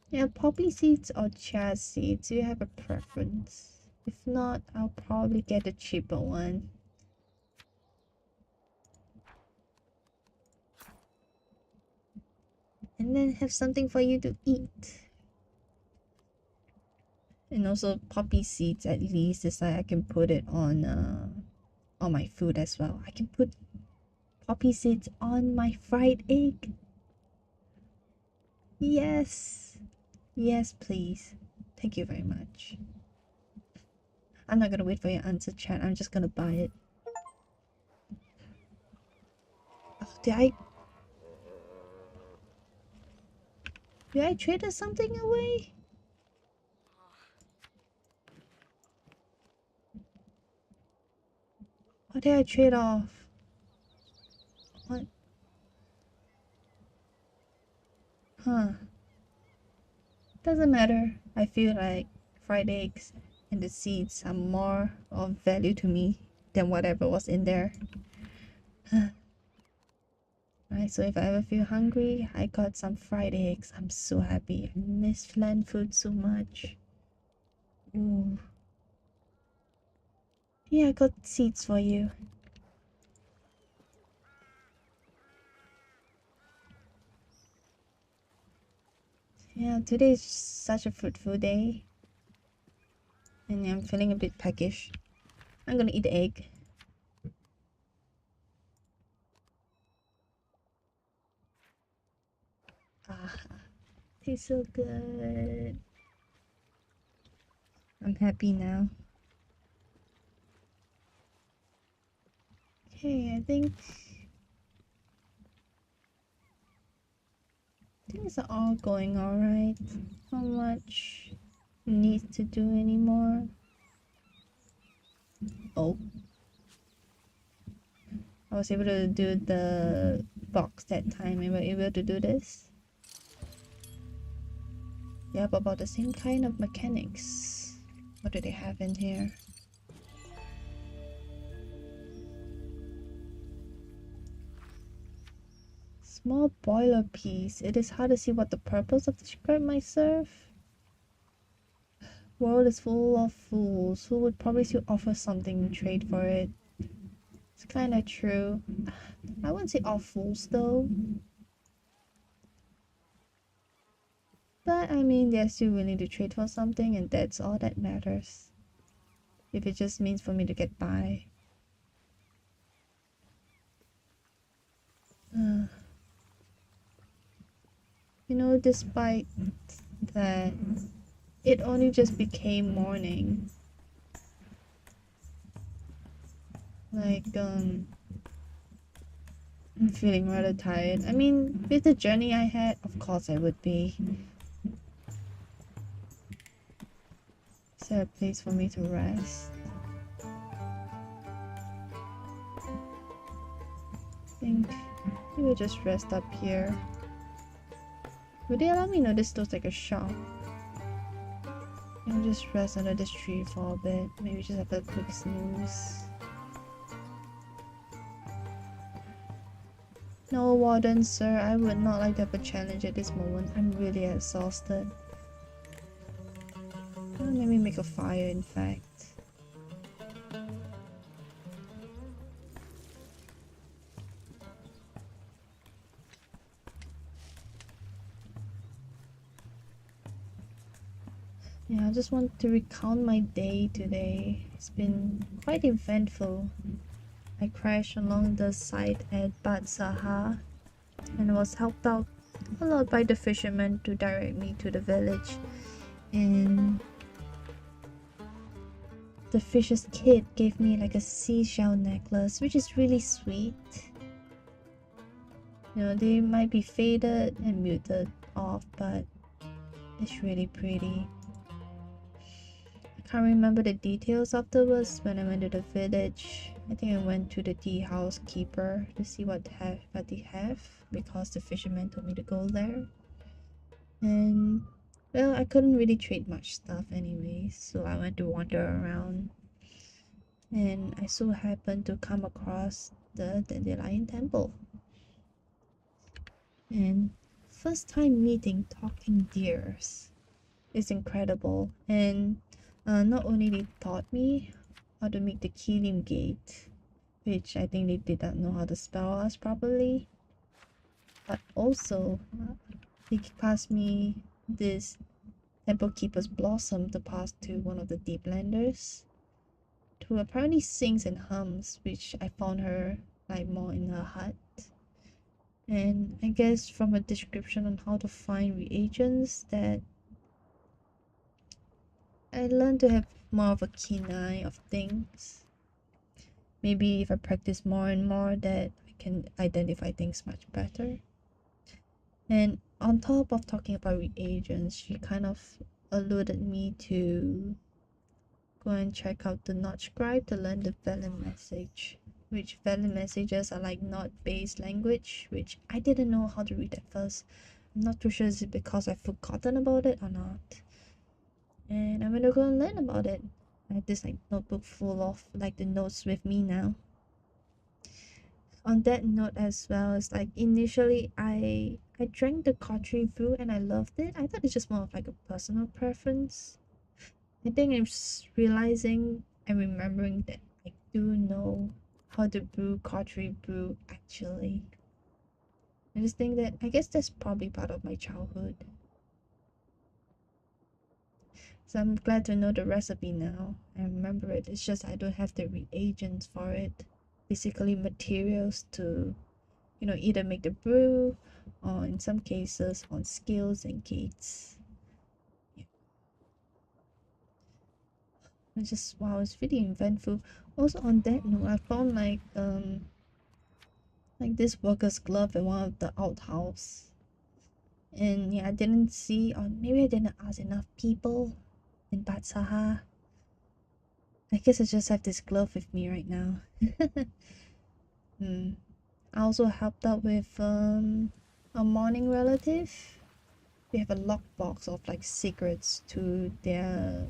Yeah, poppy seeds or chia seeds, do you have a preference? If not, I'll probably get the cheaper one. and then have something for you to eat. And also poppy seeds, at least it's like I can put it on my food as well. I can put poppy seeds on my fried egg. Yes. Yes, please. Thank you very much. I'm not gonna wait for your answer, chat. I'm just gonna buy it. Oh, did I trade something away? What did I trade off? What? Huh. Doesn't matter. I feel like fried eggs and the seeds are more of value to me than whatever was in there. Right, so if I ever feel hungry, I got some fried eggs. I'm so happy. I miss land food so much. Ooh. Yeah, I got seeds for you. Yeah, today is such a fruitful day. And I'm feeling a bit peckish. I'm gonna eat the egg. Ah, tastes so good. I'm happy now. Okay, I think things are all going alright. Not much needs to do anymore. Oh. I was able to do the box that time and we're able to do this. Yeah, but about the same kind of mechanics. What do they have in here? Small boiler piece. It is hard to see what the purpose of the script might serve. World is full of fools who would probably still offer something in trade for it. It's kinda true. I wouldn't say all fools though. But I mean, they're still willing to trade for something, and that's all that matters. If it just means for me to get by. You know, despite that, it only just became morning. Like, I'm feeling rather tired. I mean, with the journey I had, of course I would be. Is there a place for me to rest? I think we will just rest up here. Would they allow me to know this looks like a shop? I'll just rest under this tree for a bit. Maybe just have a quick snooze. No, Warden, sir. I would not like to have a challenge at this moment. I'm really exhausted. Maybe make a fire, in fact. Yeah, I just want to recount my day today. It's been quite eventful. I crashed along the side at Bat Saha and was helped out a lot by the fisherman to direct me to the village. And the fisher's kid gave me like a seashell necklace, which is really sweet. You know, they might be faded and muted off, but it's really pretty. I can't remember the details afterwards when I went to the village. I think I went to the tea house keeper to see what they have because the fisherman told me to go there. And well, I couldn't really trade much stuff anyway, so I went to wander around. And I so happened to come across the Dandelion Temple. And first time meeting talking deers is incredible. And not only they taught me how to make the Khelim gate, which I think they did not know how to spell us properly, but also he passed me this Temple Keeper's Blossom to pass to one of the deep landers, who apparently sings and hums, which I found her like more in her hut. And I guess from a description on how to find reagents, that I learned to have more of a keen eye of things. Maybe if I practice more and more, that I can identify things much better. And on top of talking about reagents, she kind of alluded me to go and check out the Notch scribe to learn the Velen message, which Velen messages are like Notch-based language, which I didn't know how to read at first. I'm not too sure is it because I've forgotten about it or not. And I'm gonna go and learn about it. I have this like notebook full of like the notes with me now. On that note as well, it's like initially I drank the cottery brew and I loved it. I thought it's just more of like a personal preference. I think I'm realizing and remembering that I do know how to brew cottery brew actually. I just think that I guess that's probably part of my childhood. So I'm glad to know the recipe now. I remember it. It's just I don't have the reagents for it. Basically materials to, you know, either make the brew or in some cases on skills and gates. Yeah. It's just wow, it's really eventful. Also on that note, I found like this worker's glove in one of the outhouse. And yeah, I didn't see, or maybe I didn't ask enough people in Batsaha. I guess I just have this glove with me right now. I also helped out with a mourning relative. We have a lockbox of like secrets to the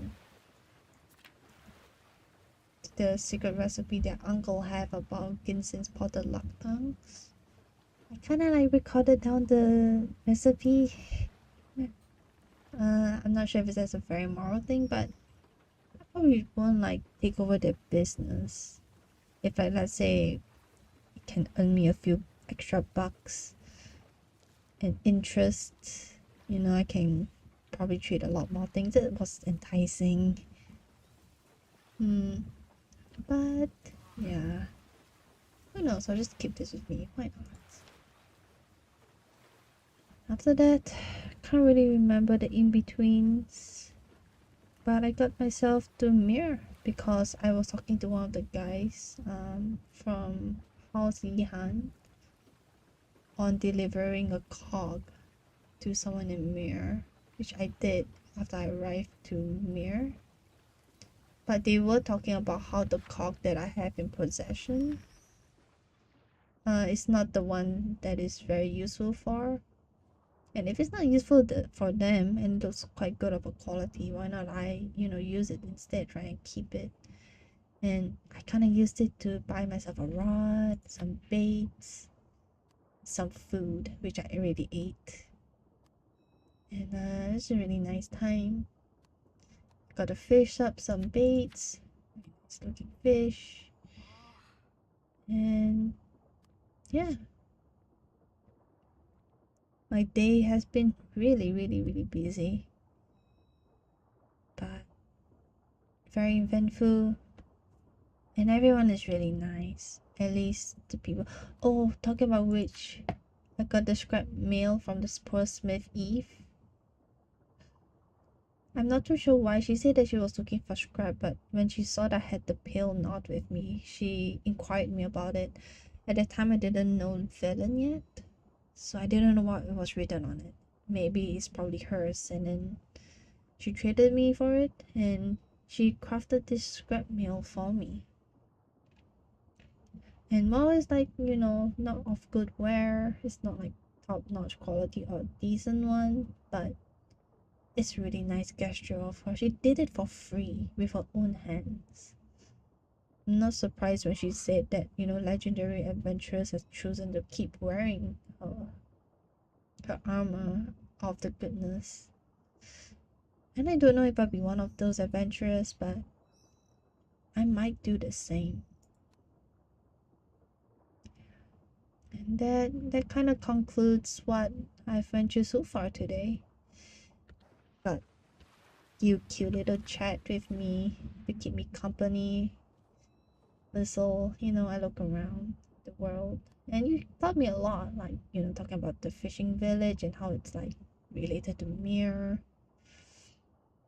secret recipe their uncle have about Ginsen's potted luck tongues. I kinda like recorded down the recipe. I'm not sure if it's a very moral thing, but I probably won't like take over their business. If like let's say it can earn me a few extra bucks and interest, you know, I can probably trade a lot more things. It was enticing. But yeah. Who knows? I'll just keep this with me. Why not? After that, I can't really remember the in-betweens. But I got myself to Mir because I was talking to one of the guys from Owsey on delivering a cog to someone in Mir, which I did after I arrived to Mir. But they were talking about how the cog that I have in possession is not the one that is very useful for. And if it's not useful for them and it looks quite good of a quality, why not I, you know, use it instead, try and keep it. And I kind of used it to buy myself a rod, some baits, some food, which I already ate. And it's a really nice time. Got to fish up some baits, nice looking fish. And yeah, my day has been really, really, really busy, but very eventful. And everyone is really nice, at least the people. Oh, talking about which, I got the scrap mail from the poor Smith Eve. I'm not too sure why. She said that she was looking for scrap, but when she saw that I had the pale knot with me, she inquired me about it. At that time I didn't know Velen yet, so I didn't know what was written on it. Maybe it's probably hers, and then she traded me for it, and she crafted this scrap mail for me. And while it's like, you know, not of good wear, it's not like top-notch quality or decent one, but it's a really nice gesture of her. She did it for free with her own hands. I'm not surprised when she said that, you know, legendary adventurers have chosen to keep wearing her armor of the goodness. And I don't know if I'll be one of those adventurers, but I might do the same. And that kind of concludes what I've went through so far today. But you cute little chat with me to keep me company. So, I look around the world. And you taught me a lot, like, talking about the fishing village and how it's like related to mirror.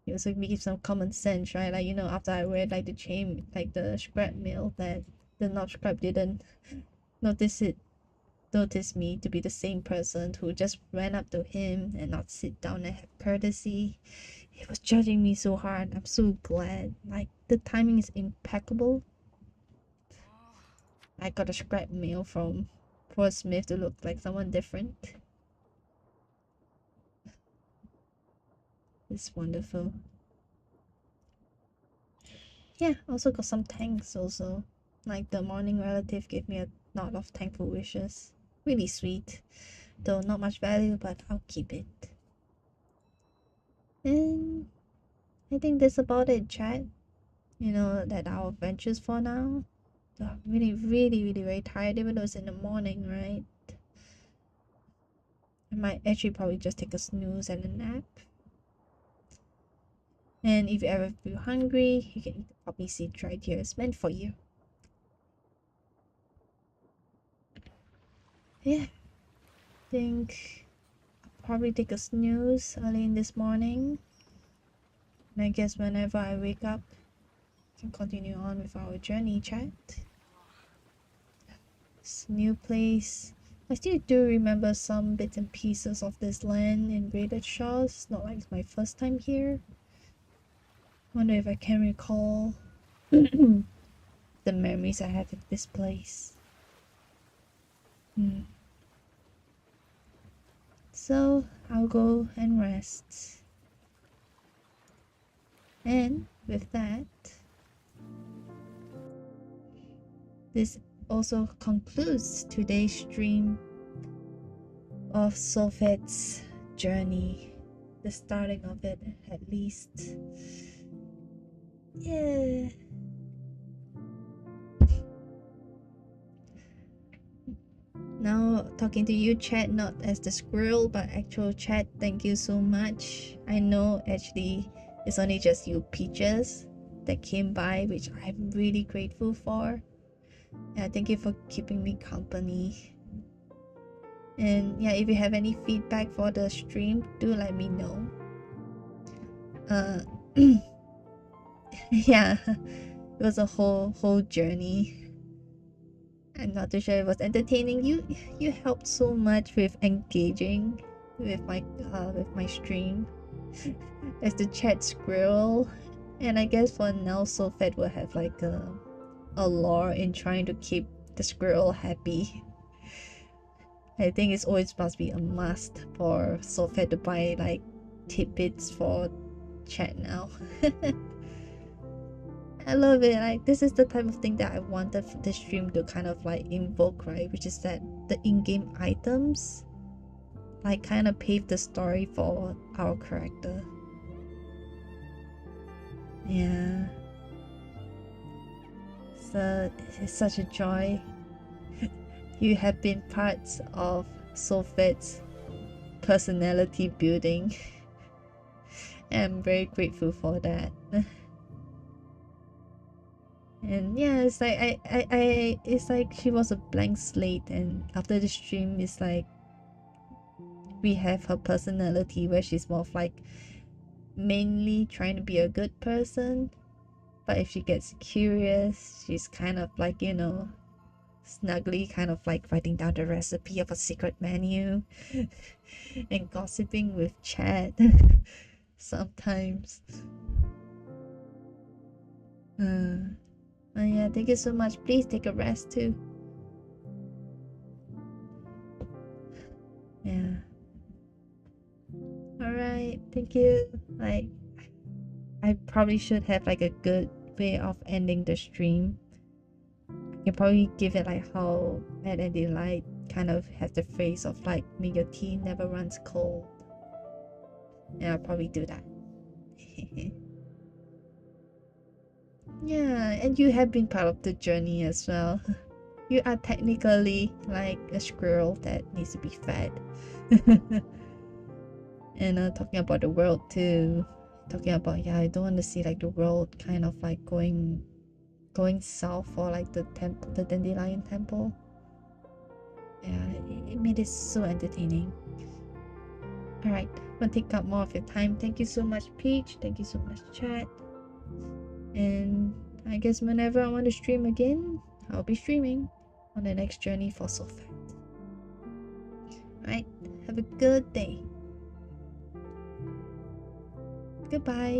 You also give some common sense, right? Like, after I read like the chain, like the scrap mail, that the not scrap didn't notice me to be the same person who just ran up to him and not sit down and have courtesy. He was judging me so hard. I'm so glad. Like, the timing is impeccable. I got a scrap mail from poor Smith to look like someone different. It's wonderful. Yeah, also got some thanks also. Like the morning relative gave me a lot of thankful wishes. Really sweet. Though not much value, but I'll keep it. And I think that's about it, chat. That our adventures for now. I'm really, really, really very tired, even though it's in the morning, right? I might actually probably just take a snooze and a nap. And if you ever feel hungry, you can eat the poppy seed right here. It's meant for you. Yeah, I think I'll probably take a snooze early in this morning. And I guess whenever I wake up, I can continue on with our journey, chat. This new place. I still do remember some bits and pieces of this land in Braided Shores. It's not like it's my first time here. Wonder if I can recall the memories I have of this place. So I'll go and rest. And with that, this also concludes today's stream of Sofet's journey. The starting of it, at least. Yeah. Now talking to you, chat, not as the squirrel, but actual chat. Thank you so much. I know actually it's only just you peaches that came by, which I'm really grateful for. Yeah, thank you for keeping me company. And yeah, if you have any feedback for the stream, do let me know. Yeah, it was a whole journey. I'm not too sure it was entertaining. You helped so much with engaging with my stream as the chat squirrel. And I guess for now Sofet will have like a lore in trying to keep the squirrel happy. I think it's always must be a must for Sofet to buy like tidbits for chat now. I love it. Like, this is the type of thing that I wanted the stream to kind of like invoke, right? Which is that the in-game items like kind of pave the story for our character. Yeah. So it's such a joy. You have been parts of Sofet's personality building. And I'm very grateful for that. And yeah, it's like it's like she was a blank slate, and after the stream it's like we have her personality where she's more of like mainly trying to be a good person, but if she gets curious, she's kind of like, snugly kind of like writing down the recipe of a secret menu and gossiping with chat sometimes. Yeah, thank you so much. Please take a rest too. Yeah. Alright, thank you. Like, I probably should have like a good way of ending the stream. I can probably give it like how Mad and Delight kind of has the phrase of like, may your tea never runs cold. And I'll probably do that. Yeah, and you have been part of the journey as well. You are technically like a squirrel that needs to be fed. And talking about the world too. Talking about, yeah, I don't want to see like the world kind of like going south for like the temple, the dandelion temple. Yeah, it made it so entertaining. Alright, I'm gonna take up more of your time. Thank you so much, Peach. Thank you so much, chat. And I guess whenever I want to stream again, I'll be streaming on the next journey for Sofet. Alright, have a good day. Goodbye.